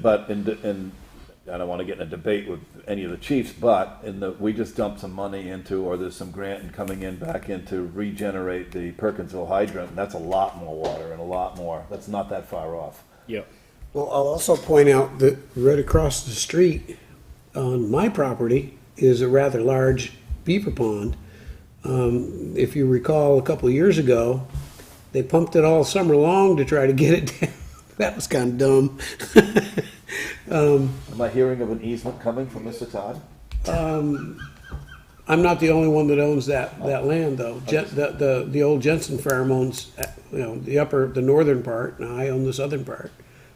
But I don't want to get in a debate with any of the chiefs, but we just dumped some money into, or there's some grant coming in back in to regenerate the Perkinsville hydrant, and that's a lot more water and a lot more. That's not that far off. Yep. Well, I'll also point out that right across the street on my property is a rather large beaver pond. If you recall, a couple of years ago, they pumped it all summer long to try to get it down. That was kind of dumb. Am I hearing of an easement coming from Mr. Todd? I'm not the only one that owns that land, though. The old Jensen farm owns, the northern part, and I own the southern part.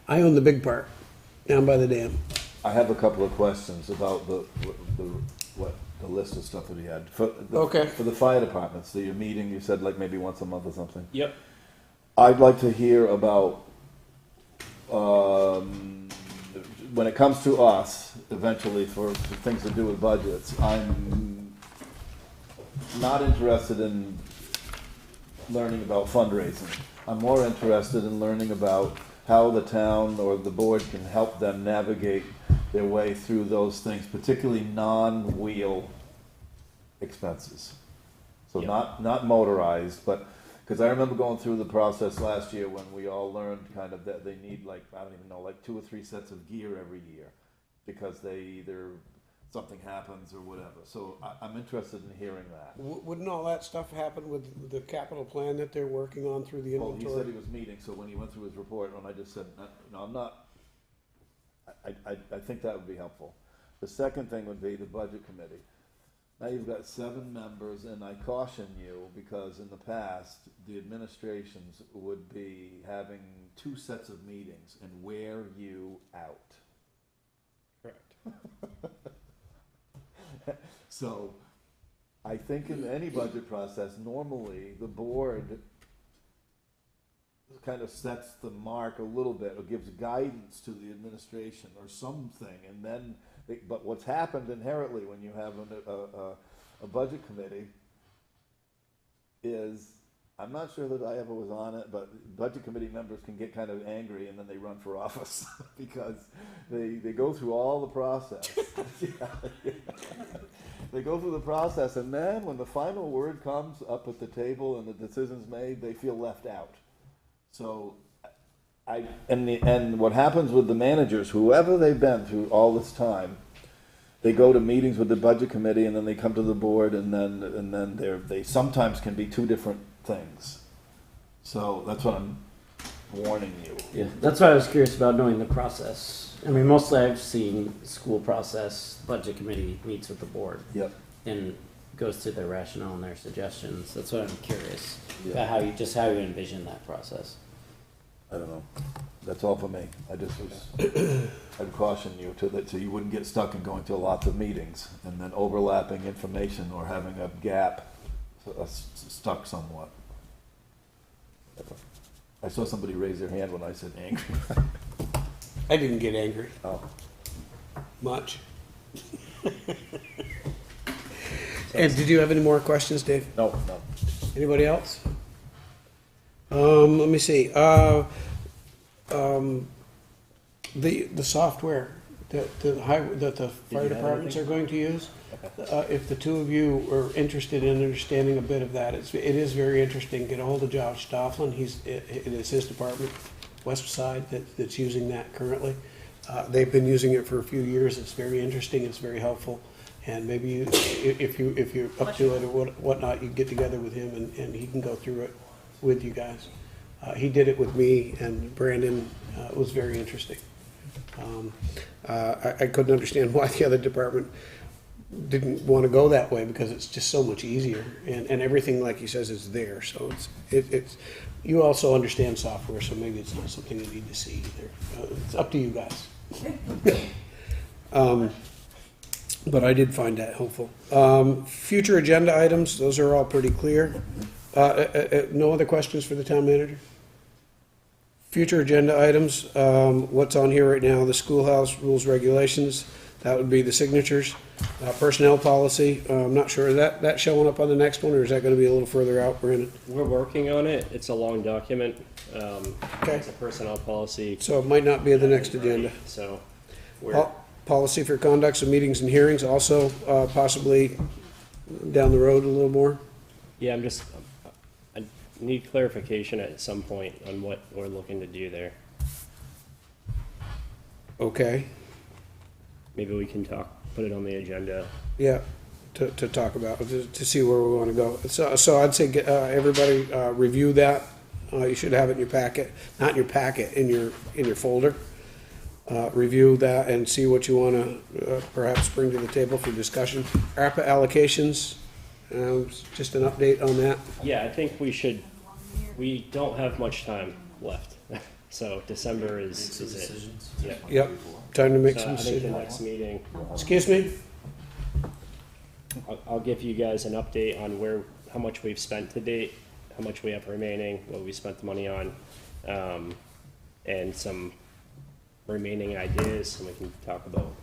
I own the big part, down by the dam. I have a couple of questions about the list of stuff that he had. For the fire departments, so your meeting, you said like maybe once a month or something. Yep. I'd like to hear about, when it comes to us, eventually for things to do with budgets, I'm not interested in learning about fundraising. I'm more interested in learning about how the town or the board can help them navigate their way through those things, particularly non-wheel expenses. So not motorized, but because I remember going through the process last year when we all learned kind of that they need like 2 or 3 sets of gear every year because they either something happens or whatever. So I'm interested in hearing that. Wouldn't all that stuff happen with the capital plan that they're working on through the inventory? Well, he said he was meeting, so when he went through his report, and I just said, no, I'm not. I think that would be helpful. The second thing would be the budget committee. Now you've got 7 members, and I caution you because in the past, the administrations would be having 2 sets of meetings and wear you out. Correct. So I think in any budget process, normally the board kind of sets the mark a little bit or gives guidance to the administration or something, and then but what's happened inherently when you have a budget committee is, I'm not sure that I ever was on it, but budget committee members can get kind of angry and then they run for office because they go through all the process. They go through the process, and then when the final word comes up at the table and the decision's made, they feel left out. So and what happens with the managers, whoever they've been through all this time, they go to meetings with the budget committee and then they come to the board, and then they sometimes can be 2 different things. So that's what I'm warning you. Yeah, that's why I was curious about knowing the process. I mean, mostly I've seen school process, budget committee meets with the board. Yep. And goes through their rationale and their suggestions. That's what I'm curious Yeah. about, how you envision that process. I don't know. That's all for me. I just was, I'd caution you so you wouldn't get stuck in going to lots of meetings and then overlapping information or having a gap stuck somewhat. I saw somebody raise their hand when I said angry. I didn't get angry. Oh. Much. And did you have any more questions, Dave? No. Anybody else? Let me see. The software that the fire departments are going to use. If the 2 of you are interested in understanding a bit of that, it is very interesting. Get a hold of Josh Dauphin. It is his department, West Side, that's using that currently. They've been using it for a few years. It's very interesting. It's very helpful. And maybe if you're up to it or whatnot, you get together with him and he can go through it with you guys. He did it with me and Brandon. It was very interesting. I couldn't understand why the other department didn't want to go that way because it's just so much easier, and everything, like he says, is there, so it's, you also understand software, so maybe it's not something you need to see either. It's up to you guys. But I did find that helpful. Future agenda items, those are all pretty clear. No other questions for the town manager? Future agenda items, what's on here right now, the schoolhouse rules, regulations, that would be the signatures. Personnel policy, I'm not sure, is that showing up on the next one, or is that gonna be a little further out, Brandon? We're working on it. It's a long document. Okay. It's a personnel policy, So it might not be on the next agenda. so we're, Policy for conducts of meetings and hearings, also possibly down the road a little more. yeah, I need clarification at some point on what we're looking to do there. Okay, Maybe we can put it on the agenda. yeah, to talk about, to see where we want to go. So I'd say, everybody, review that. You should have it in your packet, not in your packet, in your folder. Review that and see what you want to perhaps bring to the table for discussion. ARPA allocations, just an update on that. Yeah, I think we don't have much time left. So December is it. Yeah. Yep, time to make So some I think the decisions. next meeting, Excuse me? I'll give you guys an update on how much we've spent to date, how much we have remaining, what we spent the money on, and some remaining ideas, and we can talk about.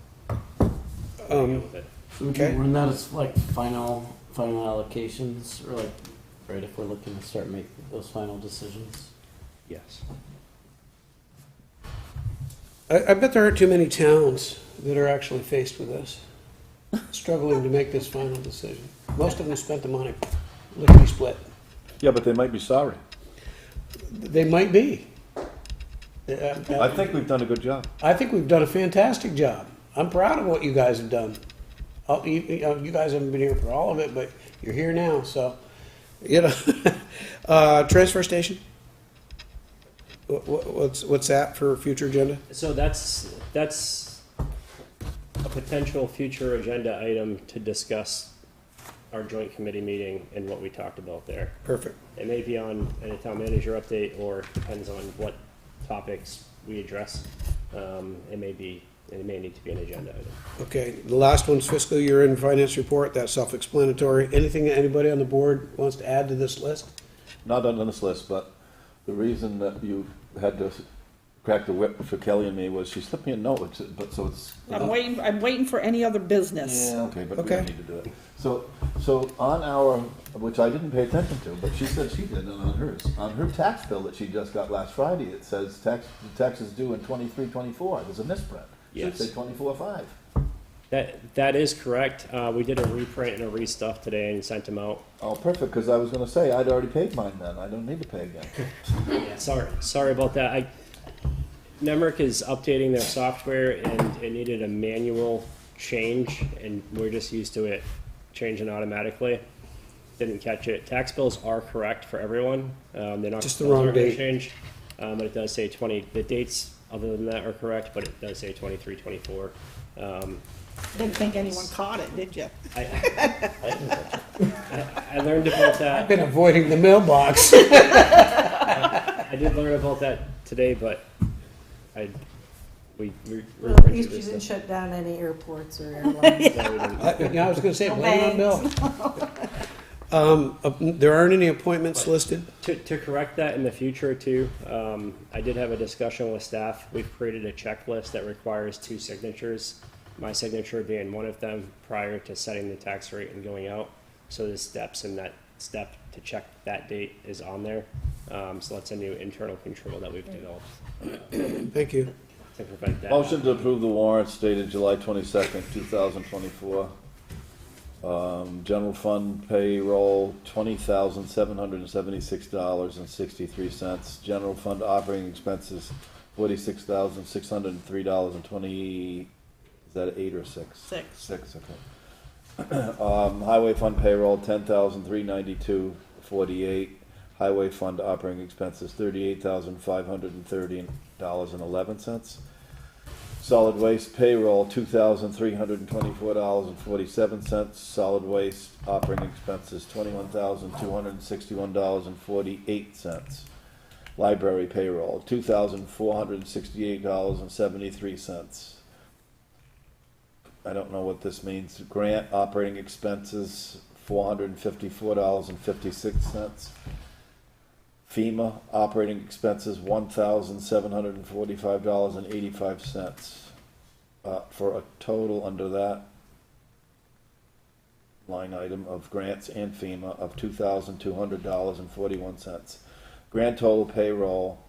With it. Okay. Run that as like final allocations, or like, right, if we're looking to start making those final decisions. Yes. I bet there aren't too many towns that are actually faced with this, struggling to make this final decision. Most of them spent the money, lickety split. Yeah, but they might be sorry. They might be. I think we've done a good job. I think we've done a fantastic job. I'm proud of what you guys have done. You guys haven't been here for all of it, but you're here now, so, transfer station? What's that for future agenda? So that's a potential future agenda item to discuss our joint committee meeting and what we talked about there. Perfect. It may be on a town manager update, or depends on what topics we address. It may need to be an agenda item. Okay, the last one's fiscal year end finance report, that's self-explanatory. Anything that anybody on the board wants to add to this list? Not on this list, but the reason that you had to crack the whip for Kelly and me was she slipped me a note, I'm waiting for any other business. Yeah, okay, but we Okay. don't need to do it. So on our, which I didn't pay attention to, but she said she did it on hers. On her tax bill that she just got last Friday, it says taxes due in 23-24. There's a misprint. Yes. Should say 24-5. That is correct. We did a reprint and a restuff today and sent them out. Oh, perfect, because I was gonna say, I'd already paid mine then. I don't need to pay again. Yeah, sorry about that. Nemrick is updating their software, and it needed a manual change, and we're just used to it changing automatically. Didn't catch it. Tax bills are correct for everyone. They're not Just the wrong those aren't gonna date. change, but it does say 20. The dates other than that are correct, but it does say 23, 24. Didn't think anyone caught it, did you? I learned about that. I've been avoiding the mailbox. I did learn about that today, but we Well, at least you this didn't stuff. shut down any airports or airlines. No, we didn't. I was gonna say, blame it on Bill. There aren't any appointments listed? To correct that in the future too, I did have a discussion with staff. We've created a checklist that requires 2 signatures, my signature being one of them prior to setting the tax rate and going out. So the steps in that step to check that date is on there. So that's a new internal control that we've developed Thank you. to prevent that. Motion to approve the warrants dated July 22nd, 2024. General fund payroll, $20,776.63. General fund operating expenses, $46,603.20. Is that 8 or 6? 6. 6, okay. Highway fund payroll, $10,392.48. Highway fund operating expenses, $38,530.11. Solid waste payroll, $2,324.47. Solid waste operating expenses, $21,261.48. Library payroll, $2,468.73. I don't know what this means. Grant operating expenses, $454.56. FEMA operating expenses, $1,745.85, for a total under that line item of grants and FEMA of $2,200.41. Grand total payroll,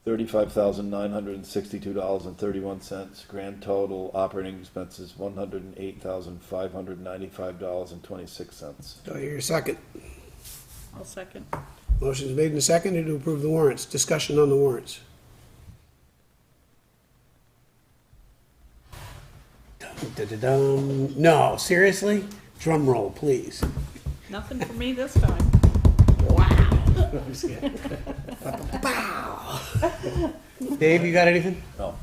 $35,962.31. Grand total operating expenses, $108,595.26. Do I hear a second? I'll second. Motion's made and seconded to approve the warrants. Discussion on the warrants. Dum-da-da-dum. No, seriously? Drum roll, please. Nothing for me this time. Wow. Dave, you got anything? No.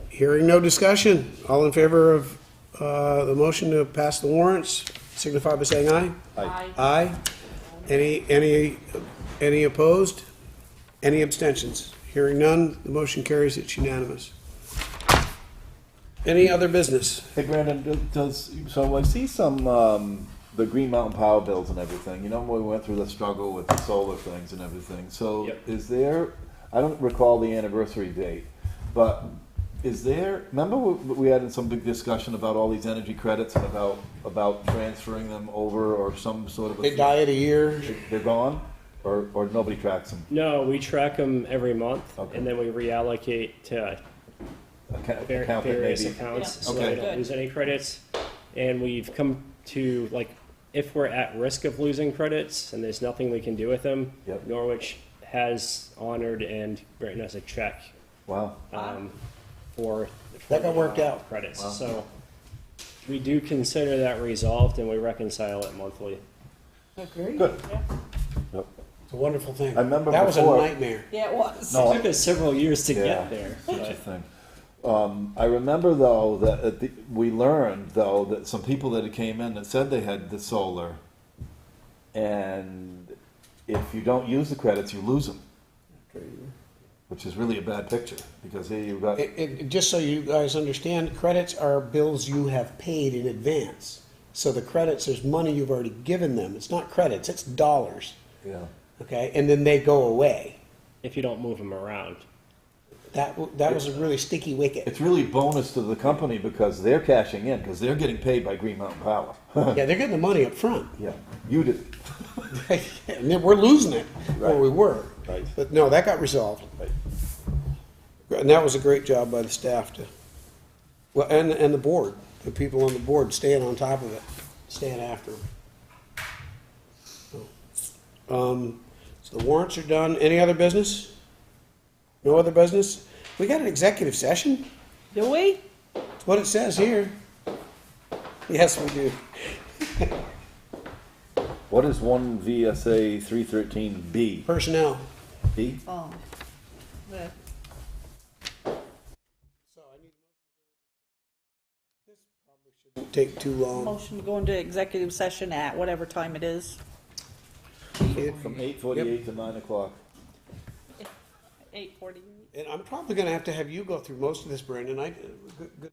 Hearing no discussion. All in favor of the motion to pass the warrants, signify by saying aye. Aye. Aye. Any opposed? Any abstentions? Hearing none, the motion carries. It's unanimous. Any other business? Hey, Brandon, so I see some, the Green Mountain Power bills and everything. You know, when we went through the struggle with the solar things and everything. So Yep. is there, I don't recall the anniversary date, but is there, remember we had some big discussion about all these energy credits and about transferring them over or some sort of a... They die at a year. They're gone? Or nobody tracks them? No, we track them every month, Okay. and then we reallocate to Account that various maybe- accounts, Yeah. so Okay. we don't lose any credits. And we've come to, like, if we're at risk of losing credits and there's nothing we can do with them, Yep. Norwich has honored and written us a check Wow. for That got worked out. credits. Wow. So we do consider that resolved, and we reconcile it monthly. Agreed. Good. Yeah. Yep. It's a wonderful thing. I remember that was a before- nightmare. Yeah, it was. No, It took us several years to Yeah. get there. Such a but- thing. I remember though that we learned though that some people that came in that said they had the solar, and if you don't use the credits, you lose them, which is really a bad picture because here you've got Just so you guys understand, credits are bills you have paid in advance. So the credits is money you've already given them. It's not credits, it's dollars. yeah. Okay, and then they go away. If you don't move them around. That was a really sticky wicket. It's really bonus to the company because they're cashing in because they're getting paid by Green Mountain Power. Yeah, they're getting the money up front. Yeah, you did. And then we're losing it, or Right. we were. Right. But no, that got resolved. Right. And that was a great job by the staff to, well, and the board, the people on the board staying on top of it, staying after them. So the warrants are done. Any other business? No other business? We got an executive session? Do we? That's what it says here. Yes, we do. What is 1 VSA 313B? Personnel. B? Oh. Yeah. Won't take too long. Motion to go into executive session at whatever time it is. From 8:48 to 9 o'clock. 8:48. And I'm probably gonna have to have you go through most of this, Brandon. Good